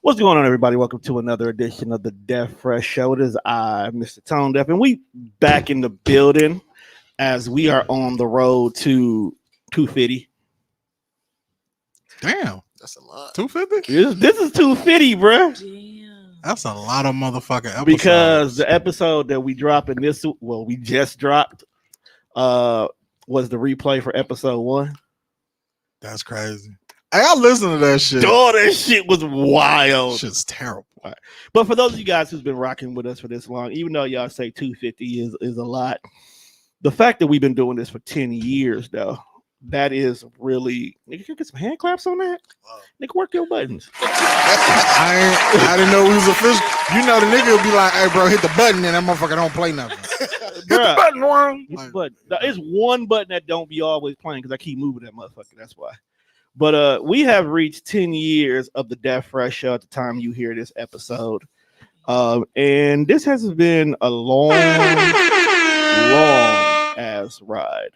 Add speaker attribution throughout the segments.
Speaker 1: What's going on, everybody? Welcome to another edition of the Deaf Fresh Show. It is I, Mr. Tone Deaf, and we back in the building as we are on the road to 250.
Speaker 2: Damn,
Speaker 3: that's a lot.
Speaker 2: 250?
Speaker 1: This is 250, bro.
Speaker 4: Damn.
Speaker 2: That's a lot of motherfucking episodes.
Speaker 1: Because the episode that we dropped we just dropped, was the replay for episode 1.
Speaker 2: That's crazy. Hey, I listen to that shit.
Speaker 1: Oh, that shit was wild.
Speaker 2: Shit's terrible.
Speaker 1: Right. But for those of you guys who's been rocking with us for this long, even though y'all say 250 is a lot, the fact that we've been doing this for 10 years, though, that is really... Nigga, can get some hand claps on that?
Speaker 3: Wow.
Speaker 1: Nigga, work your buttons.
Speaker 2: I didn't know we was official. You know the nigga would be like, hey, bro, hit the button, and that motherfucker don't play nothing. Hit the button, Warren.
Speaker 1: It's one button that don't be always playing because I keep moving that motherfucker. That's why. But we have reached 10 years of the Deaf Fresh Show at the time you hear this episode. And this has been a long ass ride.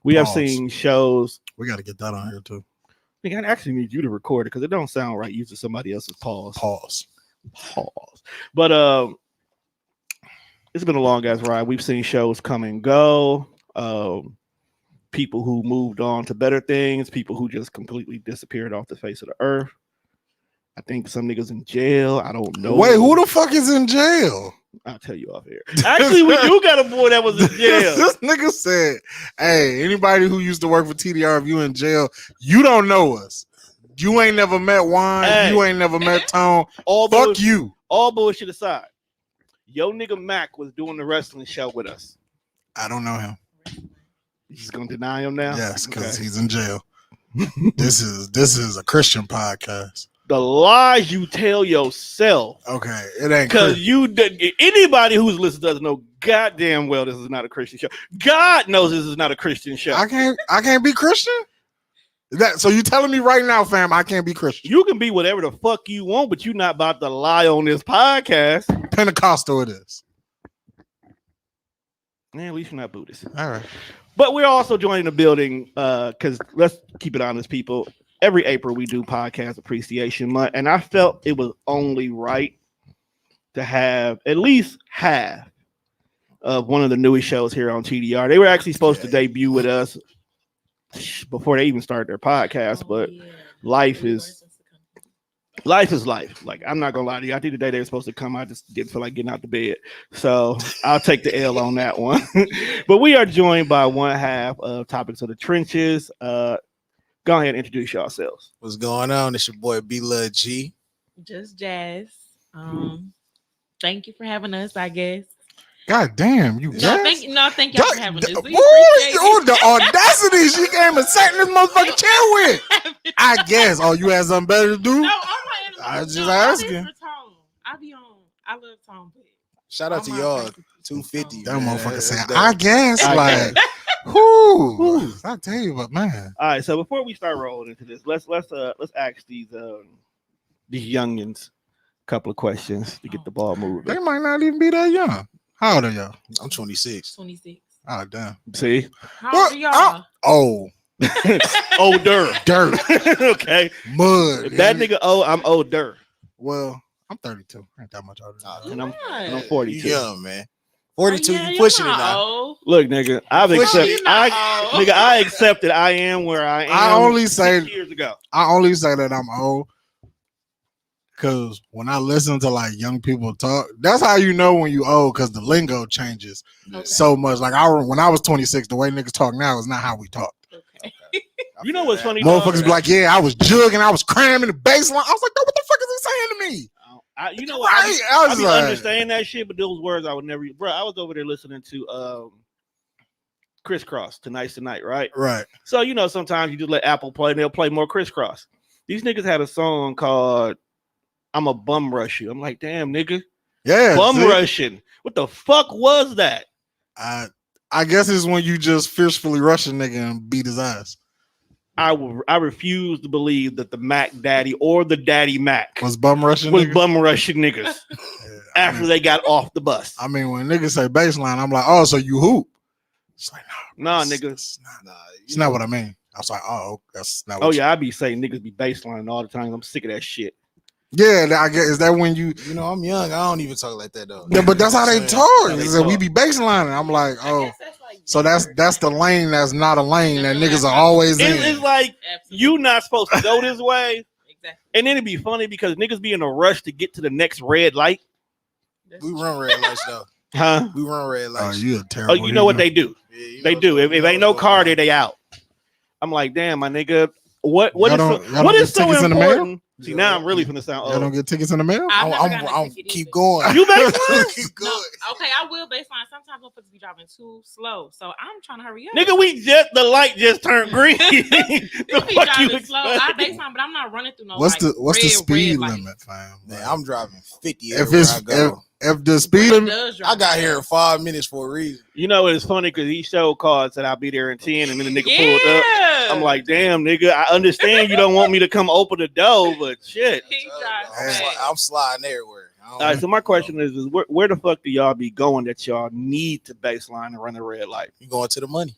Speaker 1: We have seen shows.
Speaker 2: We got to get that on here too.
Speaker 1: I think I actually need you to record it because it don't sound right using somebody else's pause. But it's been a long ass ride. We've seen shows come and go. People who moved on to better things, people who just completely disappeared off the face of the earth. I think some niggas in jail. I don't know.
Speaker 2: Wait, who the fuck is in jail?
Speaker 1: I'll tell you off here. Actually, we do got a boy that was in jail.
Speaker 2: This nigga said, hey, anybody who used to work for TDR, if you in jail, you don't know us. You ain't never met Juan. Hey. You ain't never met Tone. Fuck you.
Speaker 1: All bullshit aside, yo nigga Mac was doing the wrestling show with us.
Speaker 2: I don't know him.
Speaker 1: He's gonna deny him now?
Speaker 2: Yes, because he's in jail. This is a Christian podcast.
Speaker 1: The lies you tell yourself.
Speaker 2: Okay, it ain't
Speaker 1: because anybody who's listening doesn't know goddamn well this is not a Christian show. God knows this is not a Christian show.
Speaker 2: I can't be Christian? So you telling me right now, fam, I can't be Christian?
Speaker 1: You can be whatever the fuck you want, but you're not about to lie on this podcast.
Speaker 2: Pentecostal it is.
Speaker 1: Man, at least you're not Buddhist.
Speaker 2: All right.
Speaker 1: But we're also joining the building because let's keep it honest, people. Every April we do Podcast Appreciation Month, and I felt it was only right to have at least half of one of the newest shows here on TDR. They were actually supposed to debut with us before they even started their podcast, but life is life. Like, I'm not gonna lie to you. I think the day they were supposed to come, I just didn't feel like getting out the bed. So I'll take the L on that one. But we are joined by one half of Topics of the Trenches. Go ahead and introduce yourselves.
Speaker 3: What's going on? It's your boy B-Lud G.
Speaker 4: Just Jazz. Thank you for having us, I guess.
Speaker 2: God damn, you
Speaker 4: Thank y'all for having us.
Speaker 2: The audacity she came and sat in this motherfucking chair with. I guess. Oh, you had something better to do?
Speaker 4: No,
Speaker 2: I was just asking.
Speaker 4: I love Tone.
Speaker 3: Shout out to y'all. 250.
Speaker 2: That motherfucker said, I guess. Like, whoo. I tell you what, man.
Speaker 1: All right, so before we start rolling into this, let's ask these youngins a couple of questions to get the ball moving.
Speaker 2: They might not even be that young. How old are y'all?
Speaker 3: I'm 26.
Speaker 4: 26.
Speaker 2: Oh, damn.
Speaker 1: See?
Speaker 4: How old are y'all?
Speaker 2: Oh.
Speaker 1: Older.
Speaker 2: Dirt.
Speaker 1: Okay.
Speaker 2: Mud.
Speaker 1: If that nigga I'm older.
Speaker 2: Well, I'm 32. I ain't that much older.
Speaker 1: And I'm 42.
Speaker 3: You young, man. 42, you pushing it now.
Speaker 4: Old.
Speaker 1: Look, nigga, I accepted I am where I am.
Speaker 2: I only say
Speaker 1: 6 years ago.
Speaker 2: I only say that I'm old Cause when I listen to like young people talk, that's how you know when you old. Cause the lingo changes so much. Like when I was 26, the way niggas talk now is not how we talk.
Speaker 4: Okay.
Speaker 1: You know what's funny?
Speaker 2: Motherfuckers be like, yeah, I was jugging, I was cramming the baseline. I was like, what the fuck is he saying to me?
Speaker 1: You know what?
Speaker 2: Right?
Speaker 1: I be
Speaker 2: like,
Speaker 1: understanding that shit, but those words I would never. Bro, I was over there listening to Crisscross Tonight's the Night, right?
Speaker 2: Right.
Speaker 1: So you know, sometimes you just let Apple play, and they'll play more Crisscross. These niggas had a song called "I'm a Bum Rush You." I'm like, damn, nigga,
Speaker 2: Yeah.
Speaker 1: bum rushing. What the fuck was that?
Speaker 2: I guess it's when you just fiercely rush a nigga and beat his ass.
Speaker 1: I refuse to believe that the Mac Daddy or the Daddy Mac
Speaker 2: Was bum rushing
Speaker 1: was
Speaker 2: niggas?
Speaker 1: bum rushing niggas after they got off the bus.
Speaker 2: I mean, when niggas say baseline, I'm like, oh, so you hoop. It's like,
Speaker 1: Nah,
Speaker 2: niggas.
Speaker 1: niggas.
Speaker 2: It's not what I mean. I was like, oh, that's not what
Speaker 1: Oh yeah, I be saying niggas be baselining all the time. I'm sick of that shit.
Speaker 2: Yeah, I guess is that when you
Speaker 3: You know, I'm young. I don't even talk like that though.
Speaker 2: yeah, but that's how they talk.
Speaker 1: How they
Speaker 2: Is that we
Speaker 1: talk.
Speaker 2: be baselining. I'm like,
Speaker 4: I
Speaker 2: oh,
Speaker 4: guess that's like
Speaker 2: so that's the lane that's not a lane that niggas are always in.
Speaker 1: It's like
Speaker 4: Absolutely.
Speaker 1: you not supposed to go this way,
Speaker 4: Exactly.
Speaker 1: and then it'd be funny because niggas be in a rush to get to the next red light,
Speaker 3: We run red lights though.
Speaker 1: huh?
Speaker 3: We run red
Speaker 2: Oh,
Speaker 3: lights.
Speaker 2: you a
Speaker 1: Oh,
Speaker 2: terrible.
Speaker 1: you know what they do?
Speaker 3: Yeah, you
Speaker 1: They
Speaker 3: know
Speaker 1: do.
Speaker 3: what's
Speaker 1: If
Speaker 3: going
Speaker 1: ain't no
Speaker 3: on.
Speaker 1: car there, they out. I'm like, damn, my nigga. What
Speaker 2: Y'all
Speaker 1: is
Speaker 2: don't-
Speaker 1: so,
Speaker 2: y'all
Speaker 1: what
Speaker 2: don't
Speaker 1: is
Speaker 2: get
Speaker 1: so
Speaker 2: tickets in the mail?
Speaker 1: important? See, now I'm really finna sound
Speaker 2: Y'all don't
Speaker 1: old.
Speaker 2: get tickets in the mail?
Speaker 4: I've never gotten a
Speaker 3: I'm
Speaker 4: ticket
Speaker 3: keep
Speaker 4: either.
Speaker 3: going.
Speaker 1: You baseline?
Speaker 3: keep
Speaker 4: No,
Speaker 3: going.
Speaker 4: okay, I will baseline. Sometimes motherfuckers be driving too slow, so I'm trying to hurry up.
Speaker 1: Nigga, the light just turned green.
Speaker 4: you
Speaker 1: The
Speaker 4: be
Speaker 1: fuck you
Speaker 4: driving slow. I
Speaker 1: expect?
Speaker 4: baseline, but I'm not running through no.
Speaker 2: What's
Speaker 4: like,
Speaker 2: the
Speaker 4: red
Speaker 2: speed
Speaker 4: light.
Speaker 2: limit, fam?
Speaker 3: Man, I'm driving 50
Speaker 2: If
Speaker 3: everywhere
Speaker 2: it's
Speaker 3: I go.
Speaker 2: if the speed
Speaker 4: Red
Speaker 2: limit,
Speaker 4: does drive
Speaker 3: I got here in
Speaker 4: fast.
Speaker 3: 5 minutes for a reason.
Speaker 1: You know, it's funny because he showed cards said I'll be there in 10, and then the nigga pulled up.
Speaker 4: Yeah.
Speaker 1: I'm like, damn, nigga, I understand you don't want me to come open the door, but shit.
Speaker 4: He drives
Speaker 3: I'm,
Speaker 4: fast.
Speaker 3: I'm sliding everywhere. I don't-
Speaker 1: All right, so my question is where the fuck do y'all be going that y'all need to baseline and run the red light?
Speaker 3: You going to the money.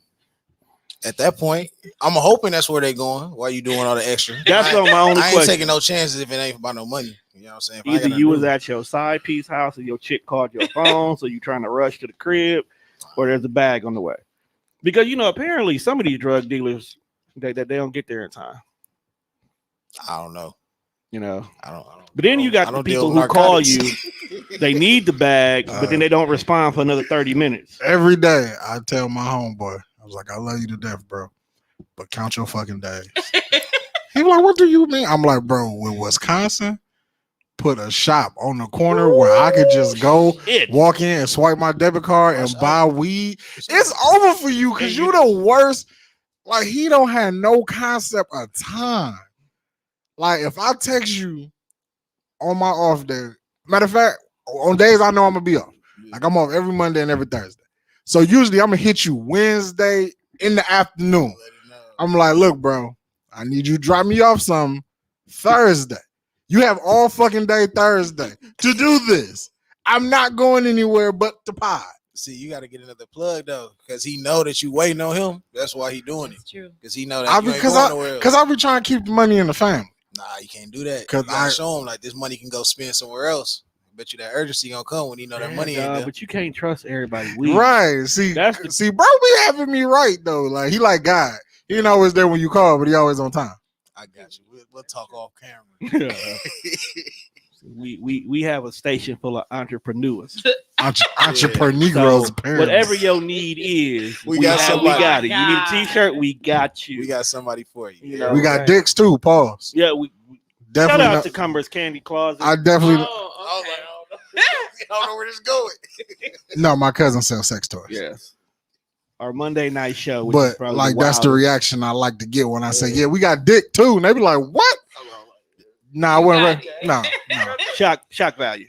Speaker 3: At that point, I'm hoping that's where they going. Why you doing all the extra?
Speaker 1: That's
Speaker 3: I,
Speaker 1: on my only
Speaker 3: I ain't
Speaker 1: question.
Speaker 3: taking no chances if it ain't about no money. You know what I'm saying? If I
Speaker 1: Either
Speaker 3: gotta
Speaker 1: you was
Speaker 3: do-
Speaker 1: at your side piece house and your chick called your phone, so you trying to rush to the crib, or there's a bag on the way. Because you know, apparently some of these drug dealers they don't get there in time.
Speaker 3: I don't know.
Speaker 1: You know.
Speaker 3: I don't.
Speaker 1: But then you got
Speaker 3: I
Speaker 1: the
Speaker 3: don't deal
Speaker 1: people
Speaker 3: with
Speaker 1: who call
Speaker 3: narcotics.
Speaker 1: you, they need the bag, but then they don't respond for another 30 minutes.
Speaker 2: every day I tell my homeboy, I was like, I love you to death, bro, but count your fucking days. He like, what do you mean? I'm like, bro, with Wisconsin, put a shop on the corner where I could just go
Speaker 1: It.
Speaker 2: walk in and swipe my debit card and buy weed. It's over for you because you the worst. Like, he don't have no concept of time. Like, if I text you on my off day, matter of fact, on days I know I'm gonna be off. Like, I'm off every Monday and every Thursday. So usually I'm gonna hit you Wednesday in the afternoon. I'm like, look, bro, I need you to drop me off some Thursday. You have all fucking day Thursday to do this. I'm not going anywhere but to pod.
Speaker 3: See, you got to get another plug though, because he know that you waiting on him. That's why he doing it.
Speaker 4: It's true.
Speaker 3: Because he know that you ain't
Speaker 2: Because
Speaker 3: going nowhere.
Speaker 2: Because I be trying to keep the money in the family.
Speaker 3: Nah, you can't do that.
Speaker 2: 'Cause
Speaker 3: You gotta
Speaker 2: I-
Speaker 3: show him like this money can go spend somewhere else. I bet you that urgency gonna come when he know that money ain't there.
Speaker 1: But you can't trust everybody. We
Speaker 2: Right. See,
Speaker 1: That's the-
Speaker 2: see, bro be having me right though. Like, he like God. He ain't always there when you call, but he always on time.
Speaker 3: I got you. We'll talk off camera.
Speaker 1: we have a station full of entrepreneurs.
Speaker 2: Entrepreneur
Speaker 1: So
Speaker 2: Negroes, apparently.
Speaker 1: whatever your need is,
Speaker 3: We got
Speaker 1: we
Speaker 3: somebody.
Speaker 1: got it. You need a
Speaker 4: God.
Speaker 1: t-shirt, we got you.
Speaker 3: We got somebody for you.
Speaker 1: You know,
Speaker 2: We got dicks too, pause.
Speaker 1: Yeah, we shout
Speaker 2: Definitely
Speaker 1: out
Speaker 2: not-
Speaker 1: to Cumber's Candy Closet.
Speaker 2: I definitely
Speaker 4: Oh, okay.
Speaker 3: I don't know where this is going.
Speaker 2: no, my cousin sells sex toys.
Speaker 1: Yes. Our Monday night show, which is
Speaker 2: But
Speaker 1: probably
Speaker 2: like that's the
Speaker 1: wildest.
Speaker 2: reaction I like to get when I say, yeah, we got dick too. And they be like, what? Nah, I wasn't ready. No.
Speaker 1: shock value.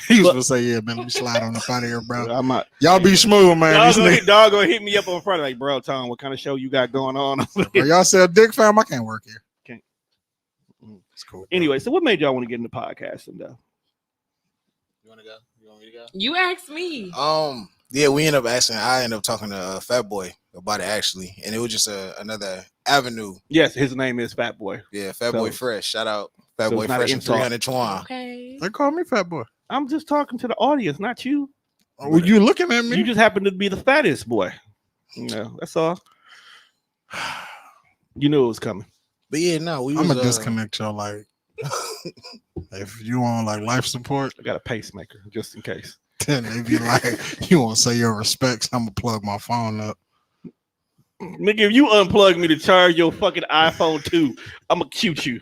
Speaker 2: He was
Speaker 1: But-
Speaker 2: gonna say, yeah, man, let me slide on up out of here, bro.
Speaker 1: I'm not.
Speaker 2: Y'all be smooth, man.
Speaker 1: Dog
Speaker 2: These
Speaker 1: gonna,
Speaker 2: niggas-
Speaker 1: dog gonna hit me up on Friday, like, bro, Tom, what kind of show you got going on?
Speaker 2: Bro, y'all sell dick, fam? I can't work here.
Speaker 1: Can't.
Speaker 2: It's cool.
Speaker 1: Anyway, so what made y'all want to get into podcasting though?
Speaker 3: You want to go? You want me to go?
Speaker 4: You asked me.
Speaker 3: Yeah, we end up asking. I ended up talking to Fat Boy about it actually, and it was just another avenue.
Speaker 1: Yes, his name is Fat Boy.
Speaker 3: Yeah, Fat
Speaker 1: So-
Speaker 3: Boy Fresh. Shout out Fat
Speaker 1: so
Speaker 3: Boy
Speaker 1: it's not
Speaker 3: Fresh
Speaker 1: an
Speaker 3: and
Speaker 1: insult.
Speaker 3: 300 Twan.
Speaker 4: Okay.
Speaker 2: They call me fat boy.
Speaker 1: I'm just talking to the audience, not you.
Speaker 2: Were you looking at me?
Speaker 1: You just happen to be the fattest boy. You know, that's all. You knew it was coming.
Speaker 3: But yeah, no, we
Speaker 2: I'm
Speaker 3: was
Speaker 2: gonna disconnect y'all. Like, If you on like life support,
Speaker 1: I got a pacemaker just in case.
Speaker 2: then they be like, you want to say your respects? I'm gonna plug my phone up.
Speaker 1: Nigga, if you unplug me to charge your fucking iPhone 2, I'm gonna cute you.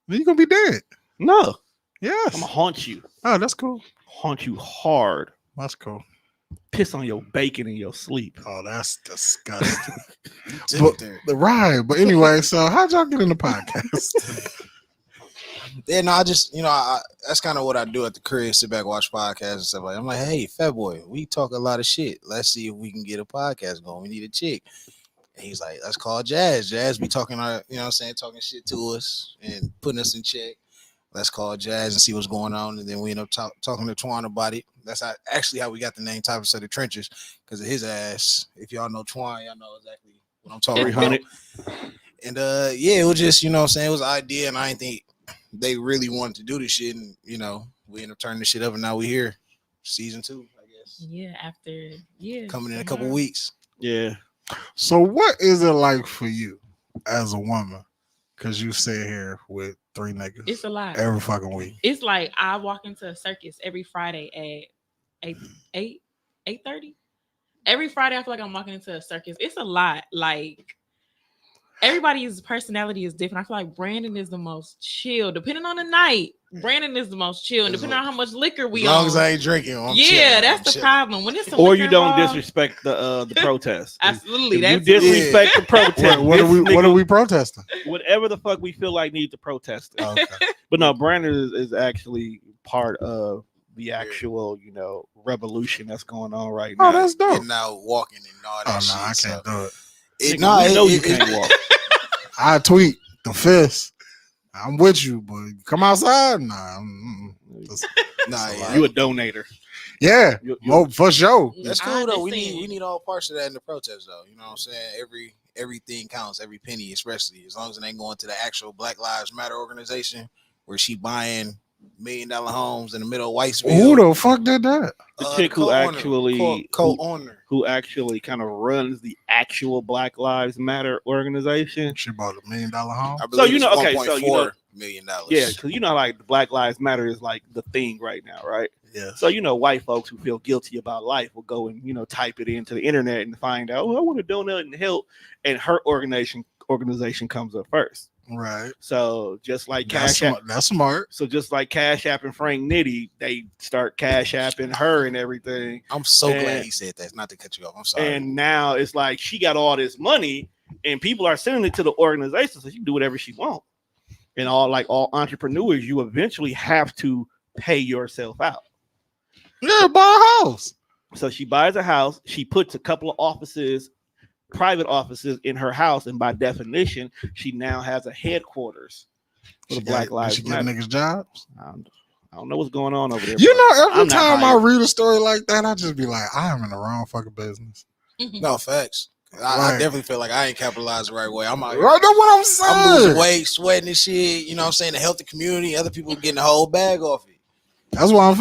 Speaker 2: Then you gonna be dead.
Speaker 1: No,
Speaker 2: Yes.
Speaker 1: I'm gonna haunt you.
Speaker 2: Oh, that's cool.
Speaker 1: Haunt you hard.
Speaker 2: That's cool.
Speaker 1: Piss on your bacon in your sleep.
Speaker 2: Oh, that's disgusting.
Speaker 3: Took it there.
Speaker 2: Right, but anyway, so how'd y'all get in the podcast?
Speaker 3: Yeah, no, I just, that's kind of what I do at the crib, sit back, watch podcasts and stuff like that. I'm like, hey, Fat Boy, we talk a lot of shit. Let's see if we can get a podcast going. We need a chick. And he's like, let's call Jazz. Jazz be talking our, talking shit to us and putting us in check. Let's call Jazz and see what's going on. And then we end up talking to Twan about it. That's how we got the name Type of the Trenches, because of his ass. If y'all know Twan, y'all know exactly what I'm talking about. And it was just, it was an idea, and I didn't think they really wanted to do this shit. And, we ended up turning this shit up, and now we're here. Season 2, I guess.
Speaker 4: Yeah, after years.
Speaker 3: Coming in a couple weeks.
Speaker 1: Yeah.
Speaker 2: So what is it like for you as a woman? Because you sit here with 3 niggas.
Speaker 4: It's a lot.
Speaker 2: Every fucking week.
Speaker 4: It's like I walk into a circus every Friday at 8:30. Every Friday I feel like I'm walking into a circus. It's a lot. Like everybody's personality is different. I feel like Brandon is the most chill. Depending on the night, Brandon is the most chill. And depending on how much liquor we
Speaker 3: as long
Speaker 4: on.
Speaker 3: as I ain't drinking,
Speaker 4: that's the problem. When it's
Speaker 1: or you don't disrespect the protest.
Speaker 4: Absolutely.
Speaker 1: If you disrespect the protest.
Speaker 2: What are we protesting?
Speaker 1: Whatever the fuck we feel like needs to protest.
Speaker 2: Okay.
Speaker 1: But no, Brandon is actually part of the actual, revolution that's going on right now.
Speaker 2: Oh, that's dope.
Speaker 3: Getting out, walking, and all that shit.
Speaker 2: I can't do it.
Speaker 1: You can't walk.
Speaker 2: I tweet the fist. I'm with you, but come outside. Nah,
Speaker 1: You a donator.
Speaker 2: Yeah, for sure.
Speaker 3: That's
Speaker 4: I
Speaker 3: cool though. We
Speaker 4: understand.
Speaker 3: need all parts of that in the protest though. You know what I'm saying? Everything counts, every penny, especially as long as it ain't going to the actual Black Lives Matter organization where she buying $1 million homes in the middle of Whitesville.
Speaker 2: Who the fuck did that?
Speaker 1: The chick who actually
Speaker 3: co-owner.
Speaker 1: Who actually kind of runs the actual Black Lives Matter organization.
Speaker 2: She bought $1 million home.
Speaker 3: I believe
Speaker 1: so
Speaker 3: $1.4 million.
Speaker 1: Yeah, because like the Black Lives Matter is like the thing right now, right?
Speaker 2: Yeah.
Speaker 1: So white folks who feel guilty about life will go and type it into the internet and find out, I want to donate and help, and her organization comes up first.
Speaker 2: Right.
Speaker 1: So just like
Speaker 2: that's smart.
Speaker 1: So just like Cash App and Frank Nitty, they start Cash Apping her and everything.
Speaker 3: I'm so glad he said that. Not to cut you off. I'm sorry.
Speaker 1: And now it's like she got all this money, and people are sending it to the organization, so she can do whatever she wants. And all entrepreneurs, you eventually have to pay yourself out.
Speaker 2: Yeah, buy a house.
Speaker 1: So she buys a house. She puts a couple of offices, private offices, in her house, and by definition, she now has a headquarters for the Black Lives Matter.
Speaker 2: She get niggas jobs.
Speaker 1: I don't know what's going on over there.
Speaker 2: Every time I read a story like that, I just be like, I am in the wrong fucking business.
Speaker 3: No, facts. I definitely feel like I ain't capitalized the right way. I'm out here.
Speaker 2: Right, that's what I'm saying.
Speaker 3: I'm losing weight, sweating and shit. You know what I'm saying? To help the community, other people getting the whole bag off it.
Speaker 2: That's why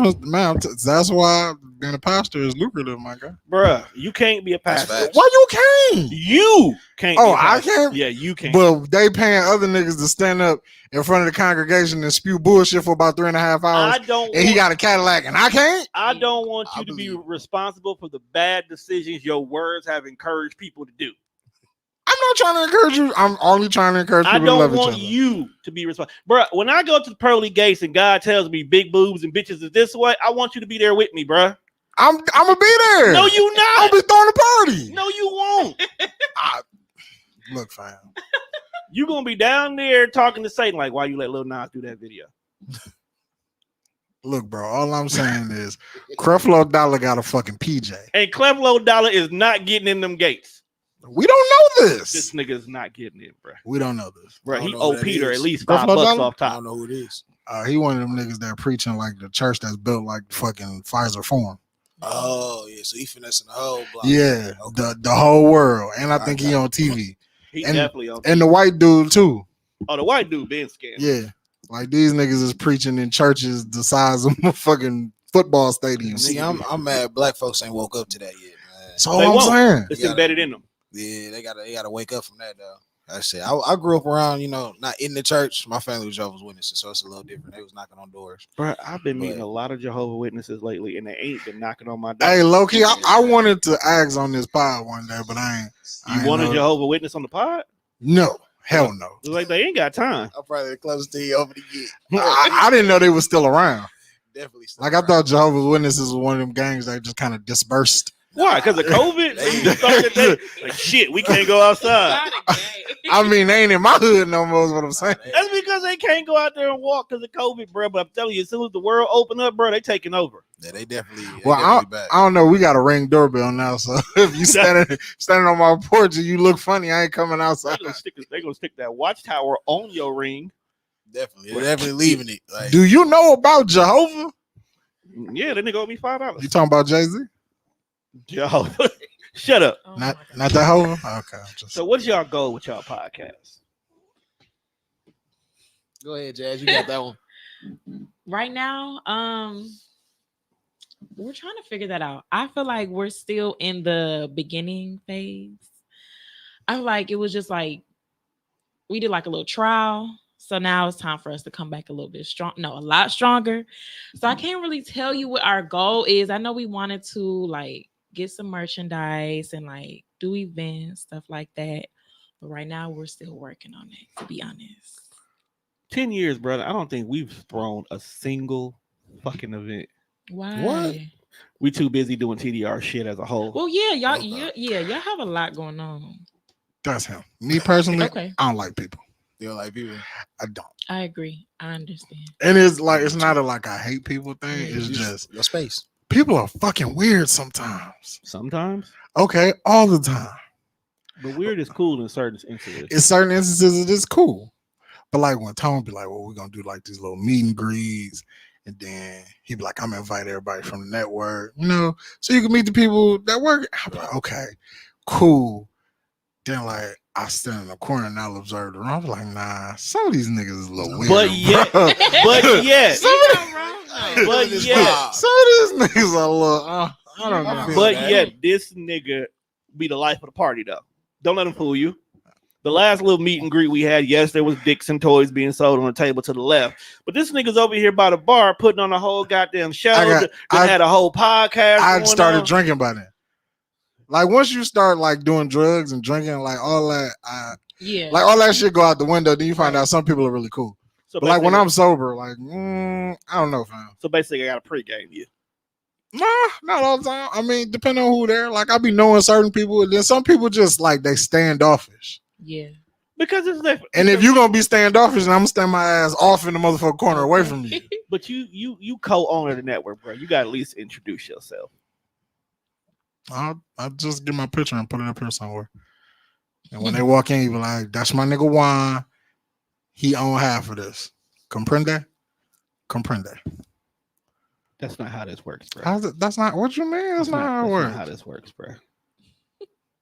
Speaker 2: that's why being a pastor is lucrative, my guy.
Speaker 1: Bruh, you can't be a pastor.
Speaker 2: Why you can't?
Speaker 1: You can't.
Speaker 2: Oh, I can't.
Speaker 1: Yeah, you can't.
Speaker 2: But they paying other niggas to stand up in front of the congregation and spew bullshit for about 3.5 hours. He got a Cadillac, and I can't.
Speaker 1: I don't want you to be responsible for the bad decisions your words have encouraged people to do.
Speaker 2: I'm not trying to encourage you. I'm only trying to encourage people to love each other.
Speaker 1: I don't want you to be responsible. Bro, when I go to the pearly gates and God tells me big boobs and bitches is this way, I want you to be there with me, bro.
Speaker 2: I'm gonna be there.
Speaker 1: No, you not.
Speaker 2: I'll be throwing a party.
Speaker 1: No, you won't.
Speaker 2: Look, fam.
Speaker 1: You gonna be down there talking to Satan like, why you let Lil Nas do that video?
Speaker 2: Look, bro, all I'm saying is Creflo Dollar got a fucking PJ.
Speaker 1: And Creflo Dollar is not getting in them gates.
Speaker 2: We don't know this.
Speaker 1: This nigga is not getting in, bro.
Speaker 2: We don't know this.
Speaker 1: Bro, he owe Peter at least $5 off top.
Speaker 3: I don't know who it is.
Speaker 2: He one of them niggas that preaching like the church that's built like fucking Pfizer Forum.
Speaker 3: Oh, yeah. So he finessing the whole block.
Speaker 2: Yeah,
Speaker 3: okay.
Speaker 2: the whole world. And I think he on TV.
Speaker 1: He definitely on TV.
Speaker 2: And the white dude too.
Speaker 1: Oh, the white dude been scammed.
Speaker 2: Yeah. Like these niggas is preaching in churches the size of a fucking football stadium.
Speaker 3: See, I'm mad black folks ain't woke up to that yet, man.
Speaker 2: So I'm saying
Speaker 1: it's embedded in them.
Speaker 3: Yeah, they gotta wake up from that though. I said I grew up around, not in the church. My family was Jehovah's Witnesses, so it's a little different. They was knocking on doors.
Speaker 1: Bro, I've been meeting
Speaker 3: But-
Speaker 1: a lot of Jehovah's Witnesses lately, and they ain't been knocking on my door.
Speaker 2: Hey, Loki, I wanted to ask on this pod one day, but I
Speaker 1: You
Speaker 2: ain't
Speaker 1: want a
Speaker 2: know.
Speaker 1: Jehovah's Witness on the pod?
Speaker 2: No, hell no.
Speaker 1: It's like they ain't got time.
Speaker 3: I'm probably the closest to you over to get.
Speaker 2: I didn't know they were still around.
Speaker 3: Definitely. Still
Speaker 2: Like I
Speaker 3: around.
Speaker 2: thought Jehovah's Witnesses was one of them gangs that just kind of dispersed.
Speaker 1: Why? Because of COVID?
Speaker 3: They-
Speaker 1: Like, shit, we can't go outside.
Speaker 4: Not a gay.
Speaker 2: I mean, they ain't in my hood no more. Is what I'm saying.
Speaker 1: That's because they can't go out there and walk because of COVID, bro. But I'm telling you, as soon as the world open up, bro, they taking over.
Speaker 3: Yeah, they definitely.
Speaker 2: Well,
Speaker 3: definitely back.
Speaker 2: I don't know. We got a ring doorbell now, so if you standing on my porch and you look funny, I ain't coming outside.
Speaker 1: They gonna stick that watchtower on your ring.
Speaker 3: Definitely, they're definitely leaving it. Like,
Speaker 2: Do you know about Jehovah?
Speaker 1: Yeah, that nigga owe me
Speaker 2: You
Speaker 1: $5.
Speaker 2: talking about Jay-Z?
Speaker 1: Yo, shut up.
Speaker 4: Oh my
Speaker 2: Not
Speaker 4: God.
Speaker 2: Jehovah? Okay.
Speaker 1: So, what's y'all goal with y'all podcast?
Speaker 3: go ahead, Jazz. You got that one.
Speaker 4: Right now, we're trying to figure that out. I feel like we're still in the beginning phase. I feel like it was just like we did like a little trial. So now it's time for us to come back a little bit a lot stronger. So I can't really tell you what our goal is. I know we wanted to like get some merchandise and like do events, stuff like that. But right now we're still working on it, to be honest.
Speaker 1: 10 years, brother. I don't think we've thrown a single fucking event.
Speaker 4: Why?
Speaker 3: What?
Speaker 1: We too busy doing TDR shit as a whole.
Speaker 4: Well, yeah, y'all,
Speaker 3: Okay.
Speaker 4: y'all have a lot going on.
Speaker 2: That's him. Me personally,
Speaker 4: Okay,
Speaker 2: I don't like people.
Speaker 3: You know, like people.
Speaker 2: I don't.
Speaker 4: I agree. I understand.
Speaker 2: And it's like it's not a like I hate people thing. It's
Speaker 3: Use
Speaker 2: just
Speaker 3: your space.
Speaker 2: people are fucking weird sometimes.
Speaker 1: Sometimes,
Speaker 2: Okay, all the time.
Speaker 1: but weird is cool in certain instances.
Speaker 2: In certain instances, it is cool. But like when Tone be like, well, we're gonna do like these little meet and greets, and then he'd be like, I'm gonna invite everybody from the network, so you can meet the people that work. I'm like, okay, cool. Then like I stand in the corner and I'll observe the room. I'm like, nah, some of these niggas is a little weird.
Speaker 1: But yet-
Speaker 2: bro.
Speaker 1: but yet,
Speaker 2: some of
Speaker 4: Ain't nothing wrong, though.
Speaker 1: but
Speaker 3: This
Speaker 1: yet,
Speaker 3: vibe.
Speaker 2: Some of these niggas are a little, I don't know.
Speaker 3: I feel
Speaker 1: but
Speaker 3: that.
Speaker 1: yet, this nigga be the life of the party though. Don't let him fool you. The last little meet and greet we had, yes, there was Dixon toys being sold on the table to the left. But this nigga's over here by the bar putting on a whole goddamn show.
Speaker 2: I
Speaker 1: Had a whole podcast.
Speaker 2: I
Speaker 1: going
Speaker 2: started
Speaker 1: on.
Speaker 2: drinking by then. Like once you start like doing drugs and drinking, like all that,
Speaker 4: Yeah.
Speaker 2: like all that shit go out the window. Then you find out some people are really cool.
Speaker 1: So
Speaker 2: But like when
Speaker 1: basically-
Speaker 2: I'm sober, like I don't know, fam.
Speaker 1: so basically, I got a pregame you.
Speaker 2: Nah, not all the time. I mean, depending on who they're. Like I be knowing certain people, and then some people just like they standoffish.
Speaker 4: Yeah.
Speaker 1: Because it's different.
Speaker 2: And if you're gonna be standoffish, then I'm gonna stand my ass off in the motherfucking corner away from you.
Speaker 1: but you co-owner the network, bro. You got to at least introduce yourself.
Speaker 2: I'll just get my picture and put it up here somewhere. And when they walk in, you be like, "That's my nigga Juan. He own half of this. Comprende? Comprende."
Speaker 1: That's not how this works, bro.
Speaker 2: How's it? That's not what you mean. That's not how it
Speaker 1: That's
Speaker 2: works.
Speaker 1: not how this works, bro.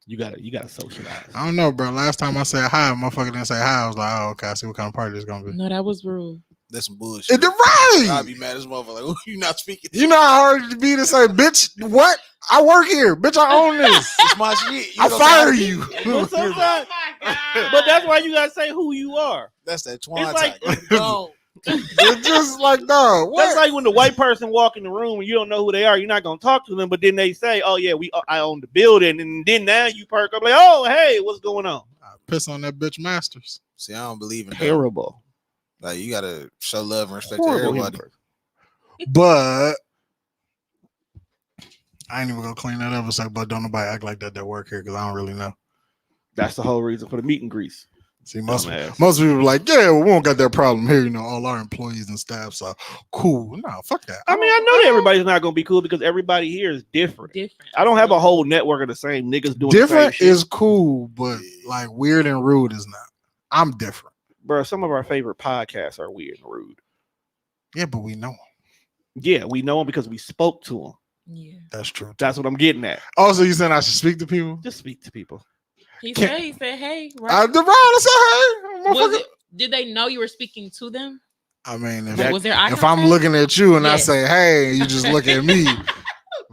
Speaker 1: You gotta socialize.
Speaker 2: I don't know, bro. Last time I said hi, motherfucker didn't say hi. I was like, oh, okay, I see what kind of party it's gonna be.
Speaker 4: No, that was rude.
Speaker 3: That's some bullshit.
Speaker 2: It's right.
Speaker 3: I'd be mad as motherfucker. Like, who you not speaking to?
Speaker 2: You know how hard it'd be to say, bitch, what? I work here. Bitch, I own this.
Speaker 3: It's my shit. You
Speaker 2: I
Speaker 3: gonna
Speaker 2: fire
Speaker 3: say-
Speaker 2: you.
Speaker 1: But sometimes,
Speaker 4: God.
Speaker 1: but that's why you gotta say who you are.
Speaker 3: That's that twine
Speaker 1: It's like-
Speaker 3: type. No.
Speaker 2: It's just like, dog,
Speaker 1: That's
Speaker 2: what?
Speaker 1: like when the white person walk in the room and you don't know who they are. You're not gonna talk to them, but then they say, "Oh yeah, I own the building," and then now you perk up like, "Oh hey, what's going on?"
Speaker 2: I piss on that bitch Masters.
Speaker 3: See, I don't believe in that.
Speaker 1: Terrible,
Speaker 3: Like, you gotta show love and respect to
Speaker 1: horrible
Speaker 3: everybody.
Speaker 1: human person.
Speaker 2: But I ain't even gonna clean that up and say, but don't nobody act like that work here because I don't really know.
Speaker 1: That's the whole reason for the meet and grease.
Speaker 2: See, most
Speaker 1: Dumbass.
Speaker 2: people are like, yeah, well, we don't got that problem here. All our employees and staff are cool. No, fuck that.
Speaker 1: I mean, I know that everybody's not gonna be cool because everybody here is different.
Speaker 4: Different.
Speaker 1: I don't have a whole network of the same niggas doing the same
Speaker 2: Different
Speaker 1: shit.
Speaker 2: is cool, but like weird and rude is not. I'm different.
Speaker 1: Bro, some of our favorite podcasts are weird and rude.
Speaker 2: Yeah, but we know 'em.
Speaker 1: Yeah, we know them because we spoke to them.
Speaker 4: Yeah.
Speaker 2: That's true.
Speaker 1: That's what I'm getting at.
Speaker 2: Also, you saying I should speak to people?
Speaker 1: Just speak to people.
Speaker 4: He
Speaker 2: Can't-
Speaker 4: said, hey,
Speaker 2: I
Speaker 4: right?
Speaker 2: said, hey,
Speaker 4: Was
Speaker 2: motherfucker.
Speaker 4: it, did they know you were speaking to them?
Speaker 2: I mean, if,
Speaker 4: Like, was there eye
Speaker 2: if I'm
Speaker 4: contact?
Speaker 2: looking at you and I
Speaker 4: Yes.
Speaker 2: say, hey, you just look at me, like,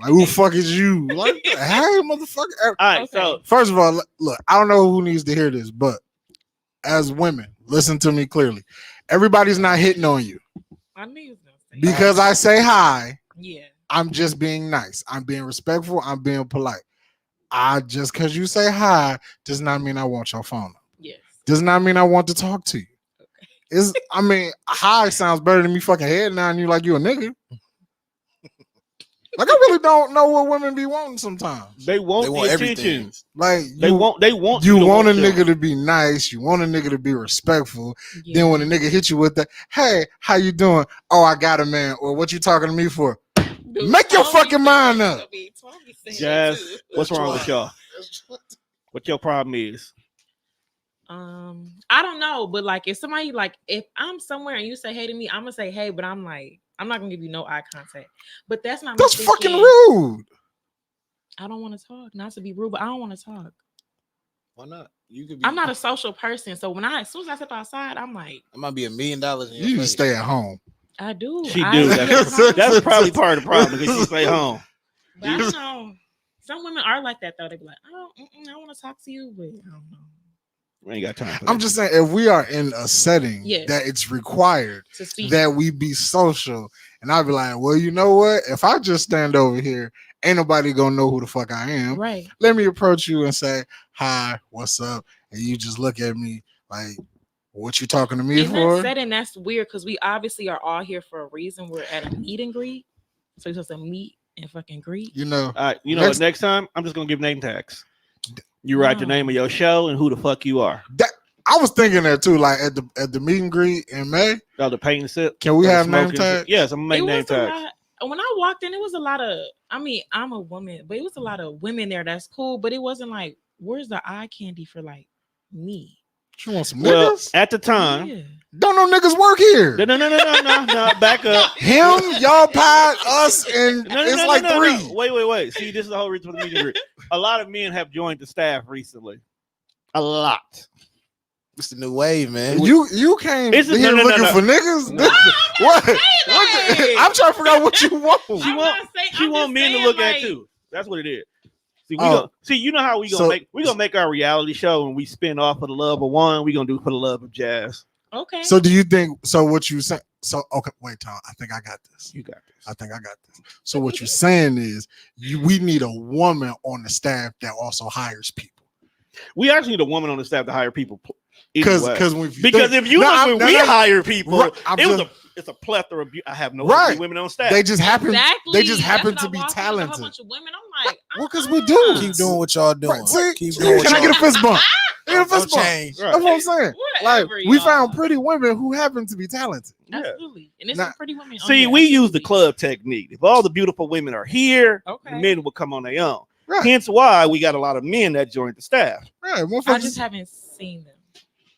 Speaker 2: who the fuck is you? Like, hey, motherfucker.
Speaker 1: All right,
Speaker 4: Okay.
Speaker 1: so
Speaker 2: First of all, look, I don't know who needs to hear this, but as women, listen to me clearly. Everybody's not hitting on you
Speaker 4: I knew you was gonna say
Speaker 2: because I say hi.
Speaker 4: yeah.
Speaker 2: I'm just being nice. I'm being respectful. I'm being polite. I just because you say hi does not mean I want your phone.
Speaker 4: Yes.
Speaker 2: Does not mean I want to talk to you.
Speaker 4: Okay.
Speaker 2: I mean, hi sounds better than me fucking head now and you like you a nigga. Like I really don't know what women be wanting sometimes.
Speaker 1: They want the attention.
Speaker 3: everything.
Speaker 2: Like
Speaker 1: They want
Speaker 2: you
Speaker 1: to
Speaker 2: want a
Speaker 1: them.
Speaker 2: nigga to be nice. You want a nigga to be respectful.
Speaker 4: Yeah.
Speaker 2: Then when a nigga hit you with the, hey, how you doing? Oh, I got a man. Or what you talking to me for?
Speaker 4: Dude,
Speaker 2: Make your
Speaker 4: Tommy
Speaker 2: fucking
Speaker 4: said
Speaker 2: mind
Speaker 4: that.
Speaker 2: up.
Speaker 4: Tommy said that
Speaker 1: Jazz,
Speaker 4: too.
Speaker 1: what's wrong with y'all? What your problem is?
Speaker 4: I don't know, but like if somebody like if I'm somewhere and you say hey to me, I'm gonna say hey, but I'm like I'm not gonna give you no eye contact. But that's not.
Speaker 2: That's
Speaker 4: me
Speaker 2: fucking
Speaker 4: thinking,
Speaker 2: rude.
Speaker 4: I don't want to talk. Not to be rude, but I don't want to talk.
Speaker 3: Why not? You could be.
Speaker 4: I'm not a social person, so as soon as I step outside, I'm like,
Speaker 3: It might be $1 million. In your
Speaker 2: You
Speaker 3: face.
Speaker 2: just stay at home.
Speaker 4: I do.
Speaker 1: She
Speaker 4: I
Speaker 1: do.
Speaker 4: stay at home.
Speaker 1: That's probably part of the problem because she stay home.
Speaker 4: But I don't know. Some women are like that though. They be like, oh, I want to talk to you, but I don't know.
Speaker 1: We ain't got time for
Speaker 2: I'm
Speaker 1: that.
Speaker 2: just saying, if we are in a setting
Speaker 4: Yes.
Speaker 2: that it's required
Speaker 4: To speak.
Speaker 2: that we be social, and I'll be like, well, you know what? If I just stand over here, ain't nobody gonna know who the fuck I am.
Speaker 4: Right.
Speaker 2: Let me approach you and say, hi, what's up? And you just look at me like, what you talking to me
Speaker 4: In
Speaker 2: for?
Speaker 4: that setting, that's weird because we obviously are all here for a reason. We're at a meet and greet. So you're supposed to meet and fucking greet.
Speaker 2: You know,
Speaker 1: All right, you know what? Next time, I'm just gonna give name tags. You write the
Speaker 4: No.
Speaker 1: name of your show and who the fuck you are.
Speaker 2: I was thinking that too, like at the meet and greet in May.
Speaker 1: Oh, the paint and sip.
Speaker 2: Can we
Speaker 1: or the
Speaker 2: have name
Speaker 1: smoking
Speaker 2: tags?
Speaker 1: sip. Yes, I'm gonna make
Speaker 4: It
Speaker 1: name
Speaker 4: was a
Speaker 1: tags.
Speaker 4: lot. When I walked in, it was a lot of. I mean, I'm a woman, but it was a lot of women there. That's cool, but it wasn't like, where's the eye candy for like me?
Speaker 2: You want some
Speaker 1: Well,
Speaker 2: niggas?
Speaker 1: at the time,
Speaker 4: Yeah.
Speaker 2: Don't no niggas work here.
Speaker 1: no, back up.
Speaker 2: Him, y'all pie, us, and
Speaker 1: No,
Speaker 2: it's like three.
Speaker 1: no. Wait. See, this is the whole reason for the meet and greet. A lot of men have joined the staff recently. A lot.
Speaker 3: It's the new wave, man.
Speaker 2: You came
Speaker 1: It's
Speaker 2: here
Speaker 1: no.
Speaker 2: looking for niggas?
Speaker 1: No.
Speaker 2: What?
Speaker 4: Hey!
Speaker 2: I'm trying to figure out what you want.
Speaker 1: She want men to look at too. That's what it is. See, you know how we gonna make our reality show and we spin off for the love of one. We gonna do for the love of jazz.
Speaker 4: Okay.
Speaker 2: So do you think? So what you say? So okay, wait, Tom. I think I got this.
Speaker 1: You got this.
Speaker 2: I think I got this. So what you're saying is, we need a woman on the staff that also hires people.
Speaker 1: We actually need a woman on the staff to hire people.
Speaker 2: Because
Speaker 1: if you look when we hire people,
Speaker 2: right,
Speaker 1: it's a plethora of. I have no
Speaker 2: right.
Speaker 1: women on staff.
Speaker 2: They just happen.
Speaker 4: Exactly.
Speaker 2: They just happen
Speaker 4: That's
Speaker 2: to
Speaker 4: what
Speaker 2: be
Speaker 4: I walked in with
Speaker 2: talented.
Speaker 4: A whole bunch of women. I'm like,
Speaker 2: Well, because we do.
Speaker 3: Keep doing what y'all doing.
Speaker 2: Right, see?
Speaker 3: Keep doing what
Speaker 2: Can I
Speaker 3: y'all
Speaker 2: get a fist bump? Get a
Speaker 3: Don't
Speaker 2: fist bump.
Speaker 3: change.
Speaker 1: Right.
Speaker 2: That's what I'm saying.
Speaker 4: Whatever,
Speaker 2: Like we
Speaker 4: y'all.
Speaker 2: found pretty women who happen to be talented.
Speaker 4: absolutely. And it's
Speaker 2: Now-
Speaker 4: some pretty women. on
Speaker 1: See,
Speaker 4: there,
Speaker 1: we use the
Speaker 4: absolutely.
Speaker 1: club technique. If all the beautiful women are here,
Speaker 4: Okay.
Speaker 1: the men will come on their own.
Speaker 2: Right.
Speaker 1: Hence why we got a lot of men that joined the staff.
Speaker 2: Right.
Speaker 4: I
Speaker 2: Motherfuckers.
Speaker 4: just haven't seen them.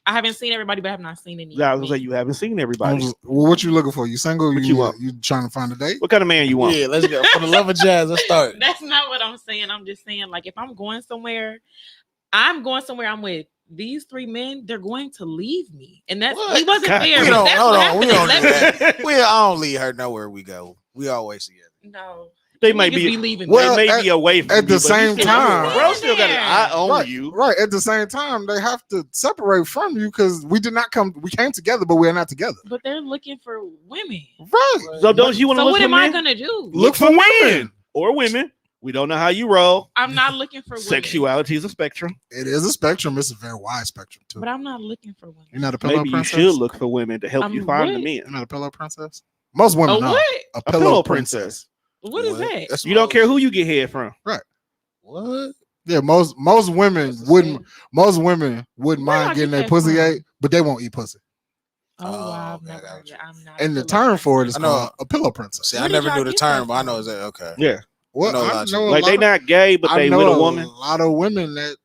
Speaker 4: I haven't seen everybody, but I have not seen any.
Speaker 1: I was gonna say you haven't seen everybody.
Speaker 2: Well, what you looking for? You single?
Speaker 1: What you want?
Speaker 2: You trying to find a date?
Speaker 1: What kind of man you want?
Speaker 3: Yeah, let's go. For the love of jazz, let's start.
Speaker 4: That's not what I'm saying. I'm just saying, like, if I'm going somewhere, I'm with these three men. They're going to leave me, and that's
Speaker 3: What?
Speaker 4: he wasn't
Speaker 1: God,
Speaker 4: there.
Speaker 3: We
Speaker 4: but
Speaker 3: don't,
Speaker 4: that's
Speaker 3: hold
Speaker 4: what
Speaker 3: on. We
Speaker 4: happened.
Speaker 3: don't do
Speaker 4: Let me-
Speaker 3: that. I don't leave her nowhere we go. We always together.
Speaker 4: No,
Speaker 1: They
Speaker 4: niggas
Speaker 1: may be
Speaker 4: leaving.
Speaker 2: Well,
Speaker 1: they may be away from
Speaker 2: at
Speaker 1: you,
Speaker 2: the
Speaker 1: but you
Speaker 2: same
Speaker 1: still-
Speaker 2: time-
Speaker 1: bro still got an eye on
Speaker 2: right,
Speaker 1: you.
Speaker 2: right. At the same time, they have to separate from you because we did not come. We came together, but we're not together.
Speaker 4: But they're looking for women.
Speaker 2: Right.
Speaker 1: So don't you want to
Speaker 4: So
Speaker 1: look
Speaker 4: what
Speaker 1: for
Speaker 4: am I
Speaker 1: men?
Speaker 4: gonna do?
Speaker 2: Look for women.
Speaker 1: Or women. We don't know how you roll.
Speaker 4: I'm not looking for women.
Speaker 1: Sexuality is a spectrum.
Speaker 2: It is a spectrum. It's a very wide spectrum too.
Speaker 4: But I'm not looking for women.
Speaker 2: You're not a pillow
Speaker 1: Maybe
Speaker 2: princess.
Speaker 1: you should look for women to help
Speaker 4: I'm
Speaker 1: you find the
Speaker 4: what?
Speaker 1: men.
Speaker 2: You're not a pillow princess. Most women
Speaker 4: Oh,
Speaker 2: are.
Speaker 4: what?
Speaker 2: A
Speaker 1: pillow
Speaker 2: pillow
Speaker 1: princess.
Speaker 2: princess.
Speaker 4: What is that?
Speaker 3: That's
Speaker 1: You don't care who you get head from.
Speaker 3: What?
Speaker 2: Yeah, most women
Speaker 3: That's the
Speaker 2: wouldn't.
Speaker 3: same.
Speaker 2: Most women wouldn't
Speaker 4: Where do I
Speaker 2: mind getting
Speaker 4: get
Speaker 2: their
Speaker 4: that
Speaker 2: pussy
Speaker 4: from?
Speaker 2: ate, but they won't eat pussy.
Speaker 4: Oh, wow, I've
Speaker 3: okay, I
Speaker 4: never
Speaker 3: got
Speaker 4: heard
Speaker 3: you.
Speaker 4: that. I'm not.
Speaker 2: And the
Speaker 4: a pillow
Speaker 2: term for it is
Speaker 3: I know.
Speaker 2: called a pillow princess.
Speaker 3: See,
Speaker 4: Where
Speaker 3: I
Speaker 4: did
Speaker 3: never
Speaker 4: y'all
Speaker 3: knew the
Speaker 4: get
Speaker 3: term,
Speaker 4: that
Speaker 3: but I know
Speaker 4: from?
Speaker 3: is that okay.
Speaker 1: Yeah.
Speaker 2: Well,
Speaker 3: know a
Speaker 2: I
Speaker 3: lot of
Speaker 2: know a
Speaker 1: Like
Speaker 2: lot
Speaker 1: they
Speaker 2: of-
Speaker 1: not gay, but
Speaker 2: I
Speaker 1: they
Speaker 2: know
Speaker 1: with a
Speaker 2: a
Speaker 1: woman.
Speaker 2: lot of women that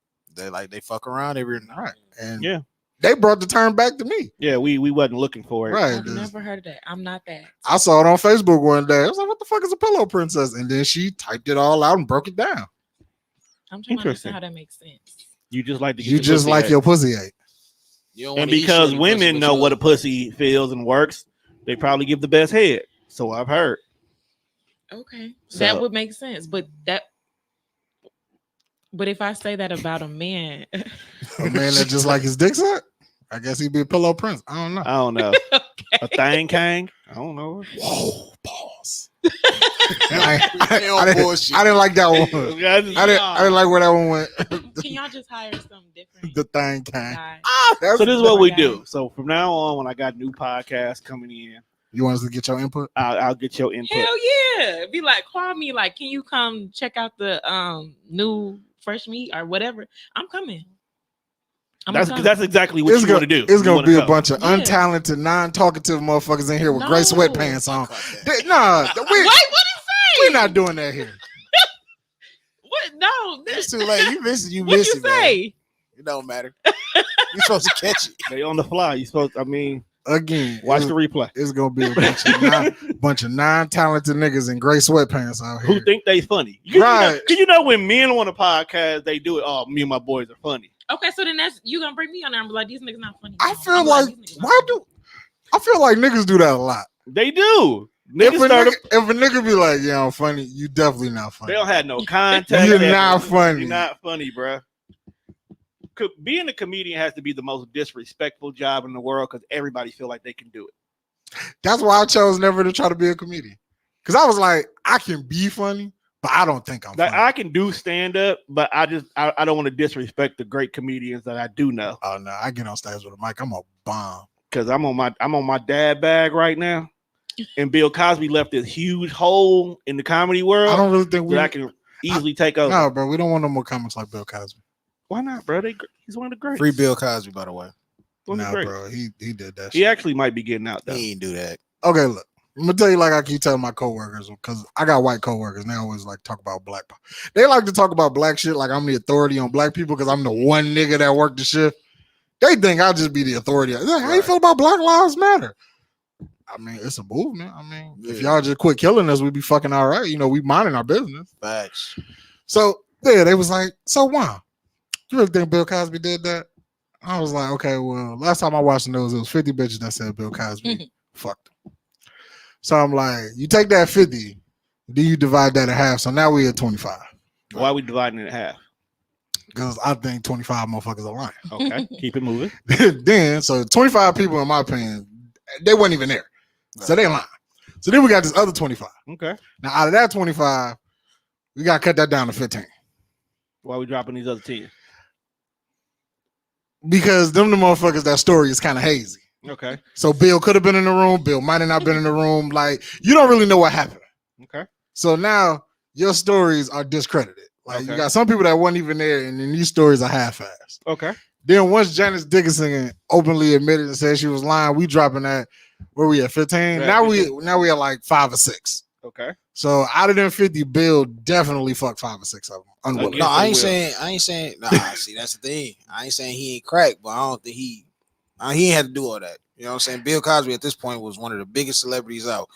Speaker 3: They fuck around every night.
Speaker 2: right, and
Speaker 1: Yeah.
Speaker 2: they brought the term back to me.
Speaker 1: Yeah, we wasn't looking for it.
Speaker 2: Right,
Speaker 4: I've never heard of that. I'm not that.
Speaker 2: I saw it on Facebook one day. I was like, "What the fuck is a pillow princess?" And then she typed it all out and broke it down.
Speaker 4: I'm trying to
Speaker 1: Interesting.
Speaker 4: understand how that makes sense.
Speaker 1: You just like to get
Speaker 2: You
Speaker 1: your
Speaker 2: just
Speaker 1: pussy
Speaker 2: like
Speaker 1: ate.
Speaker 2: your pussy ate.
Speaker 3: You don't
Speaker 1: And
Speaker 3: wanna eat
Speaker 1: because
Speaker 3: shorty pussy,
Speaker 1: women
Speaker 3: but
Speaker 1: know
Speaker 3: you
Speaker 1: what a
Speaker 3: love-
Speaker 1: pussy feels and works, they probably give the best head. So I've heard.
Speaker 4: Okay,
Speaker 1: So-
Speaker 4: that would make sense. But if I say that about a man,
Speaker 2: A man that just like his dick sucked. I guess he'd be a pillow prince. I don't know.
Speaker 1: I don't know. A thang kang. I don't know.
Speaker 2: Whoa, pause.
Speaker 3: They on bullshit.
Speaker 2: I didn't like that one.
Speaker 1: I just-
Speaker 2: I didn't like where that one went.
Speaker 4: Can y'all just hire some different
Speaker 2: The thing came.
Speaker 4: guy?
Speaker 1: So this is what we do. So from now on, when I got new podcasts coming in,
Speaker 2: You want us to get your input?
Speaker 1: I'll get your input.
Speaker 4: Hell yeah! Be like, call me. Like, can you come check out the new fresh meat or whatever? I'm coming.
Speaker 1: That's exactly what you want to do.
Speaker 2: It's
Speaker 1: You
Speaker 2: gonna
Speaker 1: wanna
Speaker 2: be a
Speaker 1: come.
Speaker 2: bunch of
Speaker 4: Yeah.
Speaker 2: untalented, non-talkative motherfuckers in here with gray
Speaker 4: No.
Speaker 2: sweatpants on.
Speaker 3: Fuck that.
Speaker 2: Nah,
Speaker 4: Wait, what did he
Speaker 2: we're
Speaker 4: say?
Speaker 2: not doing that here.
Speaker 4: What? No.
Speaker 3: It's too late. You missed it. You
Speaker 4: What'd
Speaker 3: missed
Speaker 4: you
Speaker 3: it, man.
Speaker 4: say?
Speaker 3: It don't matter. You're supposed to catch it.
Speaker 1: They on the fly. You supposed. I mean,
Speaker 2: Again,
Speaker 1: watch the replay.
Speaker 2: it's gonna be a bunch of non-talented niggas in gray sweatpants out here.
Speaker 1: Who think they funny? You
Speaker 2: Right.
Speaker 1: Cause you know when men on a podcast, they do it. Oh, me and my boys are funny.
Speaker 4: Okay, so then that's you gonna bring me on there and be like, these niggas not funny.
Speaker 2: I
Speaker 4: No.
Speaker 2: feel
Speaker 4: I'm
Speaker 2: like
Speaker 4: these niggas not
Speaker 2: why
Speaker 4: funny.
Speaker 2: I feel like niggas do that a lot.
Speaker 1: They do.
Speaker 2: If
Speaker 1: Niggas
Speaker 2: a nigga be like, yeah, I'm funny, you definitely not funny.
Speaker 1: They don't have no contact.
Speaker 2: You're
Speaker 1: They-
Speaker 2: not funny.
Speaker 1: You're not funny, bruh. Being a comedian has to be the most disrespectful job in the world because everybody feel like they can do it.
Speaker 2: That's why I chose never to try to be a comedian. Cause I was like, I can be funny, but I don't think I'm
Speaker 1: Like
Speaker 2: funny.
Speaker 1: I can do stand up, but I don't want to disrespect the great comedians that I do know
Speaker 2: Oh no, I get on stage with a mic, I'm a bomb.
Speaker 1: because I'm on my dad bag right now, and Bill Cosby left this huge hole in the comedy world
Speaker 2: I don't really think we
Speaker 1: that I can easily take over.
Speaker 2: no, bro, we don't want no more comics like Bill Cosby.
Speaker 1: Why not, bro? He's one of the greats.
Speaker 3: Free Bill Cosby, by the way.
Speaker 1: One of the
Speaker 2: Nah,
Speaker 1: greats.
Speaker 2: bro, he did that
Speaker 1: He
Speaker 2: shit.
Speaker 1: actually might be getting out though.
Speaker 3: He ain't do that.
Speaker 2: Okay, look. I'm gonna tell you like I keep telling my coworkers because I got white coworkers and they always like talk about black. They like to talk about black shit like I'm the authority on black people because I'm the one nigga that worked the shift. They think I'll just be the authority. They're like, how you
Speaker 3: Right.
Speaker 2: feel about Black Lives Matter? I mean, it's a movement. I mean, if
Speaker 3: Yeah.
Speaker 2: y'all just quit killing us, we'd be fucking all right. You know, we minding our business.
Speaker 3: Facts.
Speaker 2: So yeah, they was like, so why? You really think Bill Cosby did that? I was like, okay, well, last time I watched the news, it was 50 bitches that said Bill Cosby fucked him. So I'm like, you take that 50, do you divide that in half? So now we at 25.
Speaker 1: Why are we dividing it in half?
Speaker 2: Because I think 25 motherfuckers are lying.
Speaker 1: Okay, keep it moving.
Speaker 2: Then, so 25 people, in my opinion, they weren't even there. So they lying. So then we got this other 25.
Speaker 1: Okay,
Speaker 2: Now, out of that 25, we got to cut that down to 15.
Speaker 1: why are we dropping these other 10?
Speaker 2: Because them the motherfuckers, that story is kind of hazy.
Speaker 1: Okay,
Speaker 2: So Bill could have been in the room. Bill might have not been in the room. Like, you don't really know what happened.
Speaker 1: okay.
Speaker 2: So now your stories are discredited. Like, you
Speaker 1: Okay.
Speaker 2: got some people that weren't even there, and then these stories are half-assed.
Speaker 1: Okay.
Speaker 2: Then once Janice Dickinson openly admitted and said she was lying, we dropping that. Where we at 15?
Speaker 1: Right,
Speaker 2: Now
Speaker 1: 15.
Speaker 2: we at like 5 or 6.
Speaker 1: Okay.
Speaker 2: So out of them 50, Bill definitely fucked 5 or 6 of them. Unwilling.
Speaker 1: Yes,
Speaker 3: No, I ain't
Speaker 1: will.
Speaker 3: saying. Nah, see, that's the thing. I ain't saying he ain't cracked, but I don't think he ain't had to do all that. You know what I'm saying? Bill Cosby at this point was one of the biggest celebrities out.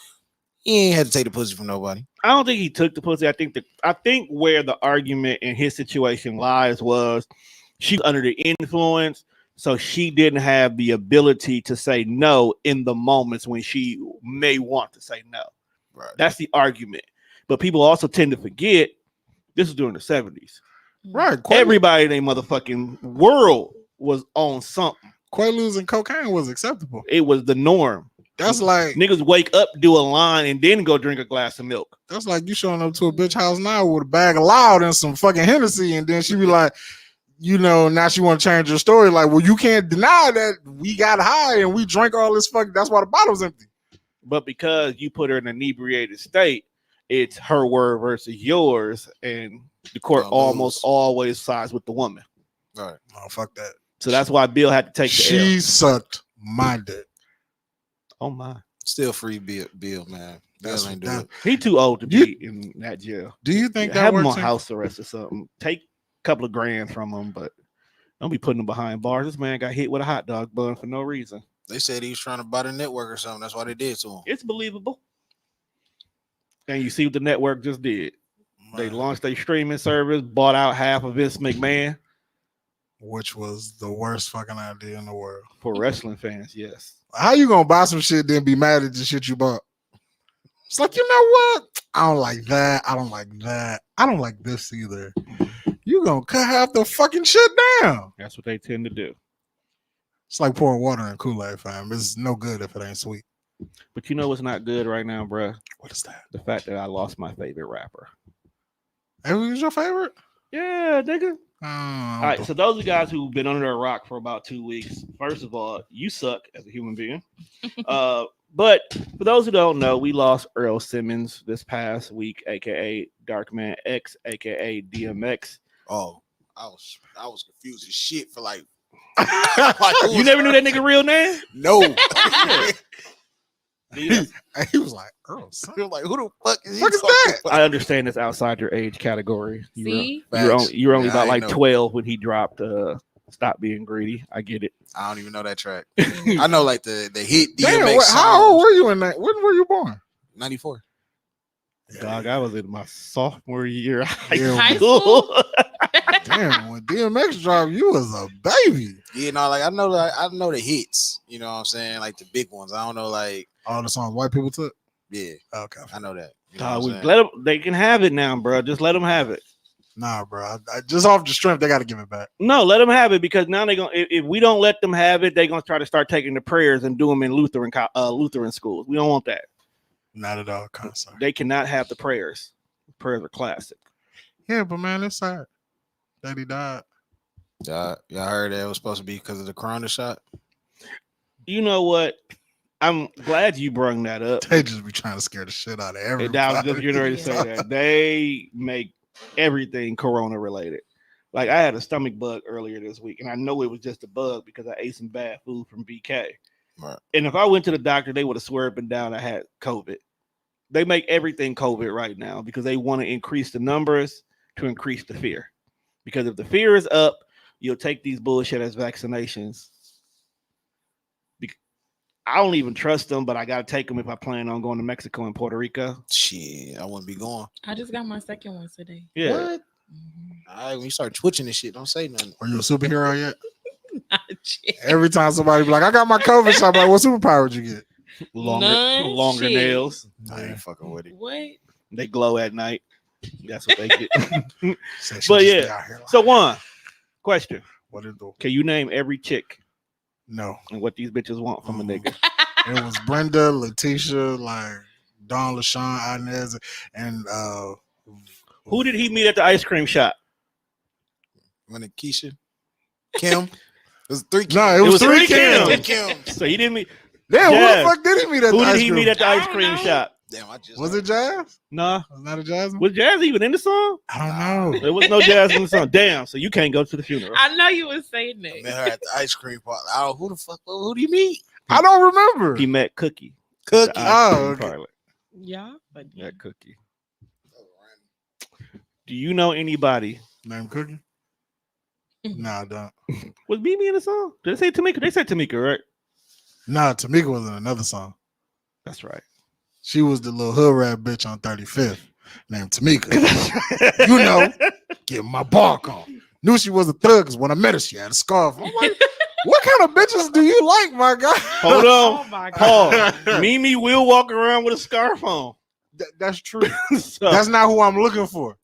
Speaker 3: He ain't had to take the pussy from nobody.
Speaker 1: I don't think he took the pussy. I think where the argument in his situation lies was she was under the influence, so she didn't have the ability to say no in the moments when she may want to say no.
Speaker 3: Right.
Speaker 1: That's the argument. But people also tend to forget this was during the 70s.
Speaker 2: Right.
Speaker 1: Everybody in a motherfucking world was on something.
Speaker 2: Quaaludes and cocaine was acceptable.
Speaker 1: It was the norm.
Speaker 2: That's like
Speaker 1: Niggas wake up, do a line, and then go drink a glass of milk.
Speaker 2: you showing up to a bitch house now with a bag of loud and some fucking Hennessy, and then she be like, you know, now she want to change her story. Like, well, you can't deny that we got high and we drank all this fucking. That's why the bottle's empty.
Speaker 1: But because you put her in an inebriated state, it's her word versus yours, and the court
Speaker 3: Gonna lose.
Speaker 1: almost always sides with the woman.
Speaker 3: Right.
Speaker 2: Oh, fuck that.
Speaker 1: So that's why Bill had to take the
Speaker 2: She
Speaker 1: L.
Speaker 2: sucked my dick.
Speaker 1: Oh my,
Speaker 3: Still free Bill, man.
Speaker 2: That's
Speaker 3: Bill ain't do
Speaker 2: that-
Speaker 3: it.
Speaker 1: he too old to be in that jail.
Speaker 2: Do you think that
Speaker 1: Have him
Speaker 2: works?
Speaker 1: on house arrest or something. Take a couple of grand from him, but don't be putting him behind bars. This man got hit with a hot dog bun for no reason.
Speaker 3: They said he was trying to buy the network or something. That's why they did to him.
Speaker 1: It's believable. And you see what the network just did. They
Speaker 3: Man.
Speaker 1: launched a streaming service, bought out half of Vince McMahon
Speaker 2: Which was the worst fucking idea in the world.
Speaker 1: for wrestling fans. Yes.
Speaker 2: How you gonna buy some shit then be mad at the shit you bought? It's like, you know what? I don't like that. I don't like that. I don't like this either. You gonna cut half the fucking shit down.
Speaker 1: That's what they tend to do.
Speaker 2: It's like pouring water in Kool-Aid, fam. It's no good if it ain't sweet.
Speaker 1: But you know what's not good right now, bruh?
Speaker 2: What is that?
Speaker 1: The fact that I lost my favorite rapper.
Speaker 2: Who's your favorite?
Speaker 1: Yeah, nigga.
Speaker 2: Oh,
Speaker 1: All right, so those are guys who've been under a rock for about 2 weeks. First of all, you suck as a human being. But for those who don't know, we lost Earl Simmons this past week, aka Darkman X, aka DMX.
Speaker 3: Oh, I was confused as shit for like.
Speaker 1: You never knew that nigga real name?
Speaker 3: No.
Speaker 2: he was like, Earl, son.
Speaker 3: You're like, who the fuck is he?
Speaker 2: Fuck is
Speaker 3: talking
Speaker 2: that?
Speaker 3: about?
Speaker 1: I understand it's outside your age category.
Speaker 4: See?
Speaker 1: You were only
Speaker 3: Yeah,
Speaker 1: about
Speaker 3: I
Speaker 1: like
Speaker 3: know.
Speaker 1: 12 when he dropped Stop Being Greedy. I get it.
Speaker 3: I don't even know that track. I know like the hit DMX
Speaker 2: Damn, how
Speaker 3: songs.
Speaker 2: old were you in that? When were you born?
Speaker 3: 94.
Speaker 1: Dog, I was in my sophomore year of
Speaker 2: Yeah.
Speaker 4: High
Speaker 1: school.
Speaker 4: school?
Speaker 2: Damn, when DMX dropped, you was a baby.
Speaker 3: Yeah, no, like I know the hits. You know what I'm saying? Like the big ones. I don't know, like
Speaker 2: All the songs white people took.
Speaker 3: yeah,
Speaker 2: Okay.
Speaker 3: I know that. You know
Speaker 1: Dog,
Speaker 3: what I'm saying?
Speaker 1: let them, they can have it now, bro. Just let them have it.
Speaker 2: Nah, bro. I just off the strength, they got to give it back.
Speaker 1: No, let them have it because now they're gonna. If we don't let them have it, they're gonna try to start taking the prayers and do them in Lutheran schools. We don't want that.
Speaker 2: Not at all. Kind of sorry.
Speaker 1: They cannot have the prayers. Prayers are classic.
Speaker 2: Yeah, but man, it's sad that he died.
Speaker 3: Y'all heard that it was supposed to be because of the corona shot?
Speaker 1: You know what? I'm glad you brung that up.
Speaker 2: They just be trying to scare the shit out of
Speaker 1: And
Speaker 2: everybody.
Speaker 1: I was just getting ready to say that they make everything corona related. Like I had a stomach bug earlier this week, and I know it was just a bug because I ate some bad food from BK.
Speaker 3: Right.
Speaker 1: And if I went to the doctor, they would have swerved and down I had COVID. They make everything COVID right now because they want to increase the numbers to increase the fear. Because if the fear is up, you'll take these bullshit as vaccinations. I don't even trust them, but I got to take them if I plan on going to Mexico and Puerto Rico.
Speaker 3: Shit, I wouldn't be going.
Speaker 4: I just got my second one today.
Speaker 1: Yeah.
Speaker 3: What? All right, when you start twitching and shit, don't say nothing.
Speaker 2: Are you a superhero yet?
Speaker 4: Not yet.
Speaker 2: Every time somebody be like, I got my COVID shot, I'm like, what superpower would you get?
Speaker 1: Longer
Speaker 4: shit.
Speaker 1: nails.
Speaker 3: I ain't fucking with it.
Speaker 4: What?
Speaker 1: They glow at night. That's what they get.
Speaker 2: Said she
Speaker 1: But
Speaker 2: just
Speaker 1: yeah.
Speaker 2: be out here like,
Speaker 1: So Juan, question.
Speaker 2: what it do?
Speaker 1: Can you name every chick
Speaker 2: No.
Speaker 1: and what these bitches want from a nigga?
Speaker 2: It was Brenda, Letitia, like Dawn, LaShawn, Inez, and
Speaker 1: Who did he meet at the ice cream shop?
Speaker 3: When it Keisha, Kim, it was 3 Kim.
Speaker 2: no, it was three
Speaker 1: Kims.
Speaker 2: Kims.
Speaker 3: Kim.
Speaker 1: So he didn't meet.
Speaker 2: Damn, who
Speaker 1: Jazz.
Speaker 2: the fuck did he meet at
Speaker 1: Who
Speaker 2: the
Speaker 1: did
Speaker 2: ice
Speaker 1: he
Speaker 2: cream?
Speaker 1: meet at the
Speaker 4: I
Speaker 1: ice
Speaker 4: don't
Speaker 1: cream
Speaker 4: know.
Speaker 1: shop?
Speaker 3: Damn, I just
Speaker 2: Was it Jazz?
Speaker 1: Nah.
Speaker 2: Was that a Jasmine?
Speaker 1: Was Jazz even in the song?
Speaker 2: I don't know.
Speaker 1: There was no Jazz in the song. Damn. So you can't go to the funeral.
Speaker 4: I know you was saying
Speaker 3: I met
Speaker 4: that.
Speaker 3: her at the ice cream parlor. I don't, who the fuck? Who do you meet?
Speaker 2: I don't remember.
Speaker 1: He met Cookie.
Speaker 3: Cookie.
Speaker 1: at the ice cream
Speaker 2: okay.
Speaker 1: parlor.
Speaker 4: Yeah, but
Speaker 1: Met Cookie. Do you know anybody?
Speaker 2: Name Cookie? Nah, I don't.
Speaker 1: Was Mimi in the song? Did they say Tamika? They said Tamika, right?
Speaker 2: Nah, Tamika was in another song.
Speaker 1: That's right.
Speaker 2: She was the little hood rat bitch on 35th named Tamika. You know, getting my bark on. Knew she was a thug because when I met her, she had a scarf. I'm like, what kind of bitches do you like, my guy?
Speaker 1: Hold
Speaker 4: oh
Speaker 1: on.
Speaker 4: my god.
Speaker 1: Pause. Mimi will walk around with a scarf on.
Speaker 2: That's true.
Speaker 1: So,
Speaker 2: That's not who I'm looking for.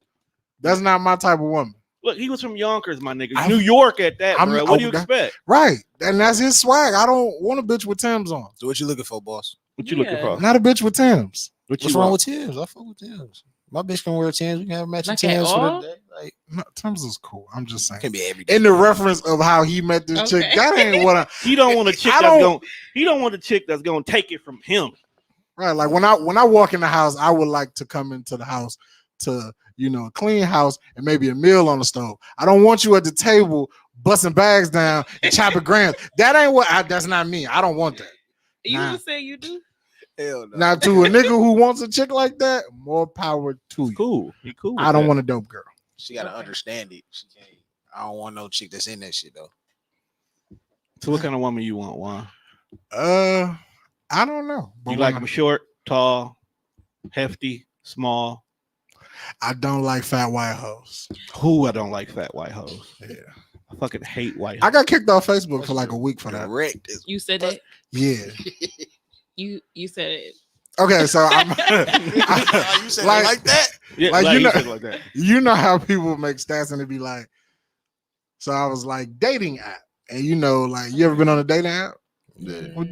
Speaker 2: That's not my type of woman.
Speaker 1: look, he was from Yonkers, my nigga.
Speaker 2: I'm-
Speaker 1: New York at that,
Speaker 2: I'm-
Speaker 1: bro. What do you
Speaker 2: okay.
Speaker 1: expect?
Speaker 2: Right. And that's his swag. I don't want a bitch with Tim's on.
Speaker 3: So what you looking for, boss?
Speaker 1: What you looking
Speaker 4: Yeah.
Speaker 1: for?
Speaker 2: Not a bitch with Tim's.
Speaker 1: What
Speaker 3: What's
Speaker 1: you
Speaker 3: wrong
Speaker 1: want?
Speaker 3: with Tim's? I fuck with Tim's. My bitch can wear Tim's. We can have matching
Speaker 4: Like at
Speaker 3: Tim's for
Speaker 4: all?
Speaker 3: the day. Like
Speaker 2: No, Tim's is cool. I'm just
Speaker 3: it
Speaker 2: saying.
Speaker 3: can be every day.
Speaker 2: In the reference of how he met this chick,
Speaker 4: Okay.
Speaker 2: that ain't what I
Speaker 1: He don't want a chick
Speaker 2: I
Speaker 1: that's
Speaker 2: don't-
Speaker 1: going. He don't want a chick that's going to take it from him.
Speaker 2: right. Like when I walk in the house, I would like to come into the house to, you know, a clean house and maybe a meal on the stove. I don't want you at the table busting bags down and chopping grams. That ain't that's not me. I don't want that.
Speaker 4: You
Speaker 2: Nah.
Speaker 4: just say you do?
Speaker 3: Hell no.
Speaker 2: Now to a nigga who wants a chick like that, more power to you.
Speaker 1: Cool. He cool. with
Speaker 2: I don't
Speaker 1: that.
Speaker 2: want a dope girl.
Speaker 3: She gotta
Speaker 4: Okay.
Speaker 3: understand it. She can't. I don't want no chick that's in that shit though.
Speaker 1: So what kind of woman you want, Juan?
Speaker 2: I don't know. But
Speaker 1: You like
Speaker 2: when
Speaker 1: them short, tall, hefty, small?
Speaker 2: I don't like fat white hoes.
Speaker 1: Who I don't like fat white hoes.
Speaker 2: Yeah.
Speaker 1: I fucking hate white.
Speaker 2: I got kicked off Facebook for like a week for that.
Speaker 3: Direct is
Speaker 4: You said that?
Speaker 2: Yeah.
Speaker 4: You said it.
Speaker 2: Okay, so I'm
Speaker 3: Oh, you said
Speaker 2: Like-
Speaker 3: it like that?
Speaker 1: Yeah,
Speaker 2: like, you know-
Speaker 1: said it like that.
Speaker 2: you know how people make stats and it be like, so I was like dating app. and you know, like you ever been on a dating app?
Speaker 4: No.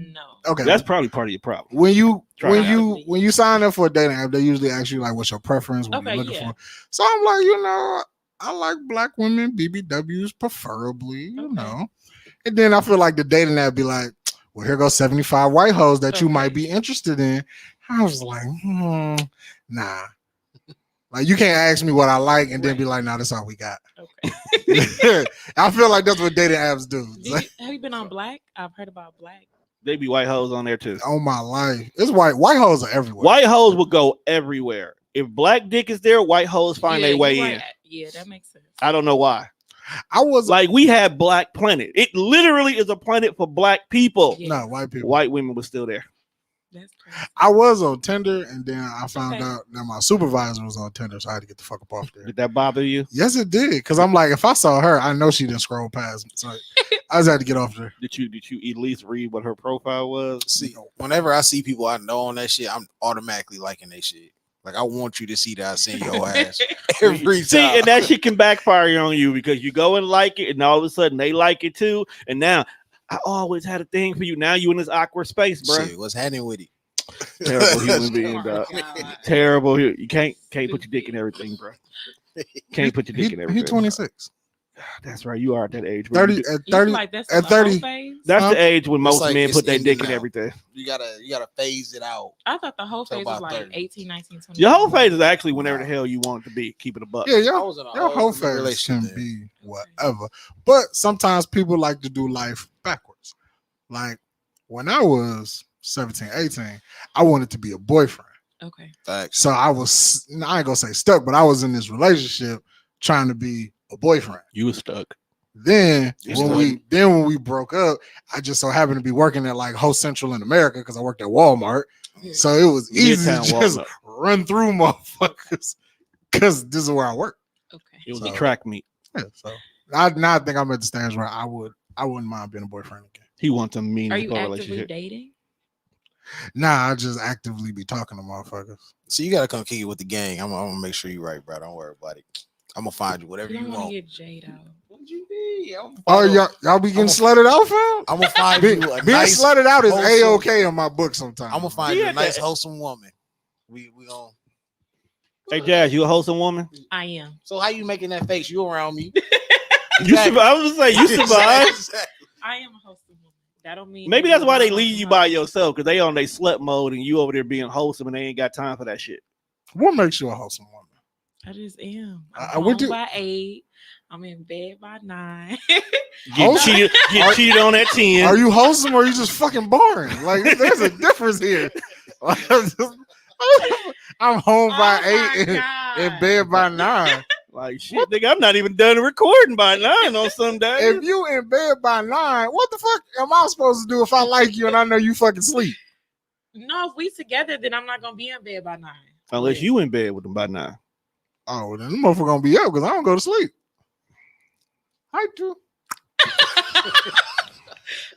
Speaker 2: Okay,
Speaker 1: That's probably part of your problem.
Speaker 2: when you
Speaker 4: Probably.
Speaker 2: when you sign up for a dating app, they usually ask you like, what's your preference? What
Speaker 4: Okay,
Speaker 2: you're looking
Speaker 4: yeah.
Speaker 2: for. So I'm like, you know, I like black women, BBWs preferably, you
Speaker 4: Okay.
Speaker 2: know. And then I feel like the dating app be like, well, here goes 75 white hoes that you might
Speaker 4: Okay.
Speaker 2: be interested in. I was like, nah. Like you can't ask me what I like and then be like, nah, that's all we got.
Speaker 4: Okay.
Speaker 2: I feel like that's what dating apps do.
Speaker 4: Have you been on Black? I've heard about Black.
Speaker 1: They be white hoes on there too.
Speaker 2: Oh my life. It's white hoes are everywhere.
Speaker 1: White hoes will go everywhere. If black dick is there, white hoes find their
Speaker 4: you're
Speaker 1: way
Speaker 4: right.
Speaker 1: in.
Speaker 4: Yeah, that makes sense.
Speaker 1: I don't know why.
Speaker 2: I was
Speaker 1: Like we had Black Planet. It literally is a planet for black people.
Speaker 4: Yeah.
Speaker 2: no white people.
Speaker 1: White women were still there.
Speaker 4: That's crazy.
Speaker 2: I was on Tinder and then I found
Speaker 4: Okay.
Speaker 2: out that my supervisor was on Tinder, so I had to get the fuck up off there.
Speaker 1: Did that bother you?
Speaker 2: Yes, it did. Cause I'm like, if I saw her, I know she didn't scroll past me. So I just had to get off there.
Speaker 1: Did you at least read what her profile was?
Speaker 3: See, whenever I see people I know on that shit, I'm automatically liking that shit. Like I want you to see that I seen your ass every
Speaker 1: See,
Speaker 3: time.
Speaker 1: and that shit can backfire on you because you go and like it, and all of a sudden they like it too. And now I always had a thing for you. Now you in this awkward space, bro.
Speaker 3: Shit, what's happening with it?
Speaker 1: Terrible human
Speaker 4: Oh
Speaker 1: being,
Speaker 4: my
Speaker 1: dog.
Speaker 4: God.
Speaker 1: Terrible. You can't put your dick in everything, bro. Can't put your dick in everything.
Speaker 2: He's 26.
Speaker 1: That's right. You are at that age. Where
Speaker 2: 30
Speaker 1: you do-
Speaker 2: at
Speaker 4: You feel
Speaker 2: 30.
Speaker 4: like that's
Speaker 2: at
Speaker 4: the whole
Speaker 2: 30
Speaker 4: phase?
Speaker 1: that's
Speaker 2: Huh?
Speaker 1: the age when most
Speaker 3: like
Speaker 1: men
Speaker 3: it's
Speaker 1: put their
Speaker 3: in
Speaker 1: dick
Speaker 3: you
Speaker 1: in
Speaker 3: now.
Speaker 1: everything.
Speaker 3: You gotta phase it out.
Speaker 4: I thought the whole
Speaker 3: Till
Speaker 4: phase was
Speaker 3: about
Speaker 4: like
Speaker 3: 30.
Speaker 4: 18, 19, 20.
Speaker 1: Your whole phase is actually whenever the hell you want it to be. Keep it a buck.
Speaker 2: Yeah,
Speaker 3: I
Speaker 2: your
Speaker 3: was in a
Speaker 2: whole
Speaker 3: whole
Speaker 2: phase
Speaker 3: relationship
Speaker 2: can
Speaker 3: then.
Speaker 2: be whatever. But sometimes people like to do life backwards. Like when I was 17, 18, I wanted to be a boyfriend.
Speaker 4: Okay.
Speaker 3: Facts.
Speaker 2: So I ain't gonna say stuck, but I was in this relationship trying to be a boyfriend.
Speaker 1: You was stuck.
Speaker 2: Then
Speaker 3: You
Speaker 2: when we broke up, I just so happened to be working at like Host Central in America because I worked at Walmart. So it was easy to
Speaker 1: Midtown
Speaker 2: just
Speaker 1: Walmart.
Speaker 2: run through motherfuckers because this is where I work.
Speaker 4: Okay.
Speaker 1: It was
Speaker 2: So-
Speaker 1: a track meet.
Speaker 2: Yeah, so I now think I'm at the stage where I wouldn't mind being a boyfriend again.
Speaker 1: He wants a
Speaker 4: Are
Speaker 1: meaningful
Speaker 4: you actively
Speaker 1: relationship.
Speaker 4: dating?
Speaker 2: Nah, I just actively be talking to motherfuckers.
Speaker 3: So you gotta come kick it with the gang. I'm gonna make sure you're right, bro. Don't worry about it. I'm gonna find you whatever
Speaker 4: You
Speaker 3: you
Speaker 4: don't want
Speaker 3: want.
Speaker 4: to get Jade out.
Speaker 3: What you mean?
Speaker 2: Oh, y'all be getting
Speaker 3: I'm a-
Speaker 2: slutted out, fam?
Speaker 3: I'm gonna find
Speaker 2: Being
Speaker 3: you a
Speaker 2: being
Speaker 3: nice.
Speaker 2: slutted out is
Speaker 3: wholesome-
Speaker 2: A-OK in my book sometimes.
Speaker 3: I'm gonna find
Speaker 1: He
Speaker 3: you a
Speaker 1: had
Speaker 3: nice,
Speaker 1: that-
Speaker 3: wholesome woman. We gonna.
Speaker 1: Hey, Jazz, you a wholesome woman?
Speaker 4: I am.
Speaker 3: So how you making that face? You around me?
Speaker 1: You survived. I was gonna say you survived.
Speaker 3: Exactly.
Speaker 4: I am a wholesome woman. That don't mean
Speaker 1: Maybe that's why they leave you by
Speaker 4: your.
Speaker 1: yourself because they on their slut mode and you over there being wholesome and they ain't got time for that shit.
Speaker 2: What makes you a wholesome woman?
Speaker 4: I just am.
Speaker 2: I
Speaker 4: I'm
Speaker 2: would
Speaker 4: home
Speaker 2: do-
Speaker 4: by 8. I'm in bed by 9.
Speaker 1: Get cheated on at 10.
Speaker 2: Are you wholesome or are you just fucking boring? Like there's a difference here. I'm home by
Speaker 4: Oh
Speaker 2: 8
Speaker 4: my
Speaker 2: and in
Speaker 4: God.
Speaker 2: bed by 9.
Speaker 1: Like shit, nigga, I'm not even done recording by 9 on some days.
Speaker 2: If you in bed by 9, what the fuck am I supposed to do if I like you and I know you fucking sleep?
Speaker 4: No, if we together, then I'm not gonna be in bed by 9.
Speaker 1: Unless you in bed with them by 9.
Speaker 2: Oh, well, then the motherfucker gonna be up because I don't go to sleep. I do.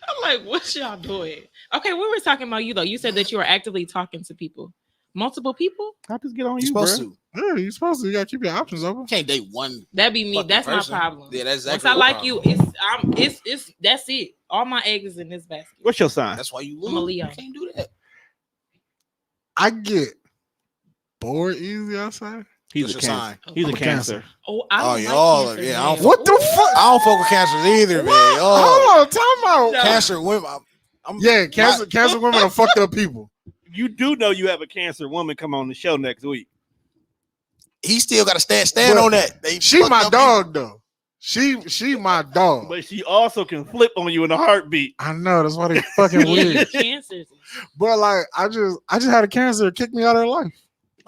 Speaker 4: I'm like, what y'all doing? Okay, we were talking about you though. You said that you were actively talking to people, multiple people.
Speaker 1: I just get on
Speaker 3: You
Speaker 1: you,
Speaker 3: supposed
Speaker 1: bro.
Speaker 3: to.
Speaker 2: Yeah, you supposed to. You gotta keep your options open.
Speaker 3: You can't date one.
Speaker 4: That'd be me.
Speaker 3: Fucking
Speaker 4: That's
Speaker 3: person.
Speaker 4: my problem.
Speaker 3: Yeah, that's
Speaker 4: Once
Speaker 3: exactly
Speaker 4: I
Speaker 3: my
Speaker 4: like
Speaker 3: problem.
Speaker 4: you, it's that's it. All my eggs is in this basket.
Speaker 1: What's your sign?
Speaker 3: That's why you
Speaker 4: I'm a
Speaker 3: lose.
Speaker 4: Leo.
Speaker 3: You can't do that.
Speaker 2: I get bored easy, I say.
Speaker 1: He's
Speaker 3: What's
Speaker 1: a
Speaker 3: your
Speaker 1: cancer.
Speaker 3: sign?
Speaker 1: He's
Speaker 2: I'm
Speaker 1: a
Speaker 2: a
Speaker 1: cancer.
Speaker 4: Oh, I don't
Speaker 3: y'all
Speaker 4: like
Speaker 3: are-
Speaker 4: cancer
Speaker 3: yeah, I don't
Speaker 4: men.
Speaker 2: What the fuck?
Speaker 3: I don't fuck with cancers either, man.
Speaker 2: What?
Speaker 3: Oh,
Speaker 2: Hold on, time out.
Speaker 4: No.
Speaker 3: cancer women. I'm
Speaker 2: Yeah, cancer women are fucked up people.
Speaker 1: You do know you have a cancer woman come on the show next week.
Speaker 3: He still got to stand
Speaker 2: But
Speaker 3: on that. They
Speaker 2: She
Speaker 3: fucked
Speaker 2: my
Speaker 3: up
Speaker 2: dog though. She my dog.
Speaker 1: But she also can flip on you in a heartbeat.
Speaker 2: I know that's why they fucking
Speaker 4: Yeah,
Speaker 2: weird.
Speaker 4: cancers.
Speaker 2: But like, I just had a cancer kick me out of her life.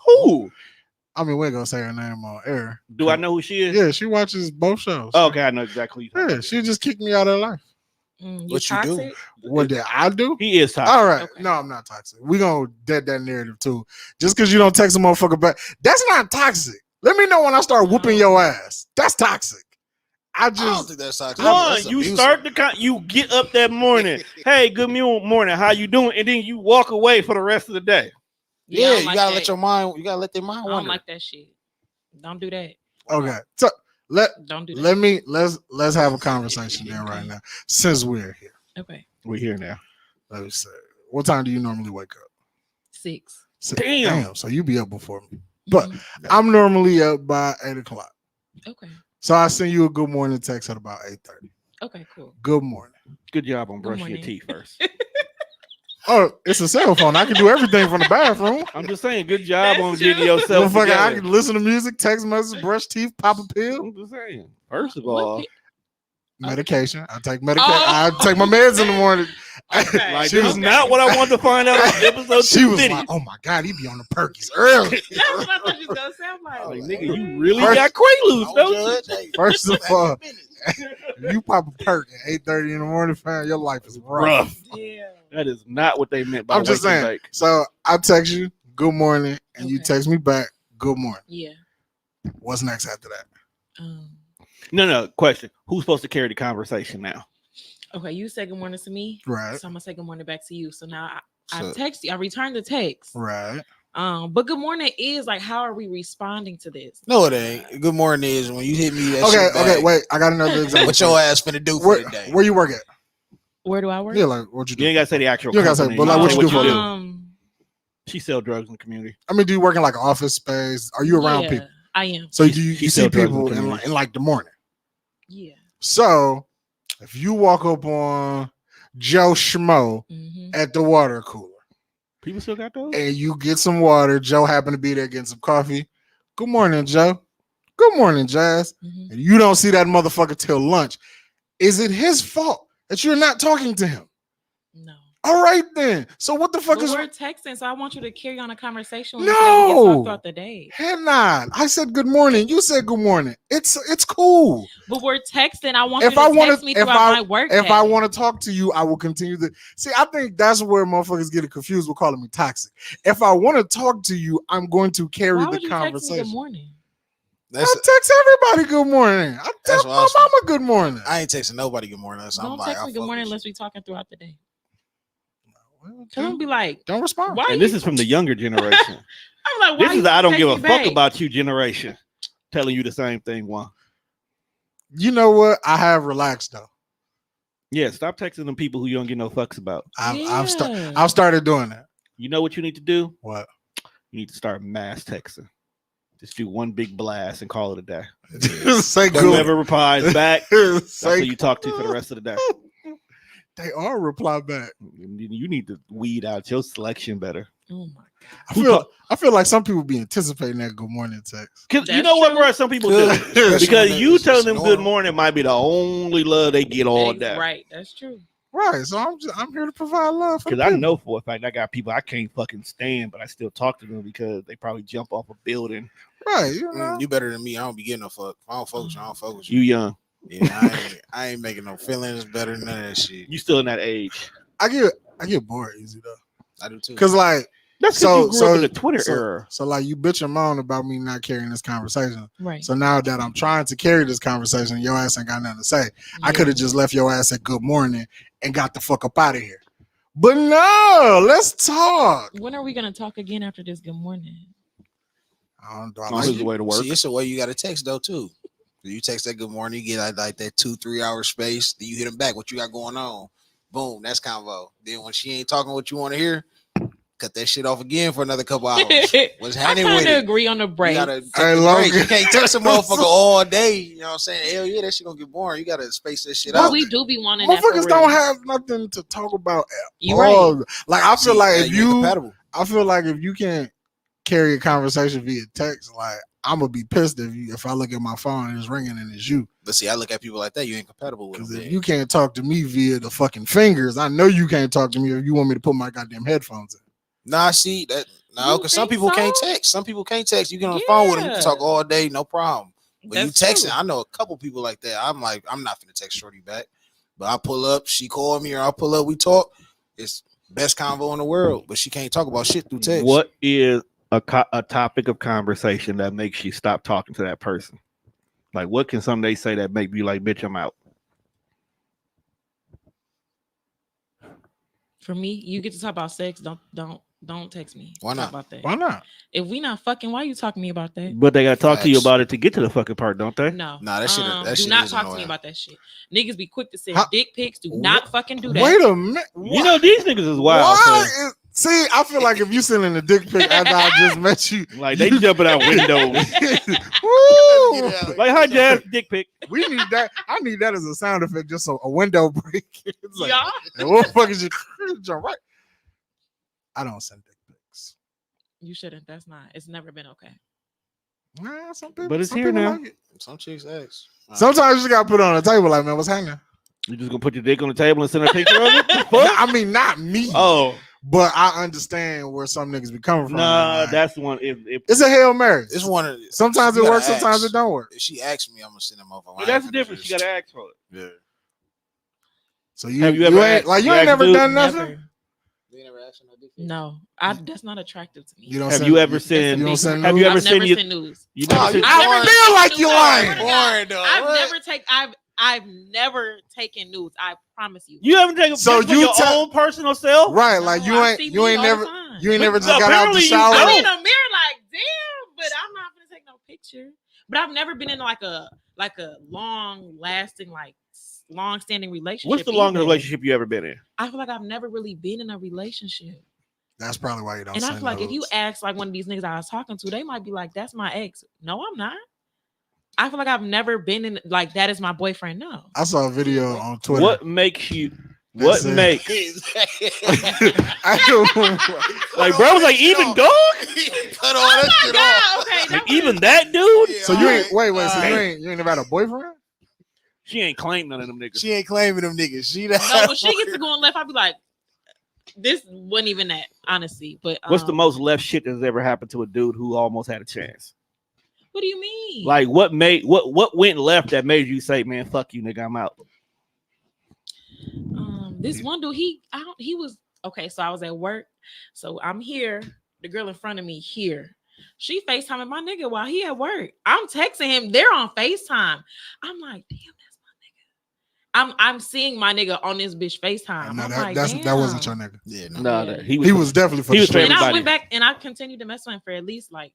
Speaker 1: Who?
Speaker 2: I mean, we ain't gonna say her name on air.
Speaker 1: Do I know who she is?
Speaker 2: Yeah, she watches both shows.
Speaker 1: Oh, okay, I know exactly. Who you're talking
Speaker 2: Yeah,
Speaker 1: about.
Speaker 2: she just kicked me out of her life.
Speaker 4: You
Speaker 3: What you do?
Speaker 4: toxic?
Speaker 2: What did I do?
Speaker 1: He is toxic.
Speaker 2: All right.
Speaker 4: Okay.
Speaker 2: No, I'm not toxic. We gonna dead that narrative too. Just because you don't text a motherfucker back, that's not toxic. Let me know when I start whooping your ass. That's toxic. I
Speaker 3: I don't
Speaker 2: just
Speaker 3: think that's toxic.
Speaker 1: One,
Speaker 3: That's
Speaker 1: you
Speaker 3: abusive.
Speaker 1: start you get up that morning. Hey, good morning. How you doing? And then you walk away for the rest of the day.
Speaker 4: I
Speaker 3: Yeah,
Speaker 4: don't
Speaker 3: you
Speaker 4: like
Speaker 3: gotta
Speaker 4: that.
Speaker 3: let your mind. You gotta let their mind
Speaker 4: I don't
Speaker 3: wander.
Speaker 4: like that shit. Don't do that.
Speaker 2: okay. So
Speaker 4: Don't do that.
Speaker 2: let's have a conversation there right now since we're here.
Speaker 4: Okay.
Speaker 1: We're here now.
Speaker 2: Let me say, what time do you normally wake up?
Speaker 4: 6.
Speaker 1: Damn.
Speaker 2: So you be up before me, but
Speaker 4: Mhm.
Speaker 2: I'm normally up by 8:00.
Speaker 4: Okay.
Speaker 2: So I send you a good morning text at about 8:30.
Speaker 4: Okay. Cool.
Speaker 2: Good morning.
Speaker 1: Good job on
Speaker 4: Good
Speaker 1: brushing your
Speaker 4: morning.
Speaker 1: teeth first.
Speaker 2: Oh, it's a cell phone. I can do everything from the bathroom.
Speaker 1: I'm just saying, good job
Speaker 4: That's
Speaker 1: on
Speaker 4: true.
Speaker 1: getting yourself
Speaker 2: Motherfucker, I
Speaker 1: together.
Speaker 2: can listen to music, text messages, brush teeth, pop a pill,
Speaker 1: I'm just saying. First of
Speaker 4: What
Speaker 1: all,
Speaker 4: pi-
Speaker 2: medication. I take medication.
Speaker 4: Oh.
Speaker 2: I take my meds in the morning.
Speaker 4: Okay.
Speaker 1: like
Speaker 2: She
Speaker 1: this
Speaker 2: was
Speaker 1: is not what I wanted to find out on episode
Speaker 2: She was
Speaker 1: 250.
Speaker 2: like, "Oh my god, he be on the Perkies early."
Speaker 4: That's what I thought you was gonna sound like.
Speaker 1: Like,
Speaker 3: Like,
Speaker 1: nigga, you really
Speaker 2: First-
Speaker 1: got Quaaludes,
Speaker 3: Don't
Speaker 1: don't you?
Speaker 3: judge. Hey,
Speaker 2: First of
Speaker 3: have your
Speaker 2: all,
Speaker 3: business.
Speaker 2: if you pop a perk at 8:30 in the morning, fam, your life is rough.
Speaker 1: Rough.
Speaker 4: Damn.
Speaker 1: That is not what they meant by
Speaker 2: I'm just
Speaker 1: wake and
Speaker 2: saying.
Speaker 1: bake.
Speaker 2: So I text you, good morning, and you
Speaker 4: Okay.
Speaker 2: text me back, good morning.
Speaker 4: Yeah.
Speaker 2: What's next after that?
Speaker 1: No. Question. Who's supposed to carry the conversation now?
Speaker 4: Okay. You say good morning to me.
Speaker 2: Right,
Speaker 4: So I'm gonna say good morning back to you. So now I
Speaker 3: So-
Speaker 4: text you. I returned the text.
Speaker 2: right.
Speaker 4: But good morning is like, how are we responding to this?
Speaker 3: No, it ain't. Good morning is when you hit me. That
Speaker 2: Okay,
Speaker 3: shit back.
Speaker 2: okay, wait. I got another example.
Speaker 3: What your ass finna do for
Speaker 2: where,
Speaker 3: the day?
Speaker 2: where you work at?
Speaker 4: Where do I work?
Speaker 2: Yeah, like what you do?
Speaker 1: You ain't gotta say the actual.
Speaker 2: You ain't gotta say,
Speaker 1: company.
Speaker 2: but like
Speaker 1: You
Speaker 2: what
Speaker 1: say
Speaker 2: you do for a living?
Speaker 1: She sell drugs in the community.
Speaker 2: I mean, do you work in like an office space? Are you around
Speaker 4: Yeah,
Speaker 2: people?
Speaker 4: I am.
Speaker 2: So
Speaker 1: She-
Speaker 2: do you,
Speaker 1: she
Speaker 2: you
Speaker 1: sell
Speaker 2: see
Speaker 1: drugs in
Speaker 2: people
Speaker 1: the
Speaker 2: in
Speaker 1: community.
Speaker 2: like the morning?
Speaker 4: Yeah.
Speaker 2: So if you walk up on Joe Schmo
Speaker 4: Mm-hmm.
Speaker 2: at the water cooler
Speaker 1: People still got those.
Speaker 2: and you get some water, Joe happened to be there getting some coffee. Good morning, Joe. Good morning, Jazz.
Speaker 4: Mm-hmm.
Speaker 2: And you don't see that motherfucker till lunch. Is it his fault that you're not talking to him?
Speaker 4: No.
Speaker 2: All right then. So what the fuck
Speaker 4: But
Speaker 2: is
Speaker 4: we're texting, so I want you to carry on a conversation with me so that we can
Speaker 2: No.
Speaker 4: talk throughout the day.
Speaker 2: Hell nah. I said good morning. You said good morning. It's cool.
Speaker 4: But we're texting. I want
Speaker 2: If
Speaker 4: you
Speaker 2: I
Speaker 4: to
Speaker 2: wanna-
Speaker 4: text me
Speaker 2: if
Speaker 4: throughout
Speaker 2: I-
Speaker 4: my work
Speaker 2: If
Speaker 4: day.
Speaker 2: I want to talk to you, I will continue to see. I think that's where motherfuckers get it confused with calling me toxic. If I want to talk to you, I'm going to carry
Speaker 4: Why
Speaker 2: the
Speaker 4: would you text me
Speaker 2: conversation.
Speaker 4: good morning?
Speaker 2: I
Speaker 3: That's
Speaker 2: text everybody good morning. I
Speaker 3: That's
Speaker 2: text
Speaker 3: what I
Speaker 2: my
Speaker 3: was
Speaker 2: mama good morning.
Speaker 3: I ain't texting nobody good morning. So
Speaker 4: Don't
Speaker 3: I'm like,
Speaker 4: text
Speaker 3: I
Speaker 4: me good
Speaker 3: fuck
Speaker 4: morning
Speaker 3: with you.
Speaker 4: unless we talking throughout the day.
Speaker 2: Well,
Speaker 4: Cause I'm gonna be like,
Speaker 2: don't respond.
Speaker 4: why?
Speaker 1: And this is from the younger generation.
Speaker 4: I'm like, why?
Speaker 1: This is
Speaker 4: you
Speaker 1: the I don't
Speaker 4: text
Speaker 1: give a
Speaker 4: me
Speaker 1: fuck
Speaker 4: back?
Speaker 1: about you generation. Telling you the same thing, one.
Speaker 2: You know what? I have relaxed though.
Speaker 1: Yeah, stop texting them people who you don't give no fucks about.
Speaker 4: Yeah.
Speaker 2: I've started doing that.
Speaker 1: You know what you need to do?
Speaker 2: What?
Speaker 1: You need to start mass texting. Just do one big blast and call it a day.
Speaker 2: Say good.
Speaker 1: Whoever replies back, that's
Speaker 2: Say
Speaker 1: who you talk to for the rest of the day.
Speaker 2: They all reply back.
Speaker 1: You need to weed out your selection better.
Speaker 4: Oh my god.
Speaker 2: I feel like some people be anticipating that good morning text.
Speaker 1: Because you
Speaker 4: That's
Speaker 1: know what,
Speaker 4: true.
Speaker 1: bro? Some people do.
Speaker 3: Especially
Speaker 1: Because
Speaker 3: when
Speaker 1: you
Speaker 3: it's
Speaker 1: telling
Speaker 3: just
Speaker 1: them good
Speaker 3: normal.
Speaker 1: morning might be the only love they get all day.
Speaker 4: Right. That's true.
Speaker 2: Right. So I'm here to provide love for the
Speaker 1: Because I
Speaker 2: people.
Speaker 1: know for a fact I got people I can't fucking stand, but I still talk to them because they probably jump off a building.
Speaker 2: Right. You know.
Speaker 3: You better than me. I don't be getting no fuck. If I don't fuck with you, I don't fuck with
Speaker 1: You
Speaker 3: you.
Speaker 1: young.
Speaker 3: Yeah, I ain't making no feelings better than none of that shit.
Speaker 1: You still in that age.
Speaker 2: I get bored easy though.
Speaker 3: I do too.
Speaker 2: Cause like
Speaker 1: That's
Speaker 2: So-
Speaker 1: because you grew up
Speaker 2: so-
Speaker 1: in the Twitter
Speaker 2: so-
Speaker 1: era.
Speaker 2: so like you bitch and moan about me not carrying this conversation.
Speaker 4: Right.
Speaker 2: So now that I'm trying to carry this conversation, your ass ain't got nothing to say. I
Speaker 4: Yeah.
Speaker 2: could have just left your ass at good morning and got the fuck up out of here. But no, let's talk.
Speaker 4: When are we gonna talk again after this? Good morning.
Speaker 2: I don't do I
Speaker 1: This
Speaker 2: like
Speaker 1: is
Speaker 2: you.
Speaker 1: the way to work.
Speaker 3: See, it's a way you got to text though too. You text that good morning, you get like that 2-3 hour space. Then you hit them back. What you got going on? Boom, that's convo. Then when she ain't talking what you want to hear, cut that shit off again for another couple hours. What's
Speaker 4: I
Speaker 3: happening
Speaker 4: kind
Speaker 3: with
Speaker 4: of
Speaker 3: it?
Speaker 4: agree on the
Speaker 3: You
Speaker 4: break.
Speaker 3: gotta take
Speaker 2: Hey,
Speaker 3: the
Speaker 2: Logan.
Speaker 3: break. You can't text a motherfucker all day. You know what I'm saying? Hell yeah, that shit gonna get boring. You gotta space that shit
Speaker 4: But
Speaker 3: out.
Speaker 4: we do be wanting that for
Speaker 2: Motherfuckers
Speaker 4: real.
Speaker 2: don't have nothing to talk about at
Speaker 4: You right.
Speaker 2: all. Like I feel
Speaker 3: See,
Speaker 2: like
Speaker 3: yeah,
Speaker 2: if
Speaker 3: you ain't
Speaker 2: you,
Speaker 3: compatible.
Speaker 2: I feel like if you can't carry a conversation via text, like I'm gonna be pissed if I look at my phone and it's ringing and it's you.
Speaker 3: But see, I look at people like that. You ain't compatible with
Speaker 2: Because
Speaker 3: them.
Speaker 2: if you can't talk to me via the fucking fingers, I know you can't talk to me if you want me to put my goddamn headphones in.
Speaker 3: Nah, see that. No,
Speaker 4: You
Speaker 3: because some
Speaker 4: think
Speaker 3: people can't
Speaker 4: so?
Speaker 3: text. Some people can't text. You get on the phone with them, you can
Speaker 4: Yeah.
Speaker 3: talk all day, no problem. But you
Speaker 4: That's
Speaker 3: texting,
Speaker 4: true.
Speaker 3: I know a couple people like that. I'm like, I'm not gonna text Shorty back. But I pull up, she call me, or I pull up, we talk. It's best convo in the world. But she can't talk about shit through text.
Speaker 1: What is a topic of conversation that makes you stop talking to that person? Like, what can some they say that make you like, bitch, I'm out?
Speaker 4: For me, you get to talk about sex. Don't Don't text me.
Speaker 3: Why
Speaker 4: Talk
Speaker 3: not?
Speaker 4: about that.
Speaker 2: Why not?
Speaker 4: If we not fucking, why you talking to me about that?
Speaker 1: But they gotta talk to you
Speaker 3: Facts.
Speaker 1: about it to get to the fucking part, don't they?
Speaker 4: No.
Speaker 3: Nah, that shit. That
Speaker 4: do
Speaker 3: shit
Speaker 4: not
Speaker 3: is
Speaker 4: talk to me
Speaker 3: annoying.
Speaker 4: about that shit. Niggas be quick to send
Speaker 2: How-
Speaker 4: dick pics. Do not fucking do that.
Speaker 2: Wait a minute.
Speaker 1: You know these niggas is wild.
Speaker 2: Why
Speaker 1: So,
Speaker 2: see, I feel like if you sending a dick pic after I just met you,
Speaker 1: like they jumping out windows.
Speaker 2: woo,
Speaker 3: Yeah.
Speaker 1: Like hi Jazz, dick pic.
Speaker 2: we need that. I need that as a sound effect, just so a window break. It's like,
Speaker 4: Y'all.
Speaker 2: and what the fuck is you jump right? I don't send dick pics.
Speaker 4: You shouldn't. That's not. It's never been okay.
Speaker 2: Nah, some people,
Speaker 1: But it's
Speaker 2: some
Speaker 1: here
Speaker 2: people
Speaker 1: now.
Speaker 2: like it.
Speaker 3: Some chicks ask.
Speaker 2: Sometimes you just gotta put it on the table, like, man, what's happening?
Speaker 1: You just gonna put your dick on the table and send a picture of it? The
Speaker 2: No,
Speaker 1: fuck?
Speaker 2: I mean, not me.
Speaker 1: Oh,
Speaker 2: But I understand where some niggas be coming from.
Speaker 1: nah,
Speaker 2: Like,
Speaker 1: that's the one. If
Speaker 2: it's a Hail Mary.
Speaker 3: It's one of
Speaker 2: Sometimes
Speaker 3: you
Speaker 2: it
Speaker 3: gotta
Speaker 2: works, sometimes
Speaker 3: ask.
Speaker 2: it don't work.
Speaker 3: If she asks me, I'm gonna send them over.
Speaker 1: well, that's the difference. You gotta ask for it.
Speaker 3: Yeah.
Speaker 2: So you,
Speaker 1: Have you ever
Speaker 2: ain't
Speaker 1: asked-
Speaker 2: like you
Speaker 1: you
Speaker 2: ain't
Speaker 1: asked
Speaker 2: never
Speaker 1: dude?
Speaker 2: done nothing.
Speaker 4: Never.
Speaker 3: You never asked no dick?
Speaker 4: No. That's not attractive to me.
Speaker 2: You don't
Speaker 1: Have
Speaker 2: send,
Speaker 1: you ever
Speaker 2: you
Speaker 1: sent?
Speaker 2: don't send
Speaker 1: Have you
Speaker 2: nudes?
Speaker 1: ever
Speaker 4: I've never
Speaker 1: sent you?
Speaker 4: sent news.
Speaker 1: You never
Speaker 3: Oh,
Speaker 1: sent?
Speaker 3: you-
Speaker 2: I
Speaker 3: Boring.
Speaker 2: feel like you
Speaker 4: News.
Speaker 2: lying.
Speaker 3: Boring though.
Speaker 4: I've
Speaker 3: What?
Speaker 4: never taken. I've never taken nudes. I promise you.
Speaker 1: You haven't taken
Speaker 2: So
Speaker 1: so for
Speaker 2: you
Speaker 1: your
Speaker 2: tell-
Speaker 1: own personal self?
Speaker 2: Right,
Speaker 4: No,
Speaker 2: like
Speaker 4: I see me all the
Speaker 2: never
Speaker 4: time.
Speaker 2: you ain't
Speaker 1: But
Speaker 2: never just got out the
Speaker 1: apparently you
Speaker 2: shower.
Speaker 1: don't.
Speaker 4: I'm in a mirror like, damn, but I'm not gonna take no picture. But I've never been in like a long lasting, like long standing relationship.
Speaker 1: What's the longest
Speaker 4: either.
Speaker 1: relationship you ever been in?
Speaker 4: I feel like I've never really been in a relationship.
Speaker 2: That's probably why you don't
Speaker 4: And I
Speaker 2: send
Speaker 4: feel like if you
Speaker 2: nudes.
Speaker 4: ask like one of these niggas I was talking to, they might be like, that's my ex. No, I'm not. I feel like I've never been in like that is my boyfriend. No.
Speaker 2: I saw a video on Twitter.
Speaker 1: What makes you?
Speaker 2: that
Speaker 1: What
Speaker 2: said-
Speaker 1: makes?
Speaker 2: I don't-
Speaker 1: Like, bro was like, even dog?
Speaker 3: Cut all
Speaker 4: Oh
Speaker 3: that
Speaker 4: my
Speaker 3: shit
Speaker 4: God.
Speaker 3: off.
Speaker 4: Okay.
Speaker 1: Like,
Speaker 4: that
Speaker 1: even
Speaker 4: was-
Speaker 1: that dude?
Speaker 3: Yeah,
Speaker 2: so you ain't
Speaker 3: alright,
Speaker 2: wait, so you
Speaker 3: alright.
Speaker 2: ain't never had a boyfriend?
Speaker 1: She ain't claimed none of them niggas.
Speaker 3: She ain't claiming them niggas. She
Speaker 4: No, when she gets to going left, I'll be like, this wasn't even that, honestly. But
Speaker 1: What's the most left shit that's ever happened to a dude who almost had a chance?
Speaker 4: What do you mean?
Speaker 1: Like, what went left that made you say, man, fuck you, nigga, I'm out?
Speaker 4: This one dude, he was okay. So I was at work. So I'm here. The girl in front of me here. She FaceTiming my nigga while he at work. I'm texting him. They're on FaceTime. I'm like, damn, that's my nigga. I'm seeing my nigga on this bitch FaceTime.
Speaker 2: No,
Speaker 4: I'm
Speaker 2: that
Speaker 4: like,
Speaker 2: that wasn't your
Speaker 4: damn.
Speaker 2: nigga.
Speaker 3: Yeah, no.
Speaker 1: No,
Speaker 4: Yeah.
Speaker 1: that
Speaker 2: He was definitely for
Speaker 1: he
Speaker 2: the
Speaker 1: was for
Speaker 2: street.
Speaker 4: And I
Speaker 1: everybody.
Speaker 4: went back and I continued to mess with him for at least like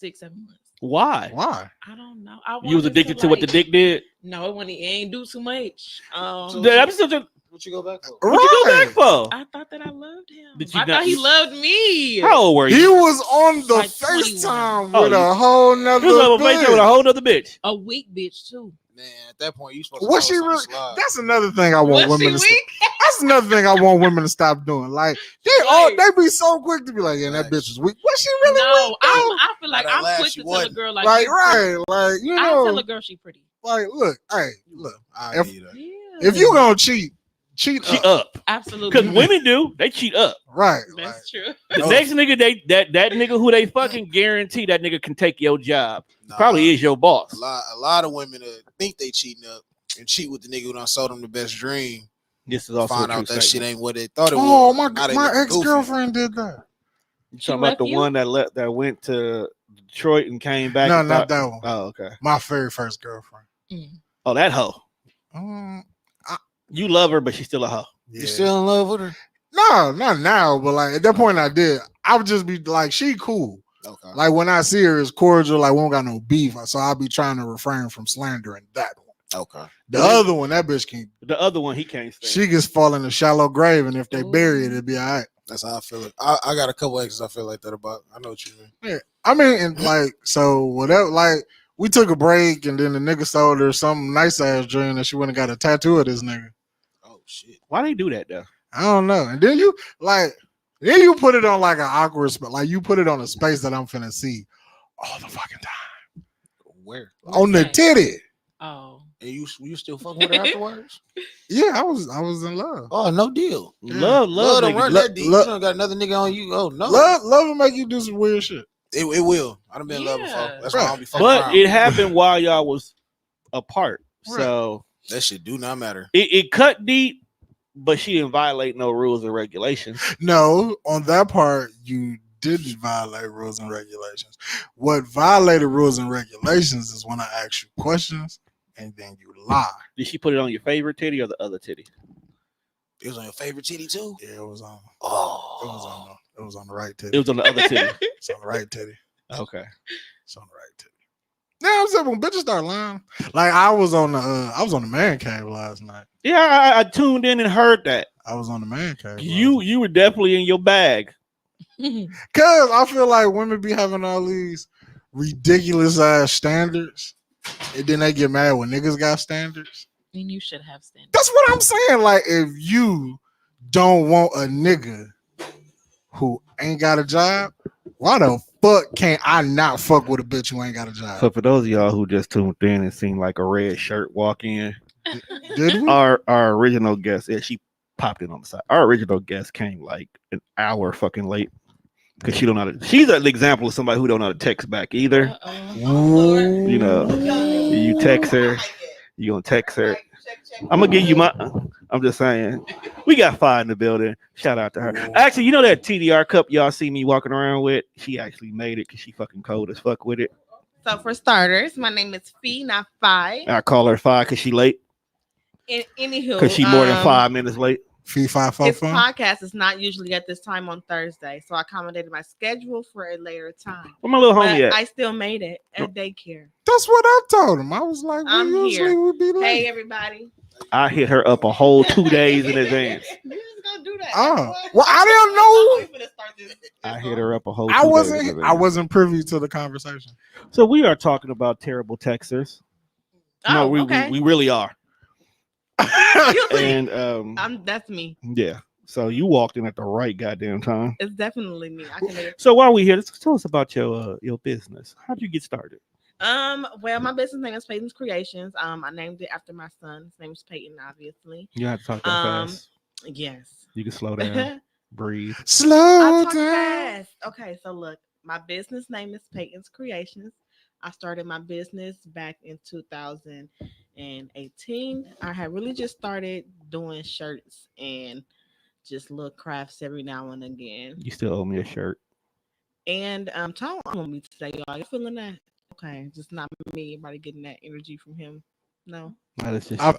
Speaker 4: 6-7 months.
Speaker 1: Why?
Speaker 2: Why?
Speaker 4: I don't know.
Speaker 1: You was addicted to what the dick did?
Speaker 4: No, it ain't do too much.
Speaker 1: I'm still just,
Speaker 3: What you go back for?
Speaker 1: what you go back for?
Speaker 4: I thought that I loved him.
Speaker 1: Did you
Speaker 4: I
Speaker 1: not-
Speaker 4: thought he loved me.
Speaker 1: How old were
Speaker 2: He
Speaker 1: you?
Speaker 2: was on the
Speaker 4: Like
Speaker 2: FaceTime
Speaker 1: 21.
Speaker 2: with a whole nother
Speaker 1: He was on a FaceTime with a
Speaker 2: bitch.
Speaker 1: whole nother bitch.
Speaker 4: A weak bitch too.
Speaker 3: Man, at that point, you supposed to
Speaker 2: Was
Speaker 3: know
Speaker 2: she
Speaker 3: something
Speaker 2: really?
Speaker 3: slide.
Speaker 2: That's another thing I want
Speaker 4: Was she
Speaker 2: women to stop.
Speaker 4: weak?
Speaker 2: That's another thing I want women to stop doing. Like
Speaker 4: Right.
Speaker 2: they be so quick to be like, yeah, that
Speaker 3: Right.
Speaker 2: bitch is weak. Was she really
Speaker 4: No,
Speaker 2: weak?
Speaker 4: I feel like
Speaker 3: By that
Speaker 4: I'm
Speaker 3: last,
Speaker 4: quick
Speaker 3: she
Speaker 4: to tell a
Speaker 3: wasn't.
Speaker 4: girl like,
Speaker 2: Like
Speaker 4: you
Speaker 2: right, like you
Speaker 4: pretty. I'll tell
Speaker 2: know,
Speaker 4: a girl she pretty.
Speaker 2: like look, hey, look.
Speaker 3: I'll
Speaker 2: If-
Speaker 3: give you that.
Speaker 4: Yeah.
Speaker 2: If you gonna cheat
Speaker 1: Cheat
Speaker 2: up.
Speaker 1: up.
Speaker 4: absolutely,
Speaker 1: Because women do. They cheat up.
Speaker 2: Right.
Speaker 4: that's true.
Speaker 1: The
Speaker 3: Oh.
Speaker 1: next nigga, that nigga who they fucking guarantee that nigga can take your job.
Speaker 3: Nah,
Speaker 1: Probably is your boss.
Speaker 3: a lot of women think they cheating up and cheat with the nigga who done sold them the best dream.
Speaker 1: This is also
Speaker 3: Find
Speaker 1: a true
Speaker 3: out that shit
Speaker 1: statement.
Speaker 3: ain't what they thought it
Speaker 2: Oh,
Speaker 3: was. Now they
Speaker 2: my
Speaker 3: looking
Speaker 2: ex
Speaker 3: goofy.
Speaker 2: girlfriend did that.
Speaker 1: You
Speaker 4: She
Speaker 1: talking about
Speaker 4: left
Speaker 1: the
Speaker 4: you?
Speaker 1: one that went to Detroit and came back?
Speaker 2: No,
Speaker 1: and
Speaker 2: not
Speaker 1: thought-
Speaker 2: that one.
Speaker 1: Oh, okay.
Speaker 2: My very first girlfriend.
Speaker 1: Oh, that hoe.
Speaker 2: Mm,
Speaker 1: You love her, but she's still a hoe.
Speaker 2: yeah.
Speaker 3: You still in love with her?
Speaker 2: No, not now, but like at that point I did. I would just be like, she cool.
Speaker 3: Okay.
Speaker 2: Like when I see her, it's cordial. Like we don't got no beef, so I'll be trying to refrain from slandering that one.
Speaker 3: Okay.
Speaker 2: The other one, that bitch can.
Speaker 1: The other one, he can't stand.
Speaker 2: She gets fall in a shallow grave, and if they bury it,
Speaker 4: Ooh.
Speaker 2: it'd be all right.
Speaker 3: That's how I feel it. I got a couple exes I feel like that about. I know what you mean.
Speaker 2: I mean, and like so, whatever. Like we took a break, and then the nigga sold her some nice ass dream, and she went and got a tattoo of this nigga.
Speaker 3: Oh shit.
Speaker 1: Why they do that though?
Speaker 2: I don't know. And then you put it on like an awkward spot. Like you put it on a space that I'm finna see all the fucking time
Speaker 3: Where?
Speaker 2: on the
Speaker 4: Okay.
Speaker 2: titty.
Speaker 4: Oh,
Speaker 3: And you still fucking with her afterwards?
Speaker 2: Yeah, I was in love.
Speaker 3: Oh, no deal.
Speaker 1: Love
Speaker 3: Love don't
Speaker 1: niggas.
Speaker 3: run
Speaker 2: Lo-
Speaker 3: that deep.
Speaker 2: lo-
Speaker 3: You don't got another nigga on you. Oh no.
Speaker 2: Love will make you do some weird shit.
Speaker 3: It will. I done been in love before.
Speaker 4: Yeah.
Speaker 3: That's why I don't be fucking
Speaker 1: But
Speaker 3: around.
Speaker 1: it happened while y'all was apart, so
Speaker 3: That shit do not matter.
Speaker 1: it cut deep. But she didn't violate no rules or regulations.
Speaker 2: No, on that part, you didn't violate rules and regulations. What violated rules and regulations is when I ask you questions and then you lie.
Speaker 1: Did she put it on your favorite titty or the other titty?
Speaker 3: It was on your favorite titty too?
Speaker 2: Yeah, it was on.
Speaker 3: Oh.
Speaker 2: It was on. It was on the right
Speaker 1: It
Speaker 2: titty.
Speaker 1: was on the other titty.
Speaker 2: It's on the right titty.
Speaker 1: Okay.
Speaker 2: It's on the right titty. Yeah, I'm saying when bitches start lying. Like I was on the man cave last night.
Speaker 1: Yeah, I tuned in and heard that.
Speaker 2: I was on the man cave.
Speaker 1: You were definitely in your bag.
Speaker 2: Cause I feel like women be having all these ridiculous ass standards, and then they get mad when niggas got standards.
Speaker 4: And you should have standards.
Speaker 2: That's what I'm saying. Like if you don't want a nigga who ain't got a job, why the fuck can't I not fuck with a bitch who ain't got a job?
Speaker 1: So for those of y'all who just tuned in and seen like a red shirt walk in,
Speaker 2: Did we?
Speaker 1: our original guest, yeah, she popped in on the side. Our original guest came like an hour fucking late because she don't know how to. She's an example of somebody who don't know how to text back either.
Speaker 2: Ooh.
Speaker 1: You know, you text her, you gonna text her. I'm gonna give you my. I'm just saying, we got 5 in the building. Shout out to her. Actually, you know that TDR cup y'all see me walking around with? She actually made it because she fucking cold as fuck with it.
Speaker 5: So for starters, my name is Fee, not Fi.
Speaker 1: I call her 5 because she late.
Speaker 5: Anywho,
Speaker 1: Because she more than 5 minutes late.
Speaker 2: Fee 5 4
Speaker 5: This
Speaker 2: 4.
Speaker 5: podcast is not usually at this time on Thursday, so I accommodated my schedule for a later time.
Speaker 1: Where my little
Speaker 5: But
Speaker 1: homie at?
Speaker 5: I still made it at daycare.
Speaker 2: That's what I told him. I was like, we
Speaker 5: I'm
Speaker 2: usually
Speaker 5: here.
Speaker 2: would be late.
Speaker 5: Hey, everybody.
Speaker 1: I hit her up a whole 2 days in advance.
Speaker 5: You just gonna do that?
Speaker 2: Oh, well, I didn't know.
Speaker 1: I hit her up a whole. 2
Speaker 2: I
Speaker 1: days in advance.
Speaker 2: wasn't privy to the conversation.
Speaker 1: So we are talking about terrible texters. No,
Speaker 5: Oh,
Speaker 1: we,
Speaker 5: okay.
Speaker 1: we really are.
Speaker 5: Usually,
Speaker 1: And
Speaker 5: that's me.
Speaker 1: yeah. So you walked in at the right goddamn time.
Speaker 5: It's definitely me. I can make it.
Speaker 1: So while we here, let's tell us about your business. How'd you get started?
Speaker 5: Well, my business name is Peyton's Creations. I named it after my son. His name is Peyton, obviously.
Speaker 1: You have to talk that fast.
Speaker 5: Yes.
Speaker 1: You can slow down, breathe.
Speaker 2: Slow
Speaker 5: I talk
Speaker 2: down.
Speaker 5: fast. Okay, so look, my business name is Peyton's Creations. I started my business back in 2018. I had really just started doing shirts and just little crafts every now and again.
Speaker 1: You still owe me a shirt.
Speaker 5: And Tom want me today, y'all. You feeling that? Okay, just not me. Everybody getting that energy from him. No.
Speaker 1: No, that's just,
Speaker 2: I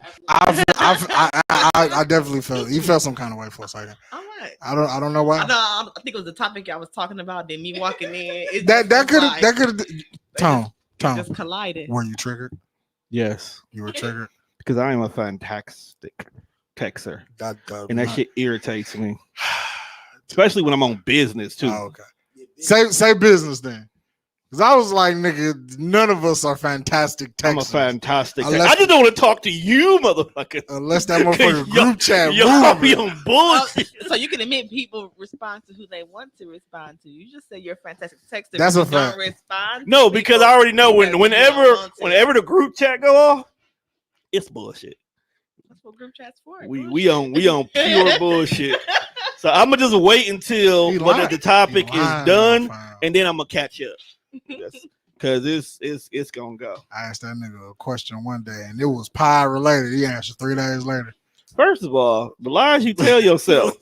Speaker 2: definitely felt. You felt some kind of way for a second.
Speaker 5: All right.
Speaker 2: I don't know why.
Speaker 5: I think it was the topic I was talking about. Then me walking in. It
Speaker 2: That
Speaker 5: just
Speaker 2: could
Speaker 5: was
Speaker 2: have
Speaker 5: like-
Speaker 2: Tom.
Speaker 5: just collided.
Speaker 2: Were you triggered?
Speaker 1: yes,
Speaker 2: You were triggered.
Speaker 1: because I am a fantastic texter, and that shit irritates me, especially when I'm on business too.
Speaker 2: Oh, okay. Say business then. Because I was like, nigga, none of us are fantastic texters.
Speaker 1: I'm a fantastic.
Speaker 2: Unless-
Speaker 1: I just don't want to talk to you, motherfucker.
Speaker 2: Unless that motherfucker
Speaker 1: Yo-
Speaker 2: group chat
Speaker 1: Y'all be
Speaker 2: moving.
Speaker 1: on
Speaker 5: Oh,
Speaker 1: bullshit.
Speaker 5: so you can admit people respond to who they want to respond to. You just say you're a fantastic texter.
Speaker 2: That's
Speaker 5: but
Speaker 2: a
Speaker 5: you don't
Speaker 2: fact.
Speaker 5: respond.
Speaker 1: No,
Speaker 5: to
Speaker 1: because
Speaker 5: people
Speaker 1: I already know
Speaker 5: that you
Speaker 1: whenever
Speaker 5: want to.
Speaker 1: the group chat go off, it's bullshit.
Speaker 5: That's what group chats for.
Speaker 1: We on pure bullshit. So I'm gonna just wait until
Speaker 2: He
Speaker 1: whether
Speaker 2: lying.
Speaker 1: the topic
Speaker 2: He
Speaker 1: is
Speaker 2: lying,
Speaker 1: done,
Speaker 2: fam.
Speaker 1: and then I'm gonna catch up. Because it's gonna go.
Speaker 2: I asked that nigga a question one day, and it was pie related. He answered 3 days later.
Speaker 1: First of all, the lies you tell yourself.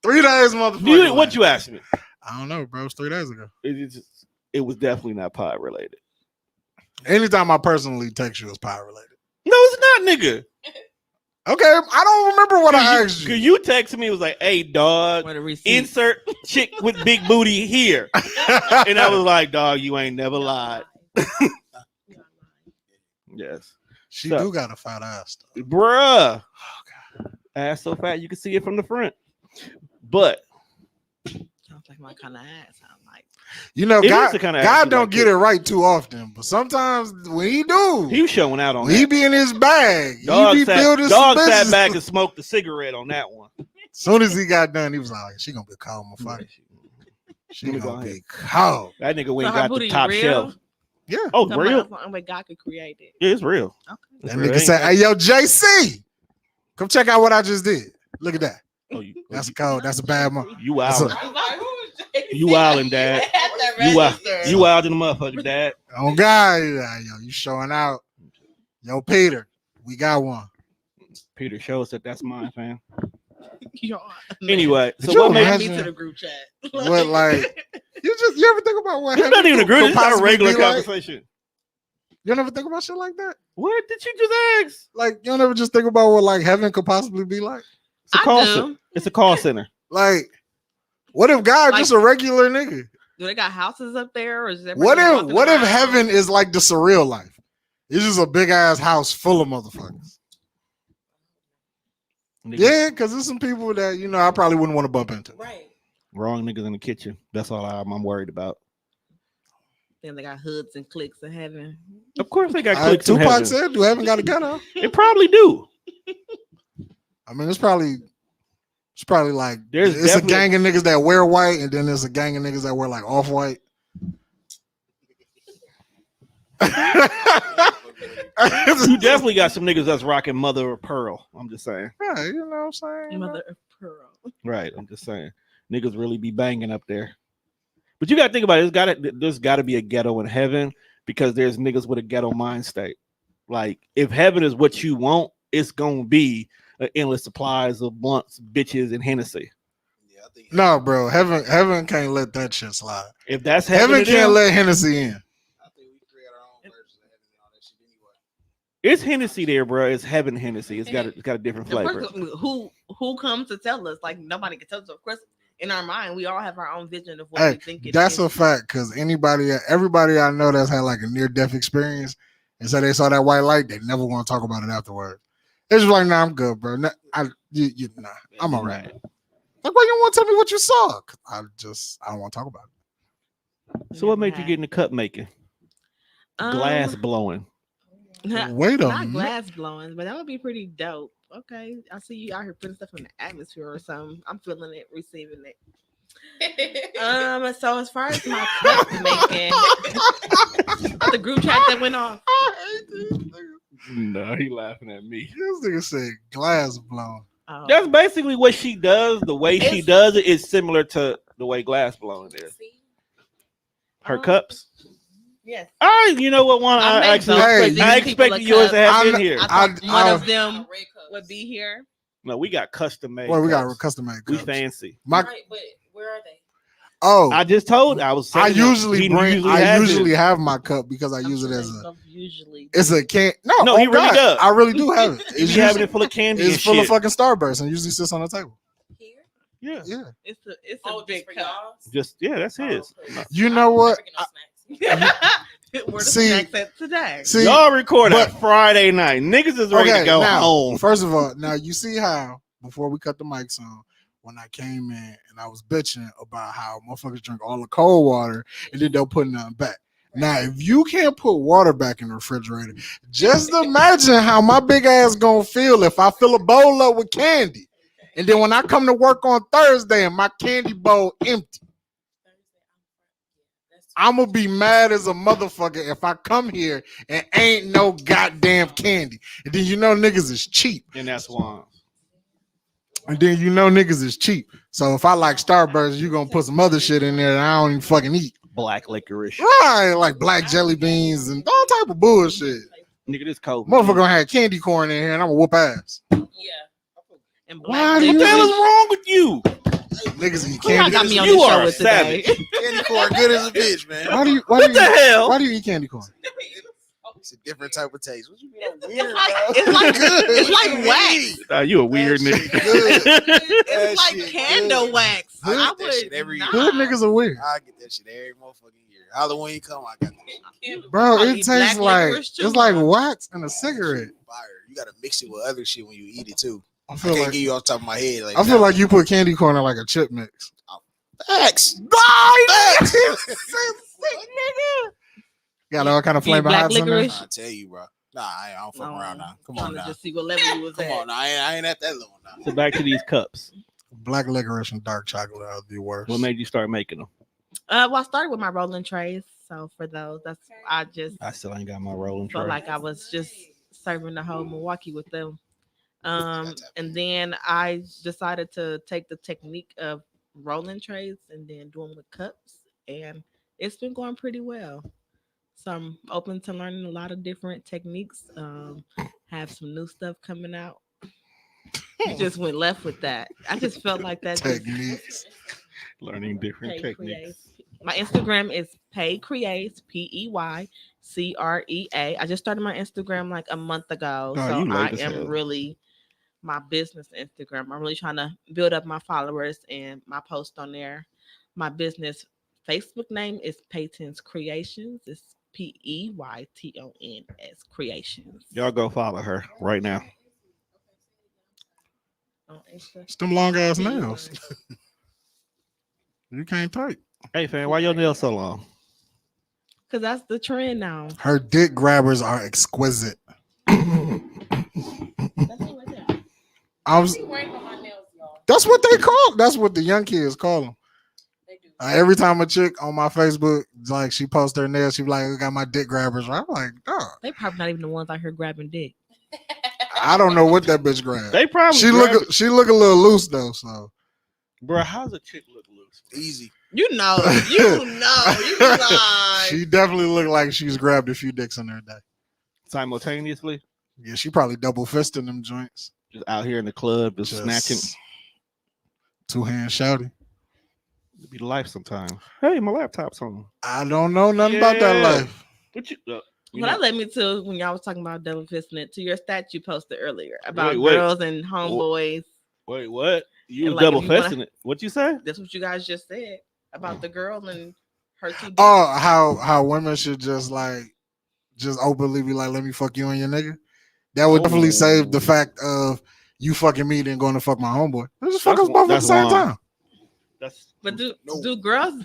Speaker 2: 3 days, motherfucker.
Speaker 1: What you asked me?
Speaker 2: I don't know, bro. It was 3 days ago.
Speaker 1: It was definitely not pie related.
Speaker 2: Anytime I personally text you, it's pie related.
Speaker 1: No, it's not, nigga.
Speaker 2: Okay, I don't remember what I asked
Speaker 1: Cause
Speaker 2: you.
Speaker 1: you texted me, it was like, "Hey, dog,
Speaker 5: What a receipt.
Speaker 1: insert chick with big booty here," and I was like, "Dog, you ain't never lied." Yes,
Speaker 2: She
Speaker 1: So-
Speaker 2: do got a fat ass. Though.
Speaker 1: bruh. Ass so fat you can see it from the front. But
Speaker 5: Sounds like my kind of ass. I'm like,
Speaker 2: You know,
Speaker 1: It is
Speaker 2: God,
Speaker 1: the kinda ass
Speaker 2: God
Speaker 1: you
Speaker 2: don't
Speaker 1: like
Speaker 2: get
Speaker 1: to-
Speaker 2: it right too often, but sometimes when he do,
Speaker 1: he was showing out on
Speaker 2: when he
Speaker 1: that.
Speaker 2: be in his bag.
Speaker 1: Dog
Speaker 2: he be building some
Speaker 1: sat
Speaker 2: business.
Speaker 1: back and smoked a cigarette on that one.
Speaker 2: As soon as he got done, he was like, "She gonna be cold, motherfucker. She
Speaker 1: Let me go
Speaker 2: gonna
Speaker 1: ahead.
Speaker 2: be cold."
Speaker 1: That nigga went
Speaker 5: So
Speaker 1: and
Speaker 5: her
Speaker 1: got the
Speaker 5: booty
Speaker 1: top
Speaker 5: real?
Speaker 1: shelf.
Speaker 2: Yeah,
Speaker 1: Oh,
Speaker 5: somebody
Speaker 1: real?
Speaker 5: else on way God could create it.
Speaker 1: Yeah, it's real.
Speaker 5: Okay.
Speaker 1: It's
Speaker 2: that
Speaker 1: real.
Speaker 2: nigga
Speaker 1: Ain't-
Speaker 2: said, "Hey, yo, JC, come check out what I just did. Look at that.
Speaker 1: Oh,
Speaker 2: That's a cold. That's a bad one."
Speaker 1: you
Speaker 2: That's a-
Speaker 1: wildin'. You wildin', Dad. You wild in the motherfucker, Dad.
Speaker 2: Oh God, yo, you showing out. Yo, Peter, we got one.
Speaker 1: Peter shows that that's mine, fam.
Speaker 5: You're-
Speaker 1: Anyway,
Speaker 2: Did
Speaker 1: so
Speaker 2: you
Speaker 1: what
Speaker 5: Add
Speaker 1: makes
Speaker 2: imagine-
Speaker 5: me to the group chat.
Speaker 2: What, like, you ever think about what?
Speaker 1: it's not even a group, it's not a
Speaker 2: possibly
Speaker 1: regular
Speaker 2: be like?
Speaker 1: conversation.
Speaker 2: You never think about shit like that?
Speaker 1: What did you just ask?
Speaker 2: Like, you don't ever just think about what like heaven could possibly be like?
Speaker 1: It's a
Speaker 5: I
Speaker 1: call
Speaker 5: do.
Speaker 1: center. It's a call center.
Speaker 2: Like, What if God
Speaker 5: Like-
Speaker 2: just a regular nigga?
Speaker 5: Do they got houses up there, or is
Speaker 2: What
Speaker 5: everybody
Speaker 2: if
Speaker 5: walking
Speaker 2: what if
Speaker 5: around?
Speaker 2: heaven is like the surreal life? It's just a big ass house full of motherfuckers.
Speaker 1: Niggas,
Speaker 2: Yeah, because there's some people that I probably wouldn't want to bump into.
Speaker 4: Right.
Speaker 1: wrong niggas in the kitchen. That's all I'm worried about.
Speaker 5: Then they got hoods and cliques in heaven.
Speaker 1: Of course, they got clicks in
Speaker 2: Tupac
Speaker 1: heaven.
Speaker 2: said, "Do heaven got a ghetto?"
Speaker 1: They probably do.
Speaker 2: I mean, it's probably like
Speaker 1: There's
Speaker 2: it's a
Speaker 1: definitely-
Speaker 2: gang of niggas that wear white, and then there's a gang of niggas that wear like off white.
Speaker 1: You definitely got some niggas that's rocking mother of pearl. I'm just saying.
Speaker 2: Yeah, you know what I'm saying?
Speaker 5: Mother of pearl.
Speaker 1: Right. I'm just saying. Niggas really be banging up there. But you gotta think about it. There's gotta be a ghetto in heaven because there's niggas with a ghetto mind state. Like if heaven is what you want, it's gonna be an endless supplies of blunts, bitches, and Hennessy.
Speaker 3: Yeah, I think
Speaker 2: No, bro. Heaven can't let that shit slide.
Speaker 1: If that's heaven,
Speaker 2: Heaven
Speaker 1: to
Speaker 2: can't
Speaker 1: them,
Speaker 2: let Hennessy in.
Speaker 3: I think we create our own version of heaven and all that shit anyway.
Speaker 1: it's Hennessy there, bro. It's heaven Hennessy. It's got a different
Speaker 5: Of
Speaker 1: flavor.
Speaker 5: course, who comes to tell us? Like nobody can tell us. Of course, in our mind, we all have our own vision of what
Speaker 2: Hey,
Speaker 5: we think it
Speaker 2: that's
Speaker 5: is.
Speaker 2: a fact. Because everybody I know that's had like a near death experience, and so they saw that white light, they never want to talk about it afterwards. It's just like, nah, I'm good, bro. Nah, I'm all right. Like, why you don't want to tell me what you saw? 'Cause I don't want to talk about it.
Speaker 1: So what
Speaker 5: Never
Speaker 1: made you
Speaker 5: had.
Speaker 1: get into cup making? Glass blowing.
Speaker 2: Wait a
Speaker 5: Not
Speaker 2: minute.
Speaker 5: glass blowing, but that would be pretty dope. Okay, I see you out here putting stuff in the atmosphere or something. I'm feeling it, receiving it. So as far as my cup making, the group chat that went off.
Speaker 1: No, he laughing at me.
Speaker 2: This nigga said glass blown.
Speaker 5: Oh.
Speaker 1: That's basically what she does. The way she
Speaker 5: It's-
Speaker 1: does it is similar to the way glass blowing is. Her cups.
Speaker 5: Yes.
Speaker 1: All right, you know what? One
Speaker 5: I
Speaker 1: I
Speaker 5: made
Speaker 1: actually
Speaker 5: those
Speaker 2: Hey,
Speaker 5: for
Speaker 1: I
Speaker 5: these people
Speaker 1: expected
Speaker 5: a
Speaker 1: yours to
Speaker 5: cup.
Speaker 1: have been
Speaker 2: I'm-
Speaker 1: here.
Speaker 5: I thought one
Speaker 2: I-
Speaker 5: of them would be here.
Speaker 1: No, we got custom made.
Speaker 2: Well, we got
Speaker 1: cups.
Speaker 2: custom made
Speaker 1: We
Speaker 2: cups.
Speaker 1: fancy.
Speaker 2: My
Speaker 4: Right, but where are they?
Speaker 1: I just told. I was.
Speaker 2: I
Speaker 1: saying that
Speaker 2: usually
Speaker 1: he
Speaker 2: bring. I
Speaker 1: has
Speaker 2: usually
Speaker 1: it.
Speaker 2: have my cup because I
Speaker 5: I'm
Speaker 2: use
Speaker 5: sure
Speaker 2: it as
Speaker 5: they
Speaker 2: a.
Speaker 5: both usually.
Speaker 2: It's a can. No,
Speaker 1: No,
Speaker 2: oh
Speaker 1: he really
Speaker 2: God,
Speaker 1: does.
Speaker 2: I really do have it.
Speaker 1: He
Speaker 2: It's
Speaker 1: be having
Speaker 2: usually-
Speaker 1: it full of candy and
Speaker 2: It's full
Speaker 1: shit.
Speaker 2: of fucking Starburst and usually sits on the table.
Speaker 4: Here?
Speaker 1: Yeah,
Speaker 2: Yeah.
Speaker 5: It's a
Speaker 4: Oh,
Speaker 5: big
Speaker 4: just for
Speaker 5: cup.
Speaker 4: y'all?
Speaker 1: just that's his.
Speaker 2: You know what?
Speaker 5: Where the
Speaker 2: See-
Speaker 5: snacks at today?
Speaker 2: See,
Speaker 1: Y'all record
Speaker 2: but-
Speaker 1: on Friday night. Niggas is ready to go
Speaker 2: now,
Speaker 1: home.
Speaker 2: First of all, now you see how before we cut the mics on, when I came in and I was bitching about how motherfuckers drink all the cold water and then they'll put nothing back. Now, if you can't put water back in the refrigerator, just imagine how my big ass gonna feel if I fill a bowl up with candy. And then when I come to work on Thursday and my candy bowl empty, I'm gonna be mad as a motherfucker if I come here and ain't no goddamn candy. And then niggas is cheap.
Speaker 1: And that's why.
Speaker 2: And then niggas is cheap. So if I like Starburst, you gonna put some other shit in there that I don't even fucking eat.
Speaker 1: Black licorice.
Speaker 2: Right, like black jelly beans and all type of bullshit.
Speaker 1: Nigga, this cold.
Speaker 2: Motherfucker gonna have candy corn in here and I'm gonna whoop ass.
Speaker 4: Yeah.
Speaker 5: And
Speaker 2: Why
Speaker 5: black
Speaker 2: do
Speaker 1: What
Speaker 2: you-
Speaker 1: the hell is
Speaker 5: licorice.
Speaker 1: wrong with you?
Speaker 2: Niggas eat
Speaker 5: Y'all
Speaker 2: candy.
Speaker 5: got me on
Speaker 1: You
Speaker 5: the
Speaker 1: are
Speaker 5: show
Speaker 1: a
Speaker 5: with today.
Speaker 3: Candy corn good as a bitch, man.
Speaker 2: Why do you
Speaker 1: What the hell?
Speaker 2: Why do you eat candy corn?
Speaker 3: It's a different type of taste. What you mean?
Speaker 5: It's like wax.
Speaker 1: You a weird
Speaker 3: That
Speaker 1: nigga.
Speaker 3: That
Speaker 5: It's like
Speaker 3: shit
Speaker 5: candle
Speaker 3: good.
Speaker 5: wax.
Speaker 3: I
Speaker 5: I
Speaker 3: get that
Speaker 5: would
Speaker 3: shit every year.
Speaker 5: not.
Speaker 2: Hood niggas are weird.
Speaker 3: I get that shit every motherfucking year. Halloween come, I got that.
Speaker 2: Bro,
Speaker 5: I
Speaker 2: it
Speaker 5: eat
Speaker 2: tastes
Speaker 5: black
Speaker 2: like
Speaker 5: licorice too,
Speaker 2: it's like
Speaker 5: bro.
Speaker 2: wax and a cigarette.
Speaker 3: Fire. You gotta mix it with other shit when you eat it too.
Speaker 2: I
Speaker 3: I
Speaker 2: feel
Speaker 3: can't
Speaker 2: like
Speaker 3: give you off the top of my head. Like
Speaker 2: I feel like you put candy corn in like a chip mix.
Speaker 3: facts.
Speaker 2: Got all kind of
Speaker 5: You eat
Speaker 2: flavor
Speaker 5: black
Speaker 2: hots in there.
Speaker 5: licorice?
Speaker 3: I tell you, bro. Nah, I don't fuck
Speaker 5: No,
Speaker 3: around now. Come
Speaker 5: Trying
Speaker 3: on
Speaker 5: to
Speaker 3: now.
Speaker 5: just see what level you was
Speaker 3: Come
Speaker 5: at.
Speaker 3: on now. I ain't at that level now.
Speaker 1: So back to these cups.
Speaker 2: Black licorice and dark chocolate are the worst.
Speaker 1: What made you start making them?
Speaker 5: Well, I started with my rolling trays. So for those, I just
Speaker 1: I still ain't got my rolling tray.
Speaker 5: felt like I was just serving the whole Milwaukee with them. And then I decided to take the technique of rolling trays and then do them with cups, and it's been going pretty well. So I'm open to learning a lot of different techniques. Have some new stuff coming out. You just went left with that. I just felt like that. Just,
Speaker 2: Techniques.
Speaker 1: Learning different
Speaker 5: Pay
Speaker 1: techniques.
Speaker 5: Creates. My Instagram is Pay Creates, PEYCREA. I just started my Instagram like a month ago,
Speaker 1: Oh,
Speaker 5: so
Speaker 1: you late
Speaker 5: I
Speaker 1: as
Speaker 5: am
Speaker 1: hell.
Speaker 5: really my business Instagram. I'm really trying to build up my followers and my post on there. My business Facebook name is Peyton's Creations. It's PEYTONS Creations.
Speaker 1: Y'all go follow her right now.
Speaker 5: On Insta.
Speaker 2: It's them long ass nails. You can't type.
Speaker 1: Hey, fam, why your nails so long?
Speaker 5: Cause that's the trend now.
Speaker 2: Her dick grabbers are exquisite.
Speaker 5: That's it right there.
Speaker 2: I was.
Speaker 4: She working on my nails, y'all.
Speaker 2: That's what they call. That's what the young kids call them.
Speaker 4: They do.
Speaker 2: Every time a chick on my Facebook, like she posts her nails, she be like, "I got my dick grabbers." I'm like, dog.
Speaker 5: They probably not even the ones out here grabbing dick.
Speaker 2: I don't know what that bitch grabbed.
Speaker 1: They probably
Speaker 2: She look a little loose though. So,
Speaker 1: bro. How's a chick look loose?
Speaker 3: Easy.
Speaker 5: You know, you like.
Speaker 2: she definitely looked like she's grabbed a few dicks in her day.
Speaker 1: Simultaneously,
Speaker 2: Yeah, she probably double fisting them joints.
Speaker 1: just out here in the club, just snatching.
Speaker 2: Two hand shouty.
Speaker 1: It'd be life sometimes. Hey, my laptop's on.
Speaker 2: I don't know nothing about that
Speaker 1: Yeah.
Speaker 2: life.
Speaker 1: What you?
Speaker 5: Well, that led me to when y'all was talking about double fisting it to your stat you posted earlier about
Speaker 1: Wait.
Speaker 5: girls and homeboys.
Speaker 1: Wait, what? You
Speaker 5: And
Speaker 1: was
Speaker 5: like,
Speaker 1: double
Speaker 5: if you wanna-
Speaker 1: fisting it? What you say?
Speaker 5: That's what you guys just said about the girl and her two.
Speaker 2: Oh, how women should just openly be like, let me fuck you and your nigga. That would definitely save the fact of you fucking me then going to fuck my homeboy. Let's just fuck us both at the
Speaker 1: That's
Speaker 2: same
Speaker 1: wrong.
Speaker 2: time.
Speaker 1: That's
Speaker 5: But do girls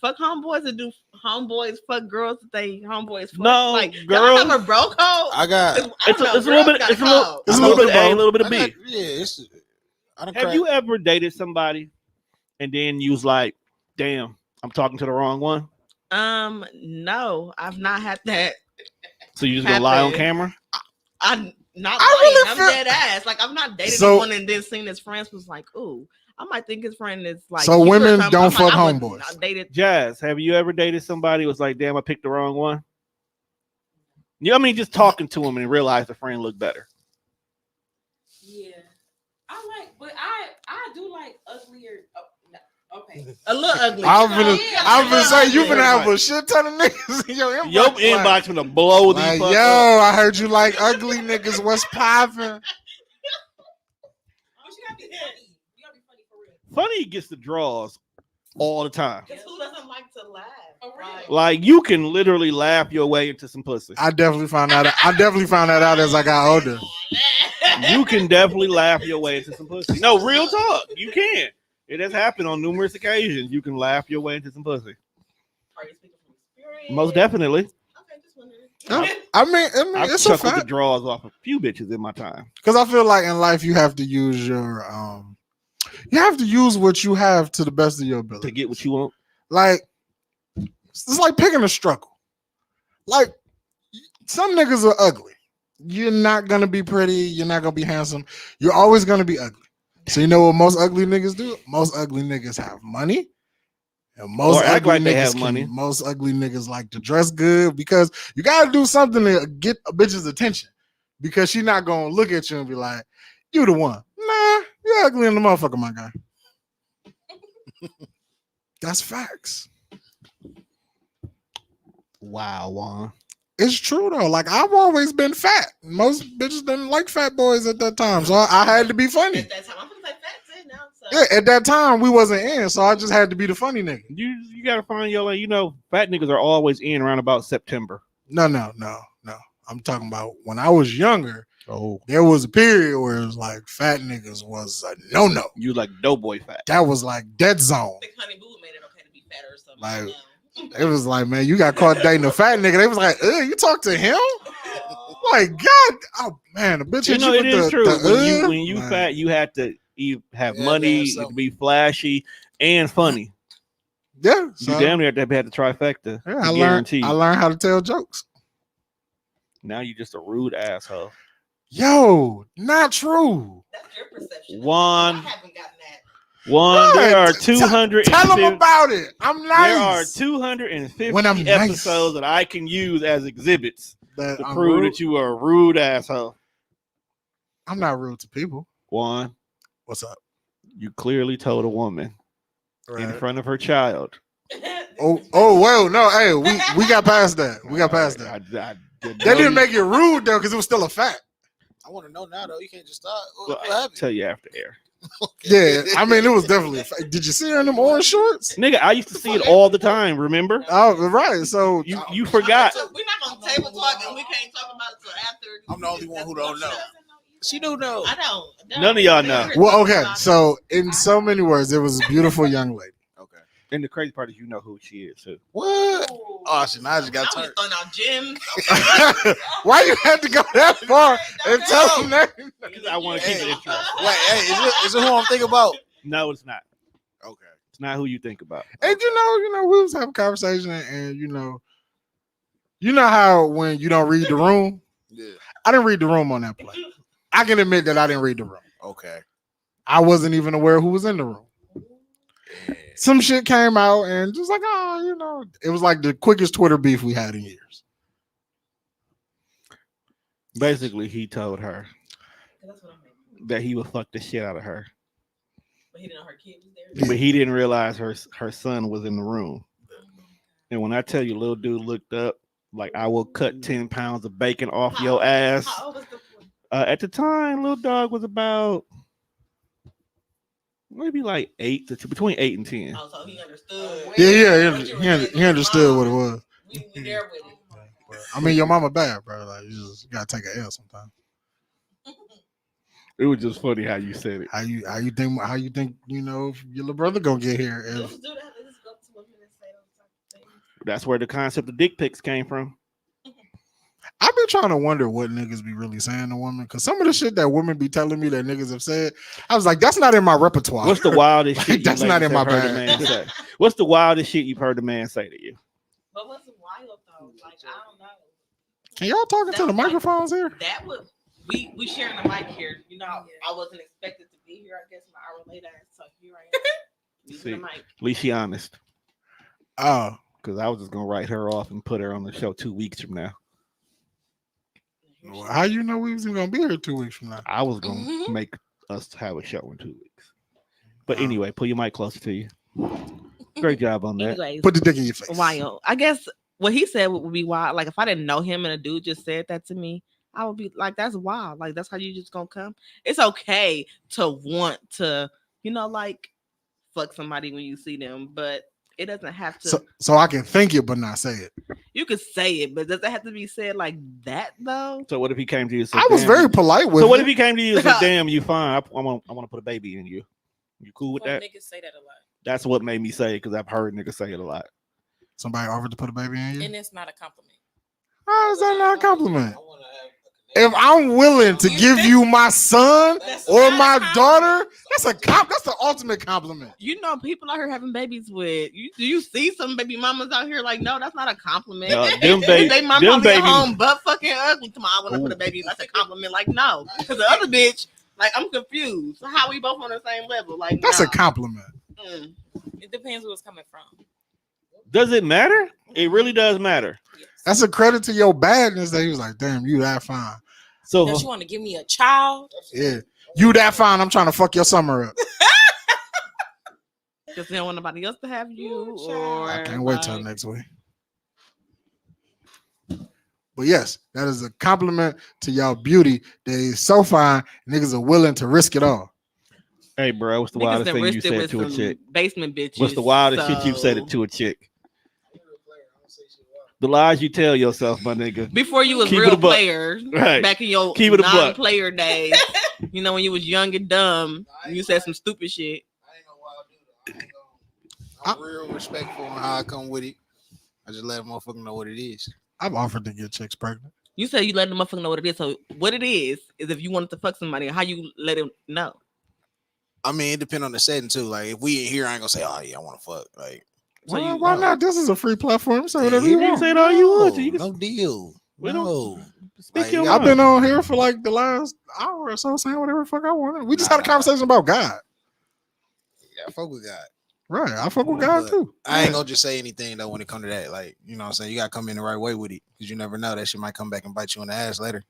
Speaker 5: fuck homeboys or do homeboys fuck girls that they homeboys fuck?
Speaker 1: No,
Speaker 5: like
Speaker 1: girls-
Speaker 5: y'all have a bro code.
Speaker 3: I got.
Speaker 1: it's a little bit. It's a little bit of A, a little bit of
Speaker 3: I
Speaker 1: B.
Speaker 3: got yeah, it's. I done
Speaker 1: Have
Speaker 3: cracked-
Speaker 1: you ever dated somebody and then you was like, "Damn, I'm talking to the wrong one"?
Speaker 5: No, I've not had that.
Speaker 1: So you just gonna lie on
Speaker 5: Happen.
Speaker 1: camera?
Speaker 5: I'm not
Speaker 2: I
Speaker 5: lying.
Speaker 2: really
Speaker 5: I'm
Speaker 2: feel-
Speaker 5: dead ass. Like I've not dated
Speaker 2: So-
Speaker 5: someone and then seen his friends was like, ooh, I might think his friend is like.
Speaker 2: So
Speaker 5: cute or
Speaker 2: women
Speaker 5: something.
Speaker 2: don't
Speaker 5: I'm
Speaker 2: fuck
Speaker 5: I would
Speaker 2: homeboys.
Speaker 5: not dated.
Speaker 1: Jazz, have you ever dated somebody who was like, "Damn, I picked the wrong one"? You know, I mean, just talking to him and realize the friend looked better.
Speaker 4: Yeah, I like, but I do like uglier. Oh, no, okay.
Speaker 5: A little ugly.
Speaker 2: I'm
Speaker 5: you know?
Speaker 2: gonna,
Speaker 4: Yeah,
Speaker 2: I'm gonna say you
Speaker 1: yeah.
Speaker 2: finna have a shit ton of niggas in your inbox.
Speaker 1: Your inbox gonna blow
Speaker 2: Like,
Speaker 1: these.
Speaker 2: yo,
Speaker 1: Fuck up.
Speaker 2: I heard you like ugly niggas. What's poppin'?
Speaker 4: But you gotta be funny. You gotta be funny for real.
Speaker 1: Funny gets the draws all the time.
Speaker 5: Because who doesn't like to laugh?
Speaker 4: For real.
Speaker 1: Like you can literally laugh your way into some pussy.
Speaker 2: I definitely found that out as I got older.
Speaker 1: You can definitely laugh your way into some pussy. No, real talk. You can. It has happened on numerous occasions. You can laugh your way into some pussy.
Speaker 5: Are you speaking from experience?
Speaker 1: Most definitely.
Speaker 5: Okay, just wondering.
Speaker 2: I mean,
Speaker 1: I've
Speaker 2: it's a
Speaker 1: chuckled the
Speaker 2: fact
Speaker 1: draws off a few bitches in my time.
Speaker 2: because I feel like in life you have to use your you have to use what you have to the best of your
Speaker 1: To
Speaker 2: ability.
Speaker 1: get what you want.
Speaker 2: Like it's like picking a struggle. Like some niggas are ugly. You're not gonna be pretty. You're not gonna be handsome. You're always gonna be ugly. So you know what most ugly niggas do? Most ugly niggas have money. And most
Speaker 1: Or act
Speaker 2: ugly
Speaker 1: like they
Speaker 2: niggas
Speaker 1: have
Speaker 2: can-
Speaker 1: money.
Speaker 2: Most ugly niggas like to dress good because you gotta do something to get a bitch's attention. Because she not gonna look at you and be like, "You the one." Nah, you're ugly in the motherfucker, my guy. That's facts.
Speaker 1: Wow, Juan.
Speaker 2: It's true though. Like I've always been fat. Most bitches didn't like fat boys at that time, so I had to be funny.
Speaker 5: At that time, I'm gonna say fat too now. So.
Speaker 2: Yeah, at that time we wasn't in, so I just had to be the funny nigga.
Speaker 1: You gotta find your lane. You know, fat niggas are always in around about September.
Speaker 2: No. I'm talking about when I was younger.
Speaker 1: Oh,
Speaker 2: There was a period where it was like fat niggas was a no.
Speaker 1: you like doughboy fat.
Speaker 2: That was like dead zone.
Speaker 5: I think Honey Boo made it okay to be fatter or something.
Speaker 2: Like-
Speaker 5: No.
Speaker 2: It was like, man, you got caught dating a fat nigga. They was like, you talk to him? Like, God, oh man, the bitch.
Speaker 1: You
Speaker 2: hit
Speaker 1: know,
Speaker 2: with
Speaker 1: it is
Speaker 2: the-
Speaker 1: true.
Speaker 2: the,
Speaker 1: When you
Speaker 2: man.
Speaker 1: fat, you had to have
Speaker 3: Yeah,
Speaker 1: money,
Speaker 3: man,
Speaker 1: to
Speaker 3: something.
Speaker 1: be flashy, and funny.
Speaker 2: Yeah,
Speaker 1: You
Speaker 2: so,
Speaker 1: damn near had to have the trifecta.
Speaker 2: yeah,
Speaker 1: to
Speaker 2: I
Speaker 1: guarantee.
Speaker 2: learned how to tell jokes.
Speaker 1: Now you just a rude asshole.
Speaker 2: Yo, not true.
Speaker 5: That's your perception.
Speaker 1: One.
Speaker 5: I haven't gotten that.
Speaker 1: One, there are
Speaker 2: Right,
Speaker 1: 250.
Speaker 2: Tell them about it. I'm nice.
Speaker 1: There are 250
Speaker 2: When I'm
Speaker 1: episodes
Speaker 2: nice.
Speaker 1: that I can use as exhibits
Speaker 2: That
Speaker 1: to
Speaker 2: I'm
Speaker 1: prove
Speaker 2: rude.
Speaker 1: that you are a rude asshole.
Speaker 2: I'm not rude to people.
Speaker 1: One,
Speaker 2: What's up?
Speaker 1: you clearly told a woman in
Speaker 2: Right.
Speaker 1: front of her child.
Speaker 2: Oh, well, no, hey, we got past that. We got past that.
Speaker 1: I
Speaker 2: That didn't make it rude though, because it was still a fact.
Speaker 3: I want to know now though. You can't just start.
Speaker 1: Well,
Speaker 3: What
Speaker 1: I'll
Speaker 3: happened?
Speaker 1: tell you after air.
Speaker 2: Yeah, I mean, it was definitely. Did you see her in them orange shorts?
Speaker 1: Nigga, I used to see it all the time. Remember?
Speaker 2: Oh, right. So
Speaker 1: You forgot.
Speaker 5: We're not gonna table talk and we can't talk about it till after.
Speaker 3: I'm the only one who don't know. She do know.
Speaker 5: I don't.
Speaker 1: None of y'all know.
Speaker 2: well, okay. So in so many words, it was a beautiful young lady.
Speaker 3: Okay.
Speaker 1: And the crazy part is you know who she is too.
Speaker 3: What? Oh, shit, now I just got
Speaker 5: I was
Speaker 3: turned.
Speaker 5: throwing out gems.
Speaker 2: Why you had to go that far and tell them that?
Speaker 1: Because I want to keep it interesting.
Speaker 3: Wait, hey, is it who I'm thinking about?
Speaker 1: No, it's not.
Speaker 3: Okay.
Speaker 1: It's not who you think about.
Speaker 2: And you know, we was having a conversation, and you know how when you don't read the room,
Speaker 3: Yeah.
Speaker 2: I didn't read the room on that play. I can admit that I didn't read the room.
Speaker 3: Okay.
Speaker 2: I wasn't even aware who was in the room.
Speaker 3: Yeah.
Speaker 2: Some shit came out, and just like, oh, you know, it was like the quickest Twitter beef we had in years.
Speaker 1: Basically, he told her
Speaker 5: That's what I mean.
Speaker 1: that he would fuck the shit out of her,
Speaker 5: But he didn't know her kid was there.
Speaker 1: but he didn't realize her son was in the room. And when I tell you, little dude looked up like, I will cut 10 pounds of bacon off your ass.
Speaker 5: How old was the boy?
Speaker 1: At the time, little dog was about maybe like between 8 and 10.
Speaker 5: Oh, so he understood.
Speaker 2: Yeah, he understood what it was.
Speaker 5: We there with it.
Speaker 2: I mean, your mama bad, bro. Like, you just gotta take an L sometimes.
Speaker 1: It was just funny how you said it.
Speaker 2: How you think you know if your little brother gonna get here? If
Speaker 5: Just do that. They just go up to women and say those type of things.
Speaker 1: That's where the concept of dick pics came from.
Speaker 2: I've been trying to wonder what niggas be really saying to women, because some of the shit that women be telling me that niggas have said, I was like, that's not in my repertoire.
Speaker 1: What's the wildest
Speaker 2: Like,
Speaker 1: shit you
Speaker 2: that's not in my
Speaker 1: have heard a
Speaker 2: bag.
Speaker 1: man say? What's the wildest shit you've heard a man say to you?
Speaker 5: But what's wild though? Like I don't know.
Speaker 2: Can y'all talking to the microphones here?
Speaker 5: That was we sharing the mic here. You know, I wasn't expected to be here. I guess my hour later, so here I am. Using the mic.
Speaker 1: At least she honest.
Speaker 2: Oh,
Speaker 1: Because I was just gonna write her off and put her on the show 2 weeks from now.
Speaker 2: well, how you know we was even gonna be here 2 weeks from now?
Speaker 1: I was gonna make us have a show in 2 weeks. But anyway, pull your mic closer to you. Great job on that.
Speaker 5: Anyways,
Speaker 2: Put the dick in your face.
Speaker 5: wild. I guess what he said would be wild. Like if I didn't know him and a dude just said that to me, I would be like, that's wild. Like that's how you just gonna come. It's okay to want to, like fuck somebody when you see them, but it doesn't have to.
Speaker 2: So I can think it but not say it.
Speaker 5: You could say it, but does it have to be said like that though?
Speaker 1: So what if he came to you and said,
Speaker 2: I was
Speaker 1: "Damn,
Speaker 2: very polite with
Speaker 1: So what
Speaker 2: it.
Speaker 1: if he came to you and said, damn, you fine. I want to put a baby in you. You cool with that?
Speaker 4: Niggas say that a lot,
Speaker 1: That's what made me say it, because I've heard niggas say it a lot.
Speaker 2: Somebody offered to put a baby in you?
Speaker 4: and it's not a compliment.
Speaker 2: How is that not a compliment?
Speaker 3: I want to have
Speaker 2: If I'm willing to give you my son or my daughter, that's the ultimate compliment.
Speaker 5: You know, people out here having babies with you. Do you see some baby mamas out here like, no, that's not a compliment.
Speaker 1: No, them baby-
Speaker 5: they mama
Speaker 1: them
Speaker 5: probably at
Speaker 1: babies-
Speaker 5: home butt fucking ugly. Tomorrow I want to put a baby in. That's a compliment. Like, no, because the other bitch, like, I'm confused. So how we both on the same level? Like,
Speaker 2: That's
Speaker 5: no.
Speaker 2: a compliment.
Speaker 5: Mm.
Speaker 4: It depends where it's coming from.
Speaker 1: Does it matter? It really does matter.
Speaker 4: Yes.
Speaker 2: That's a credit to your badness that he was like, damn, you that fine.
Speaker 1: So
Speaker 4: Does you want to give me a child?
Speaker 2: Yeah. You that fine. I'm trying to fuck your summer up.
Speaker 5: Because they don't want nobody else to have you.
Speaker 4: Ooh,
Speaker 5: Or
Speaker 2: I can't wait till
Speaker 5: like-
Speaker 2: next week. But yes, that is a compliment to y'all beauty. They is so fine, niggas are willing to risk it all.
Speaker 1: hey, bro, what's the
Speaker 5: Niggas
Speaker 1: wildest
Speaker 5: done
Speaker 1: thing you
Speaker 5: risked it
Speaker 1: said
Speaker 5: with
Speaker 1: to a
Speaker 5: some
Speaker 1: chick?
Speaker 5: basement bitches.
Speaker 1: What's the wildest shit you've said it to a chick? The lies you tell yourself, my nigga.
Speaker 5: Before you was
Speaker 1: Keep it
Speaker 5: real
Speaker 1: a buck.
Speaker 5: player,
Speaker 1: Right.
Speaker 5: back in your
Speaker 1: Keep it a buck.
Speaker 5: non-player days, when you was young and dumb, you said some stupid shit.
Speaker 3: I ain't no wild dude. I'm real respectful on how I come with it. I just let a motherfucker know what it is.
Speaker 2: I've offered to get chicks pregnant.
Speaker 5: You said you let the motherfucker know what it is. So what it is if you wanted to fuck somebody, how you let him know?
Speaker 3: I mean, it depends on the setting too. Like if we in here, I ain't gonna say, "Oh yeah, I want to fuck." Like,
Speaker 5: So
Speaker 2: Well,
Speaker 5: you-
Speaker 2: why not? This is a free platform. Say whatever you
Speaker 1: You can
Speaker 2: want.
Speaker 1: say it all you want. You can
Speaker 3: no deal.
Speaker 1: We
Speaker 3: No.
Speaker 1: speak
Speaker 3: Like,
Speaker 1: your
Speaker 3: y'all
Speaker 2: I've
Speaker 1: mind.
Speaker 2: been on here for like the last hour or so saying whatever the fuck I wanted. We just had a conversation about God.
Speaker 3: Yeah, fuck with God.
Speaker 2: Right. I fuck with God
Speaker 3: But
Speaker 2: too.
Speaker 3: I ain't gonna just say anything though when it come to that. Like, you know what I'm saying? You gotta come in the right way with it. Because you never know. That shit might come back and bite you in the ass later.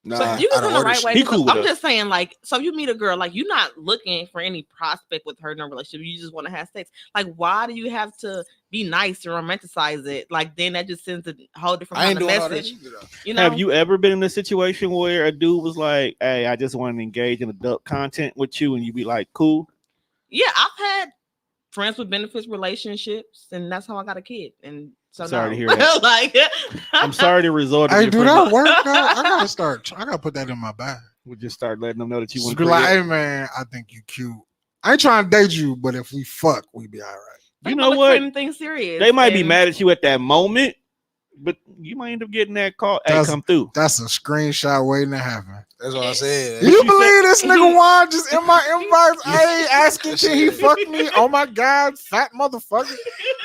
Speaker 1: Nah,
Speaker 5: But you
Speaker 3: out
Speaker 5: was
Speaker 3: of
Speaker 5: in the
Speaker 3: order
Speaker 5: right
Speaker 3: shit.
Speaker 5: way.
Speaker 1: He
Speaker 5: 'cause
Speaker 1: cool with
Speaker 5: I'm
Speaker 1: us.
Speaker 5: just saying, like, so you meet a girl, like, you're not looking for any prospect with her in a relationship. You just want to have sex. Like, why do you have to be nice and romanticize it? Like, then that just sends a whole different
Speaker 3: I
Speaker 5: kind
Speaker 3: ain't
Speaker 5: of
Speaker 3: doing all that
Speaker 5: message.
Speaker 3: either, though.
Speaker 5: You know?
Speaker 1: have you ever been in a situation where a dude was like, "Hey, I just want to engage in adult content with you," and you be like, "Cool"?
Speaker 5: Yeah, I've had friends with benefits relationships, and that's how I got a kid. And so
Speaker 1: Sorry to
Speaker 5: no.
Speaker 1: hear that.
Speaker 5: Like,
Speaker 1: I'm sorry to resort to
Speaker 2: Hey,
Speaker 1: your
Speaker 2: do
Speaker 1: friend.
Speaker 2: that work though? I gotta put that in my bag.
Speaker 1: We just start letting them know that you
Speaker 2: Just
Speaker 1: want
Speaker 2: be
Speaker 1: to
Speaker 2: like, hey man, I think you cute. I ain't trying to date you, but if we fuck, we be all right.
Speaker 1: You
Speaker 5: People
Speaker 1: know
Speaker 5: look for
Speaker 1: what?
Speaker 5: anything serious.
Speaker 1: They might be
Speaker 5: and-
Speaker 1: mad at you at that moment, but you might end up getting that call. Hey,
Speaker 2: That's-
Speaker 1: come through.
Speaker 2: That's a screenshot waiting to happen.
Speaker 3: That's what I said.
Speaker 2: Do you
Speaker 1: you
Speaker 2: believe this nigga Juan just in my inbox? Hey, asking can he fuck me? Oh my god, fat motherfucker!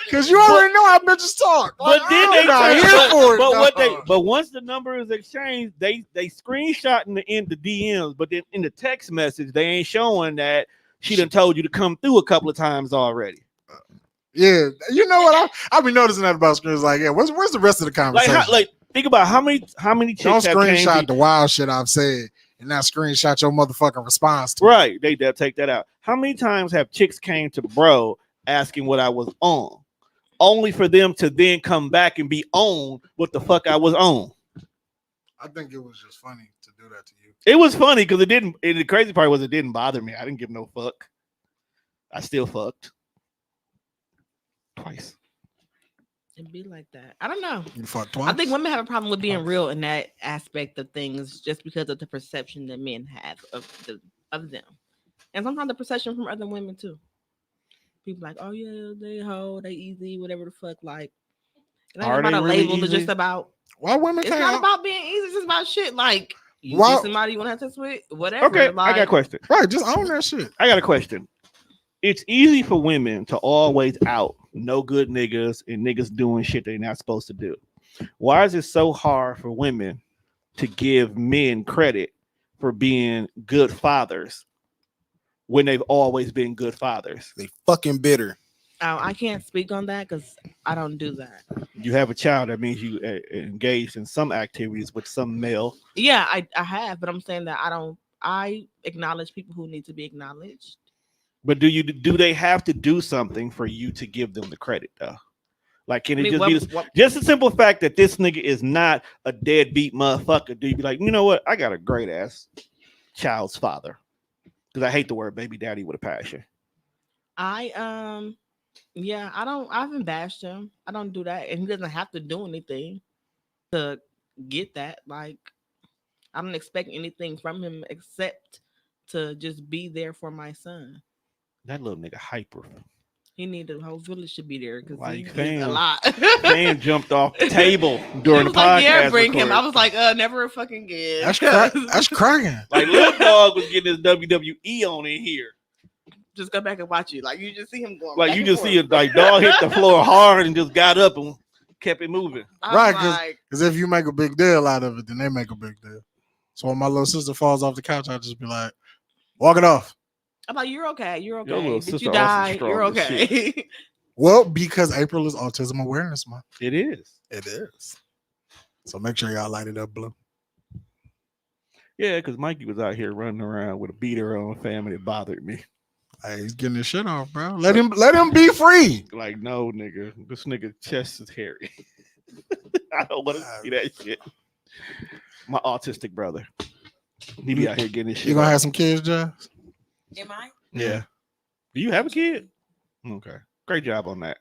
Speaker 2: Because you already know how bitches talk.
Speaker 1: But
Speaker 2: Like,
Speaker 1: then
Speaker 2: I'm
Speaker 1: they
Speaker 2: not
Speaker 1: turn,
Speaker 2: here for it.
Speaker 1: but what
Speaker 2: dog.
Speaker 1: they but once the number is exchanged, they screenshot in the DMs, but then in the text message they ain't showing that she done told you to come through a couple of times already.
Speaker 2: Yeah, you know what? I've been noticing that about screens. Like, yeah, where's the rest of the
Speaker 1: Like
Speaker 2: conversation?
Speaker 1: think about how many
Speaker 2: Don't
Speaker 1: chicks have came
Speaker 2: screenshot
Speaker 1: to,
Speaker 2: the wild shit I've said and not screenshot your motherfucking response to it.
Speaker 1: right? They'll take that out. How many times have chicks came to bro asking what I was on, only for them to then come back and be on what the fuck I was on?
Speaker 2: I think it was just funny to do that to you.
Speaker 1: It was funny because it didn't. The crazy part was it didn't bother me. I didn't give no fuck. I still fucked twice.
Speaker 5: It'd be like that. I don't know.
Speaker 2: You fucked twice.
Speaker 5: I think women have a problem with being real in that aspect of things, just because of the perception that men have of them, and sometimes the perception from other women too. People like, oh yeah, they hoe, they easy, whatever the fuck. Like, it ain't
Speaker 1: Are
Speaker 5: about
Speaker 1: they
Speaker 5: a
Speaker 1: really
Speaker 5: label. It's
Speaker 1: easy?
Speaker 5: just about.
Speaker 2: Why women
Speaker 5: It's
Speaker 2: can't?
Speaker 5: not about being easy. It's just about shit. Like, you
Speaker 2: Why-
Speaker 5: see somebody you want to have sex with, whatever.
Speaker 1: Okay,
Speaker 5: like,
Speaker 1: I got a question.
Speaker 2: Right, just own that shit.
Speaker 1: I got a question. It's easy for women to always out no good niggas and niggas doing shit they're not supposed to do. Why is it so hard for women to give men credit for being good fathers when they've always been good fathers?
Speaker 3: They fucking bitter.
Speaker 5: I can't speak on that because I don't do that.
Speaker 1: You have a child, that means you engaged in some activities with some male.
Speaker 5: Yeah, I have, but I'm saying that I don't. I acknowledge people who need to be acknowledged.
Speaker 1: But do they have to do something for you to give them the credit though? Like, can it just be just the simple fact that this nigga is not a deadbeat motherfucker? Do you be like, you know what? I got a great ass child's father, because I hate the word baby daddy with a passion.
Speaker 5: Yeah, I haven't bashed him. I don't do that, and he doesn't have to do anything to get that. Like, I don't expect anything from him except to just be there for my son.
Speaker 1: That little nigga hyper.
Speaker 5: He needed the whole village to be there because
Speaker 1: Like,
Speaker 5: he is
Speaker 1: fam.
Speaker 5: a lot.
Speaker 1: Fan jumped off the table during
Speaker 5: He
Speaker 1: the
Speaker 5: was like,
Speaker 1: podcast.
Speaker 5: yeah, bring him.
Speaker 1: recording.
Speaker 5: I was like, never fucking again.
Speaker 2: That's cracking.
Speaker 1: Like, Lil Dog was getting his WWE on in here.
Speaker 5: Just go back and watch it. Like, you just see him going.
Speaker 1: Like,
Speaker 5: back
Speaker 1: you
Speaker 5: and
Speaker 1: just
Speaker 5: forth.
Speaker 1: see it, like, Dog hit the floor hard and just got up and kept it moving.
Speaker 5: I'm
Speaker 2: Right,
Speaker 5: like,
Speaker 2: Because if you make a big deal out of it, then they make a big deal. So when my little sister falls off the couch, I just be like, walk it off.
Speaker 5: I'm like, you're okay. You're okay.
Speaker 1: Your little
Speaker 5: Did
Speaker 1: sister
Speaker 5: you
Speaker 1: also
Speaker 5: die?
Speaker 1: strong
Speaker 5: You're
Speaker 1: as
Speaker 5: okay.
Speaker 2: Well, because April is Autism Awareness Month.
Speaker 1: It is.
Speaker 2: It is. So make sure y'all light it up blue.
Speaker 1: Yeah, because Mikey was out here running around with a beater on, fam, and it bothered me.
Speaker 2: Hey, he's getting his shit off, bro. Let him be free.
Speaker 1: Like, no, nigga, this nigga chest is hairy. I don't want to see that shit. My autistic brother, he be out here getting his shit.
Speaker 2: You gonna
Speaker 1: off.
Speaker 2: have some kids, Josh?
Speaker 4: Am I?
Speaker 1: Yeah. Do you have a kid? Okay. Great job on that.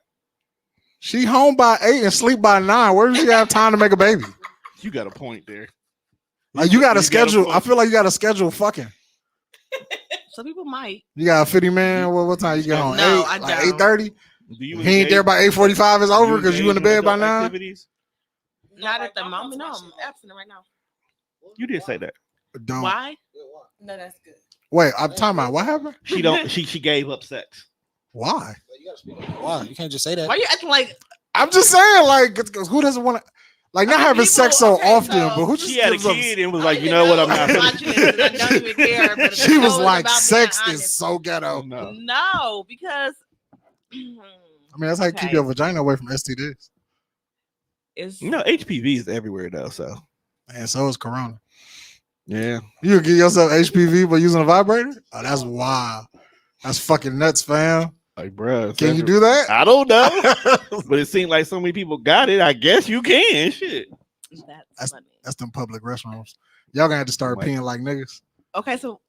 Speaker 2: She home by 8 and sleep by 9. Where does she have time to make a baby?
Speaker 1: You got a point there.
Speaker 2: Like you got to
Speaker 1: You
Speaker 2: schedule.
Speaker 1: point.
Speaker 2: I feel like you got to schedule fucking.
Speaker 5: Some people might.
Speaker 2: You got a 50 man. What time you get home?
Speaker 5: No,
Speaker 2: 8,
Speaker 5: I
Speaker 2: like
Speaker 5: don't.
Speaker 2: 8:30.
Speaker 1: Do you
Speaker 2: He ain't there by 8:45. It's over because you in the bed by 9.
Speaker 1: Activities?
Speaker 5: Not at the moment. No, I'm absent right now.
Speaker 1: You did say that.
Speaker 2: Don't.
Speaker 5: Why?
Speaker 4: No, that's good.
Speaker 2: Wait, I'm talking about what happened?
Speaker 1: She don't. She gave up sex.
Speaker 2: Why?
Speaker 3: Wow, you can't just say that.
Speaker 5: Why you acting like
Speaker 2: I'm just saying, like, 'cause who doesn't want to, like, not having
Speaker 5: People-
Speaker 2: sex so
Speaker 5: okay,
Speaker 2: often,
Speaker 5: so
Speaker 2: but who just
Speaker 1: She had a
Speaker 2: gives up?
Speaker 1: kid and was
Speaker 5: I
Speaker 1: like,
Speaker 5: don't
Speaker 1: you
Speaker 5: even
Speaker 1: know what? I'm not.
Speaker 5: I'm watching this and I don't even care. But
Speaker 2: She
Speaker 5: the
Speaker 2: was
Speaker 5: show is
Speaker 2: like,
Speaker 5: about being
Speaker 2: sex is
Speaker 5: honest.
Speaker 2: so ghetto.
Speaker 1: No.
Speaker 5: No, because
Speaker 2: I mean, that's how you keep
Speaker 5: Okay.
Speaker 2: your vagina away from STDs.
Speaker 5: it's
Speaker 1: You know, HPV is everywhere though. So
Speaker 2: And so is Corona.
Speaker 1: Yeah.
Speaker 2: You can get yourself HPV by using a vibrator? Oh, that's wild. That's fucking nuts, fam.
Speaker 1: Like, bruh.
Speaker 2: Can you do that?
Speaker 1: I don't know. But it seemed like so many people got it. I guess you can. Shit.
Speaker 5: That's funny.
Speaker 2: That's them public restrooms. Y'all gonna have to start
Speaker 1: Like-
Speaker 2: peeing like niggas.
Speaker 5: Okay, so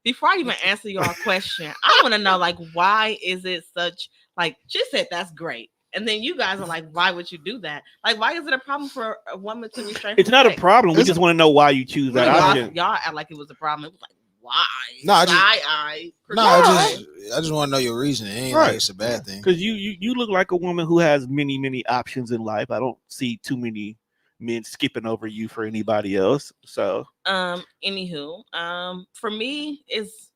Speaker 5: before I even answer your question, I want to know like why is it such like she said that's great, and then you guys are like, why would you do that? Like, why is it a problem for a woman to restrain?
Speaker 1: It's
Speaker 5: from
Speaker 1: not a
Speaker 5: sex?
Speaker 1: problem. We
Speaker 2: It's-
Speaker 1: just want to know why you choose that
Speaker 5: Y'all,
Speaker 1: option.
Speaker 5: y'all act like it was a problem. It was like, why?
Speaker 3: No, I just-
Speaker 5: I
Speaker 3: No, I just want to know your reason. It ain't
Speaker 1: Right.
Speaker 3: like it's a bad thing.
Speaker 1: Because you look like a woman who has many options in life. I don't see too many men skipping over you for anybody else. So
Speaker 5: Anywho, for me, it's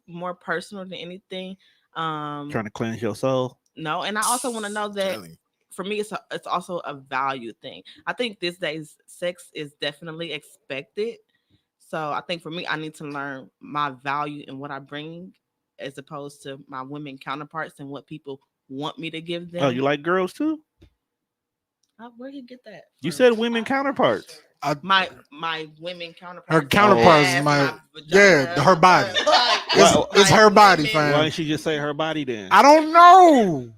Speaker 5: more personal than anything.
Speaker 1: trying to cleanse your soul.
Speaker 5: No, and I also want to know that
Speaker 3: Telling you.
Speaker 5: for me, it's also a value thing. I think these days sex is definitely expected. So I think for me, I need to learn my value and what I bring, as opposed to my women counterparts and what people want me to give them.
Speaker 1: Oh, you like girls too?
Speaker 5: Where you get that?
Speaker 1: You
Speaker 5: from?
Speaker 1: said women counterparts.
Speaker 5: my women counterparts.
Speaker 2: Her counterparts,
Speaker 5: ass,
Speaker 2: yeah, her body. It's
Speaker 1: Why-
Speaker 2: her body,
Speaker 5: women-
Speaker 2: fam.
Speaker 1: Why didn't she just say her body then?
Speaker 2: I don't know.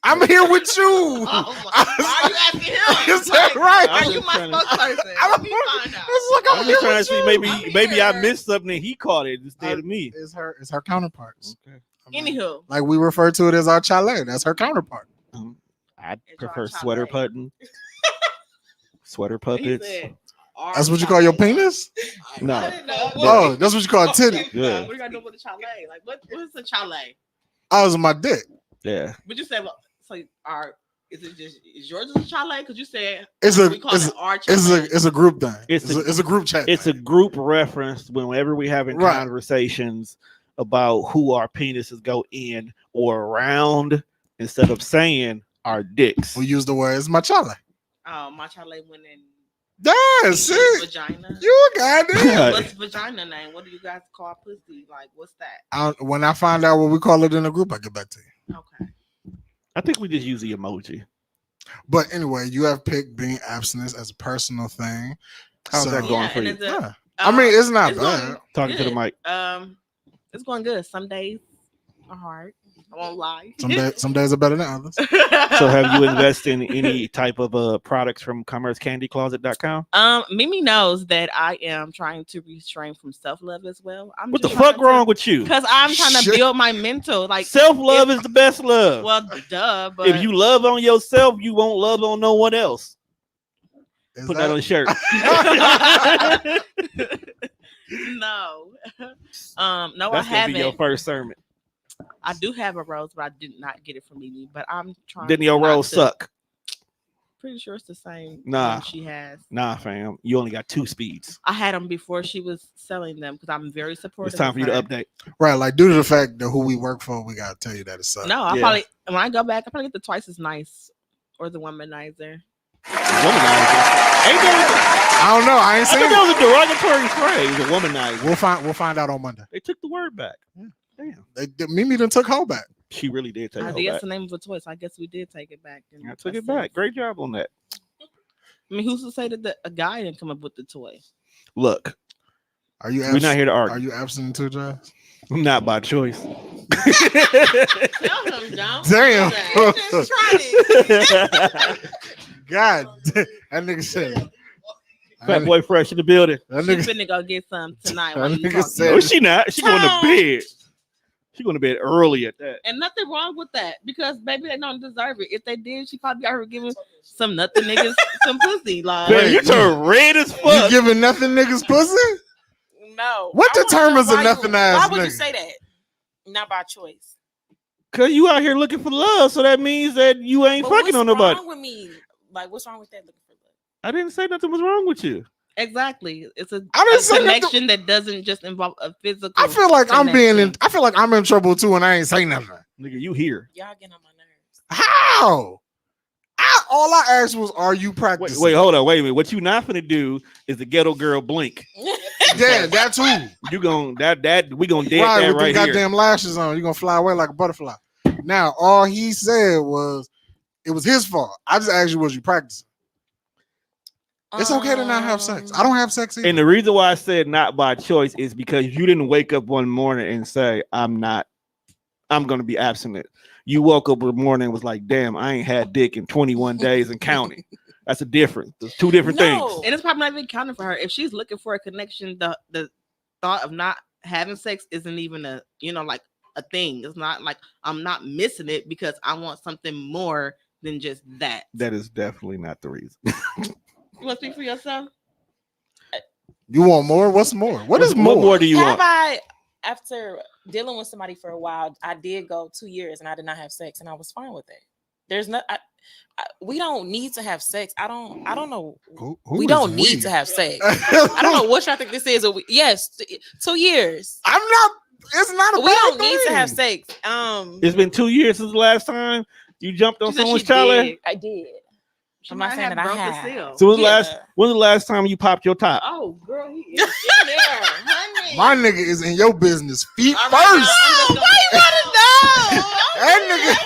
Speaker 2: I'm here with you.
Speaker 5: Oh my, why are you asking him?
Speaker 2: Is that right?
Speaker 5: Are
Speaker 1: I'm
Speaker 5: you
Speaker 1: just
Speaker 5: my
Speaker 1: trying to-
Speaker 5: spokesperson?
Speaker 2: I
Speaker 5: Let me
Speaker 2: don't-
Speaker 5: find out.
Speaker 2: It's like
Speaker 1: I'm
Speaker 2: I'm
Speaker 1: just
Speaker 2: here
Speaker 1: trying to
Speaker 2: with
Speaker 1: see
Speaker 2: you.
Speaker 1: maybe I
Speaker 5: here.
Speaker 1: missed something and he caught it instead of me.
Speaker 2: It's her counterparts.
Speaker 1: Okay.
Speaker 2: I mean,
Speaker 5: Anywho,
Speaker 2: like we refer to it as our chale. That's her counterpart.
Speaker 1: I
Speaker 5: It's
Speaker 1: prefer
Speaker 5: our
Speaker 1: sweater
Speaker 5: chalet.
Speaker 1: putting. Sweater
Speaker 5: he
Speaker 1: puppets.
Speaker 5: said,
Speaker 2: That's what you call your penis?
Speaker 1: No.
Speaker 5: I didn't know.
Speaker 2: Oh, that's what you call a titty.
Speaker 1: Yeah.
Speaker 5: What do you got to do with a chalet? Like, what is a chalet?
Speaker 2: I was my dick.
Speaker 1: Yeah.
Speaker 5: But you said, well, so is it just is yours a chalet? Because you said
Speaker 2: It's a
Speaker 5: we call
Speaker 2: it's
Speaker 5: it our
Speaker 2: it's
Speaker 5: chalet.
Speaker 2: a it's a group thing.
Speaker 1: It's
Speaker 2: It's a group chat.
Speaker 1: It's a
Speaker 2: thing.
Speaker 1: group reference whenever we having
Speaker 2: Right.
Speaker 1: conversations about who our penises go in or around instead of saying our dicks.
Speaker 2: We use the word it's my chale.
Speaker 5: My chalet went in
Speaker 2: That's
Speaker 5: his
Speaker 2: it.
Speaker 5: vagina.
Speaker 2: You got it.
Speaker 5: What's vagina name? What do you guys call pussy? Like, what's that?
Speaker 2: When I find out what we call it in the group, I get back to you.
Speaker 5: Okay.
Speaker 1: I think we just use the emoji.
Speaker 2: But anyway, you have picked being abstinence as a personal thing.
Speaker 1: How's
Speaker 2: So-
Speaker 1: that going
Speaker 5: Yeah,
Speaker 1: for
Speaker 5: and
Speaker 1: you?
Speaker 5: it's a,
Speaker 2: Yeah. I mean, it's not
Speaker 5: it's
Speaker 2: bad.
Speaker 5: going
Speaker 1: Talking to the
Speaker 5: good.
Speaker 1: mic.
Speaker 5: It's going good. Some days are hard. I won't lie.
Speaker 2: Some days are better than others.
Speaker 1: So have you invested in any type of products from commercecandycloset.com?
Speaker 5: Mimi knows that I am trying to restrain from self-love as well.
Speaker 1: What the fuck wrong with you?
Speaker 5: Because I'm trying to
Speaker 2: Shit.
Speaker 5: build my mental. Like,
Speaker 1: Self-love is the best love.
Speaker 5: well, duh. But
Speaker 1: If you love on yourself, you won't love on no one else.
Speaker 2: Is
Speaker 1: Put that on a shirt.
Speaker 5: no, no,
Speaker 1: That's
Speaker 5: I
Speaker 1: gonna
Speaker 5: haven't.
Speaker 1: be your first sermon.
Speaker 5: I do have a rose, but I did not get it from Mimi. But I'm trying.
Speaker 1: Didn't your
Speaker 5: not
Speaker 1: rose
Speaker 5: to-
Speaker 1: suck?
Speaker 5: Pretty sure it's the same.
Speaker 1: Nah.
Speaker 5: one she has.
Speaker 1: Nah, fam. You only got 2 speeds.
Speaker 5: I had them before she was selling them because I'm very supportive.
Speaker 1: It's time
Speaker 5: of
Speaker 1: for you to
Speaker 5: her.
Speaker 1: update.
Speaker 2: Right, like due to the fact that who we work for, we gotta tell you that it's
Speaker 5: No, I
Speaker 1: Yeah.
Speaker 5: probably when I go back, I probably get the twice as nice or the womanizer.
Speaker 1: Womanizer. Ain't that
Speaker 2: I don't know. I ain't
Speaker 1: I think
Speaker 2: saying
Speaker 1: that was a derogatory phrase, a womanizer.
Speaker 2: we'll find out on Monday.
Speaker 1: They took the word back.
Speaker 2: Yeah.
Speaker 1: Damn.
Speaker 2: Mimi done took hold back.
Speaker 1: She really did take
Speaker 5: I
Speaker 1: it
Speaker 5: did. That's
Speaker 1: back.
Speaker 5: the name of a toy, so I guess we did take it back.
Speaker 1: I took it back. Great job on that.
Speaker 5: I mean, who's to say that a guy didn't come up with the toy?
Speaker 1: Look,
Speaker 2: Are you
Speaker 1: we're not here to
Speaker 2: Are
Speaker 1: argue.
Speaker 2: you abstinent too, Jazz?
Speaker 1: Not by choice.
Speaker 5: Tell him, John.
Speaker 2: Damn.
Speaker 5: Just try it.
Speaker 2: God, that nigga said.
Speaker 1: Fat boy fresh in the building.
Speaker 2: That
Speaker 5: She
Speaker 2: nigga,
Speaker 5: finna go get some tonight.
Speaker 2: That
Speaker 5: While you
Speaker 2: nigga
Speaker 5: talking.
Speaker 2: said-
Speaker 1: No, she not. She going to bed. She going to bed early at that.
Speaker 5: And nothing wrong with that because baby, they don't deserve it. If they did, she probably got her giving some nothing niggas some pussy. Like,
Speaker 1: Man, you turn red as
Speaker 2: you
Speaker 1: fuck.
Speaker 2: giving nothing niggas pussy?
Speaker 6: No.
Speaker 2: What
Speaker 6: I wanna
Speaker 2: determines
Speaker 6: know
Speaker 2: a
Speaker 6: why
Speaker 2: nothing
Speaker 6: you,
Speaker 2: ass
Speaker 6: Why would you
Speaker 2: nigga?
Speaker 6: say that? Not by choice.
Speaker 1: Cause you out here looking for love, so that means that you ain't
Speaker 6: But
Speaker 1: fucking
Speaker 6: what's
Speaker 1: on nobody.
Speaker 6: wrong with me? Like, what's wrong with that? Looking for love.
Speaker 1: I didn't say nothing was wrong with you.
Speaker 5: exactly. It's a
Speaker 2: I didn't say nothing.
Speaker 5: connection that doesn't just involve a physical.
Speaker 2: I feel like I'm being in.
Speaker 5: connection.
Speaker 2: I feel like I'm in trouble too, and I ain't say nothing.
Speaker 1: Nigga, you here.
Speaker 6: Y'all getting on my nerves.
Speaker 2: How? All I asked was, "Are you
Speaker 1: Wait,
Speaker 2: practicing?"
Speaker 1: hold on, wait a minute. What you not finna do is the ghetto girl blink.
Speaker 2: Yeah, that too.
Speaker 1: You gon' that we gonna dead
Speaker 2: Right,
Speaker 1: that
Speaker 2: with
Speaker 1: right
Speaker 2: them
Speaker 1: here.
Speaker 2: goddamn lashes on, you gonna fly away like a butterfly. Now, all he said was, it was his fault. I just asked you, was you practicing? It's okay to not have sex. I don't have sex either.
Speaker 1: And the reason why I said not by choice is because you didn't wake up one morning and say, I'm going to be abstinent. You woke up one morning and was like, damn, I ain't had dick in 21 days and counting. That's a difference. There's two different things.
Speaker 5: And it's probably not even counting for her. If she's looking for a connection, the thought of not having sex isn't even a, like a thing. It's not like I'm not missing it because I want something more than just that.
Speaker 1: That is definitely not the reason.
Speaker 5: You want to speak for yourself?
Speaker 2: You want more? What's more? What
Speaker 1: more? What more do you
Speaker 6: Have
Speaker 1: want?
Speaker 6: I, after dealing with somebody for a while, I did go 2 years and I did not have sex, and I was fine with it. There's not. We don't need to have sex. I don't know.
Speaker 2: Who
Speaker 6: We
Speaker 2: is
Speaker 6: don't
Speaker 2: we?
Speaker 6: need to have sex. I don't know what y'all think this is. Yes, 2 years.
Speaker 2: I'm not. It's not a
Speaker 6: We
Speaker 2: bad
Speaker 6: don't need to
Speaker 2: thing.
Speaker 6: have sex.
Speaker 1: It's been 2 years since the last time you jumped on
Speaker 5: She said
Speaker 1: someone's
Speaker 5: she
Speaker 1: child.
Speaker 5: did.
Speaker 6: I did.
Speaker 5: She
Speaker 6: I'm not
Speaker 5: might
Speaker 6: saying
Speaker 5: have
Speaker 6: that I
Speaker 5: broke the
Speaker 6: have.
Speaker 5: seal.
Speaker 1: So when's
Speaker 6: Yeah.
Speaker 1: the last time you popped your top?
Speaker 5: Oh, girl, he is in there, honey.
Speaker 2: My nigga is in your business feet
Speaker 5: All right,
Speaker 2: first.
Speaker 5: now, I'm just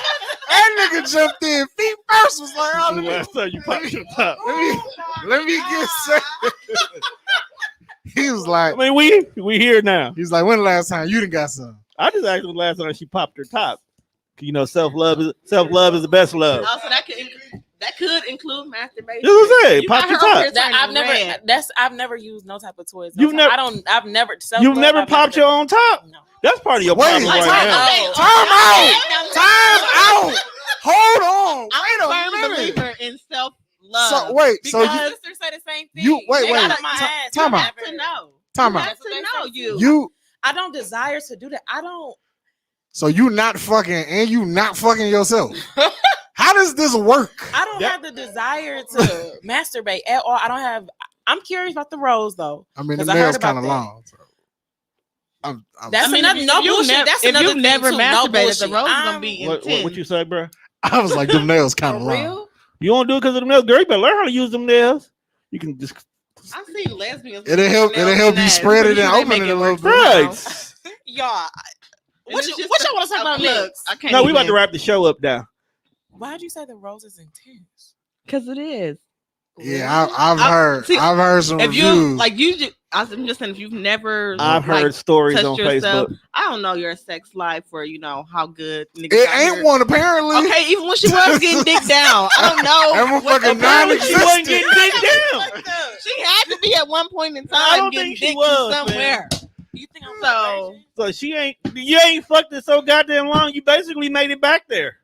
Speaker 2: That nigga jumped in feet first. Was like, oh,
Speaker 1: When's the last time you popped your top?
Speaker 2: let me get set. He was like,
Speaker 1: I mean, we here now.
Speaker 2: he's like, when the last time you done got some?
Speaker 1: I just asked when the last time she popped her top. Self-love is the best love.
Speaker 5: Also, that could include masturbation.
Speaker 1: That's what I'm saying.
Speaker 5: You
Speaker 1: Pop
Speaker 5: got
Speaker 1: your
Speaker 5: her over
Speaker 1: top.
Speaker 5: here turning red.
Speaker 6: I've never used no type of toys.
Speaker 1: You've never-
Speaker 6: I've never.
Speaker 1: You've never popped your own top?
Speaker 6: No.
Speaker 1: That's part of your
Speaker 2: Wait,
Speaker 1: problem right
Speaker 2: time
Speaker 1: now.
Speaker 2: out. Time out. Time out. Hold on.
Speaker 5: I'm a
Speaker 2: Wait a
Speaker 5: firm
Speaker 2: minute.
Speaker 5: believer in self-love.
Speaker 2: So wait. So
Speaker 6: Because
Speaker 2: you
Speaker 6: sisters say the same thing.
Speaker 2: you- wait,
Speaker 6: They
Speaker 2: wait.
Speaker 6: got up my ass.
Speaker 2: Time
Speaker 6: I
Speaker 2: out.
Speaker 6: never-
Speaker 5: to know.
Speaker 2: time
Speaker 5: You
Speaker 2: out.
Speaker 5: have to know you.
Speaker 2: You.
Speaker 6: I don't desire to do that. I don't.
Speaker 2: So you not fucking and you not fucking yourself. How does this work?
Speaker 6: I don't have the desire to masturbate at all. I don't have. I'm curious about the rose though.
Speaker 2: I mean, the
Speaker 6: 'Cause I heard
Speaker 2: nails
Speaker 6: about
Speaker 2: kind of
Speaker 6: that.
Speaker 2: long. So
Speaker 6: That's another
Speaker 5: if
Speaker 6: no
Speaker 5: you
Speaker 6: bullshit.
Speaker 5: never-
Speaker 6: That's
Speaker 5: if
Speaker 6: another
Speaker 5: you've
Speaker 6: thing
Speaker 5: never
Speaker 6: too. No
Speaker 5: masturbated, the
Speaker 6: bullshit.
Speaker 5: rose is
Speaker 6: I'm-
Speaker 5: gonna be
Speaker 1: What
Speaker 5: intense.
Speaker 1: you say, bro?
Speaker 2: I was like, them nails kind
Speaker 6: For
Speaker 2: of long.
Speaker 6: real?
Speaker 1: You don't do it because of the nails, girl. You better learn how to use them nails. You can just
Speaker 5: I see lesbians.
Speaker 2: It'll help.
Speaker 5: with nails
Speaker 2: It'll help you
Speaker 5: and
Speaker 2: spread it
Speaker 5: ass.
Speaker 2: and
Speaker 5: They
Speaker 2: open
Speaker 5: make
Speaker 2: it a little
Speaker 5: work
Speaker 2: bit.
Speaker 1: right.
Speaker 6: Y'all.
Speaker 5: And
Speaker 6: What
Speaker 5: it's
Speaker 6: you
Speaker 5: just
Speaker 6: y'all want to talk about
Speaker 5: look,
Speaker 6: next?
Speaker 5: I can't.
Speaker 1: No, we about
Speaker 5: even-
Speaker 1: to wrap the show up now.
Speaker 6: Why'd you say the rose is intense?
Speaker 5: Cause it is.
Speaker 2: Yeah, I've
Speaker 5: I-
Speaker 2: heard.
Speaker 5: see,
Speaker 2: I've heard some
Speaker 5: If you
Speaker 2: reviews.
Speaker 5: like, I'm just saying, if you've never,
Speaker 1: I've
Speaker 5: like,
Speaker 1: heard stories
Speaker 5: touched
Speaker 1: on
Speaker 5: yourself,
Speaker 1: Facebook.
Speaker 5: I don't know your sex life or how good niggas
Speaker 2: it
Speaker 5: out
Speaker 2: ain't
Speaker 5: here.
Speaker 2: one apparently.
Speaker 5: Okay, even when she was getting dick down, I don't know.
Speaker 2: That
Speaker 5: what-
Speaker 2: motherfucking
Speaker 1: Apparently she wasn't
Speaker 2: non-existent.
Speaker 1: getting dick down.
Speaker 5: She had to be at one point in time
Speaker 1: I don't
Speaker 5: getting
Speaker 1: think she
Speaker 5: dick
Speaker 1: was,
Speaker 5: somewhere.
Speaker 6: You think I'm
Speaker 5: So-
Speaker 1: So you ain't fucked it so goddamn long. You basically made it back there.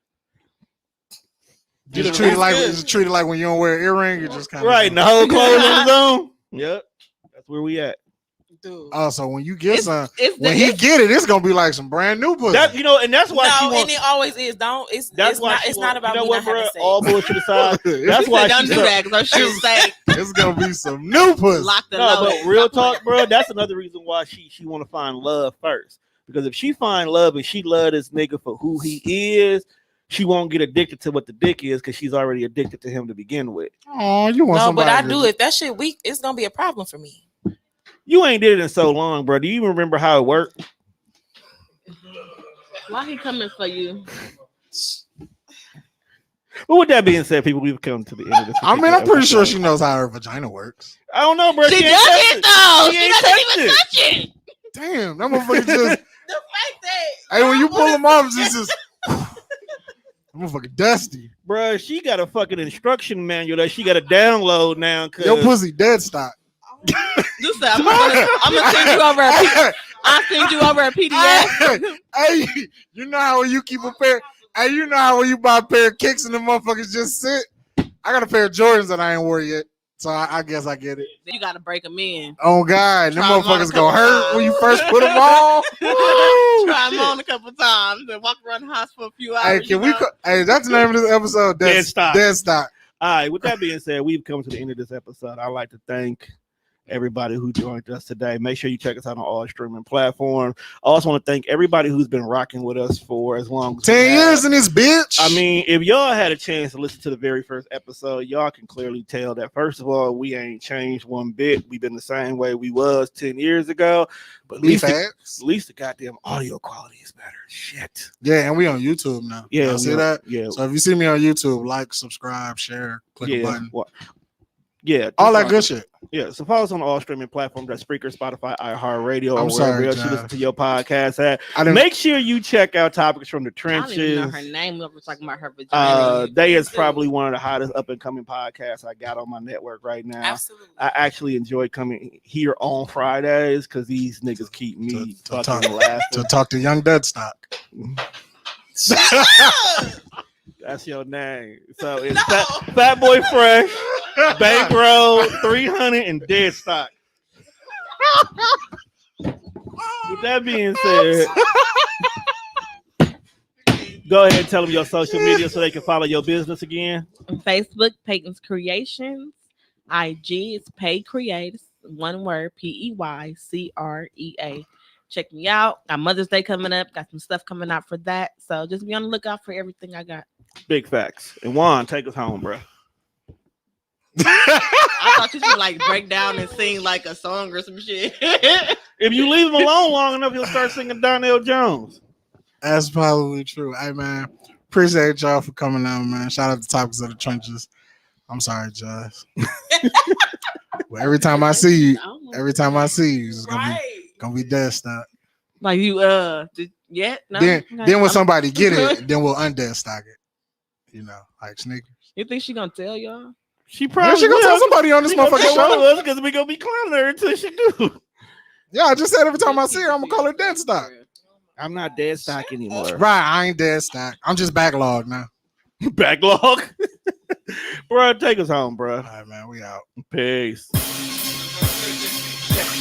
Speaker 2: Just
Speaker 6: That's
Speaker 2: treated like when you don't wear an earring, you just kind of
Speaker 1: Right, and the whole clothes on his own. Yep, that's where we at.
Speaker 6: dude?
Speaker 2: Oh, so when you get some,
Speaker 5: It's
Speaker 2: when he get it, it's gonna be like some brand new pussy.
Speaker 1: That and that's why she
Speaker 6: No, and
Speaker 1: wants.
Speaker 6: it always is. Don't. It's
Speaker 1: That's why
Speaker 6: not. It's not about
Speaker 1: you know
Speaker 6: me
Speaker 1: what,
Speaker 6: not
Speaker 1: bro?
Speaker 6: having sex.
Speaker 1: All bullshit aside,
Speaker 2: It's
Speaker 1: that's why
Speaker 5: don't
Speaker 1: she's
Speaker 5: do that because she'll say
Speaker 2: it's gonna be some new pussy.
Speaker 5: lock the
Speaker 1: no,
Speaker 5: load.
Speaker 1: but real talk, bro. That's another reason why she want to find love first. Because if she find love and she love this nigga for who he is, she won't get addicted to what the dick is because she's already addicted to him to begin with.
Speaker 2: Oh, you want
Speaker 6: No,
Speaker 2: somebody?
Speaker 6: but I
Speaker 2: to-
Speaker 6: do. If that shit weak, it's gonna be a problem for me.
Speaker 1: You ain't did it in so long, bro. Do you even remember how it worked?
Speaker 5: Why he coming for you?
Speaker 1: But with that being said, people, we've come to the end of this.
Speaker 2: I mean, I'm pretty sure
Speaker 1: episode.
Speaker 2: she knows how her vagina works.
Speaker 1: I don't know, bro.
Speaker 5: She
Speaker 1: ain't
Speaker 5: does
Speaker 1: touched
Speaker 5: it though.
Speaker 1: She
Speaker 5: She
Speaker 1: ain't
Speaker 5: doesn't
Speaker 1: touched
Speaker 5: even
Speaker 1: it.
Speaker 5: touch it.
Speaker 2: Damn, that motherfucker just.
Speaker 6: The fact that
Speaker 2: Hey, when you pull them off, it's just. That motherfucker dusty.
Speaker 1: Bro, she got a fucking instruction manual that she got to download now. Cause
Speaker 2: Your pussy dead stock.
Speaker 5: Listen, I'm gonna send you over a PDF. I'll send you over a PDF.
Speaker 2: Hey, you know how when you keep a pair. Hey, you know how when you buy a pair of kicks and the motherfuckers just sit. I got a pair of Jordans that I ain't wore yet, so I guess I get it.
Speaker 5: You gotta break them in.
Speaker 2: Oh God, them
Speaker 5: Try 'em on a
Speaker 2: motherfuckers
Speaker 5: couple
Speaker 2: gonna hurt
Speaker 5: times.
Speaker 2: when you first put them on. Woo!
Speaker 5: Try them on a couple times and walk around the house for a few hours.
Speaker 2: Hey, can we? Hey, that's the name of this episode.
Speaker 1: Dead stock.
Speaker 2: Dead stock.
Speaker 1: All right, with that being said, we've come to the end of this episode. I'd like to thank everybody who joined us today. Make sure you check us out on all streaming platforms. I also want to thank everybody who's been rocking with us for as long as
Speaker 2: 10 years in this bitch.
Speaker 1: I mean, if y'all had a chance to listen to the very first episode, y'all can clearly tell that first of all, we ain't changed one bit. We've been the same way we was 10 years ago. But at least the goddamn audio quality is better. Shit.
Speaker 2: Yeah, and we on YouTube now.
Speaker 1: Yeah,
Speaker 2: Y'all see that?
Speaker 1: Yeah.
Speaker 2: So if you see me on YouTube, like, subscribe, share, click a button.
Speaker 1: Yeah,
Speaker 2: All that
Speaker 1: just
Speaker 2: good shit.
Speaker 1: Yeah, so follow us on all streaming platforms. That's Spreaker, Spotify, iHeartRadio, or
Speaker 2: I'm
Speaker 1: wherever
Speaker 2: sorry,
Speaker 1: else you
Speaker 2: Josh.
Speaker 1: listen to your podcast at.
Speaker 2: I didn't.
Speaker 1: Make sure you check out Topics from the
Speaker 5: I don't even know her
Speaker 1: Trenches.
Speaker 5: name. We were talking about her vagina.
Speaker 1: They is probably one of the hottest up and coming podcasts I got on my network right now.
Speaker 6: Absolutely.
Speaker 1: I actually enjoy coming here on Fridays because these niggas keep me
Speaker 2: to
Speaker 1: fucking laughing.
Speaker 2: to talk to Young Deadstock.
Speaker 1: That's your name. So it's Fat Boy Fresh, Bankroll, 300, and Dead Stock. With that being said, go ahead and tell them your social media so they can follow your business again.
Speaker 5: Facebook, Peyton's Creations. IG is Pay Creators. One word, PEYCREA. Check me out. Got Mother's Day coming up. Got some stuff coming out for that. So just be on the lookout for everything I got.
Speaker 1: Big facts. And Juan, take us home, bro.
Speaker 5: I thought you should like break down and sing like a song or some shit.
Speaker 1: If you leave him alone long enough, he'll start singing Donnell Jones.
Speaker 2: That's probably true. Hey man, appreciate y'all for coming on, man. Shout out to Topics of the Trenches. I'm sorry, Josh. Well, every time I see you, it's gonna be dead stock.
Speaker 5: Like you yet? No.
Speaker 2: Then when somebody get it, then we'll undead stock it. You know, like sneakers.
Speaker 5: You think she gonna tell y'all?
Speaker 1: She probably
Speaker 2: She gonna tell somebody on this motherfucking show.
Speaker 1: because we gonna be clowning her until she do.
Speaker 2: Yeah, I just said every time I see her, I'm gonna call her dead stock.
Speaker 1: I'm not dead stock anymore.
Speaker 2: Right, I ain't dead stock. I'm just backlogged now.
Speaker 1: Backlog. Bro, take us home, bro.
Speaker 2: All right, man, we out.
Speaker 1: Peace.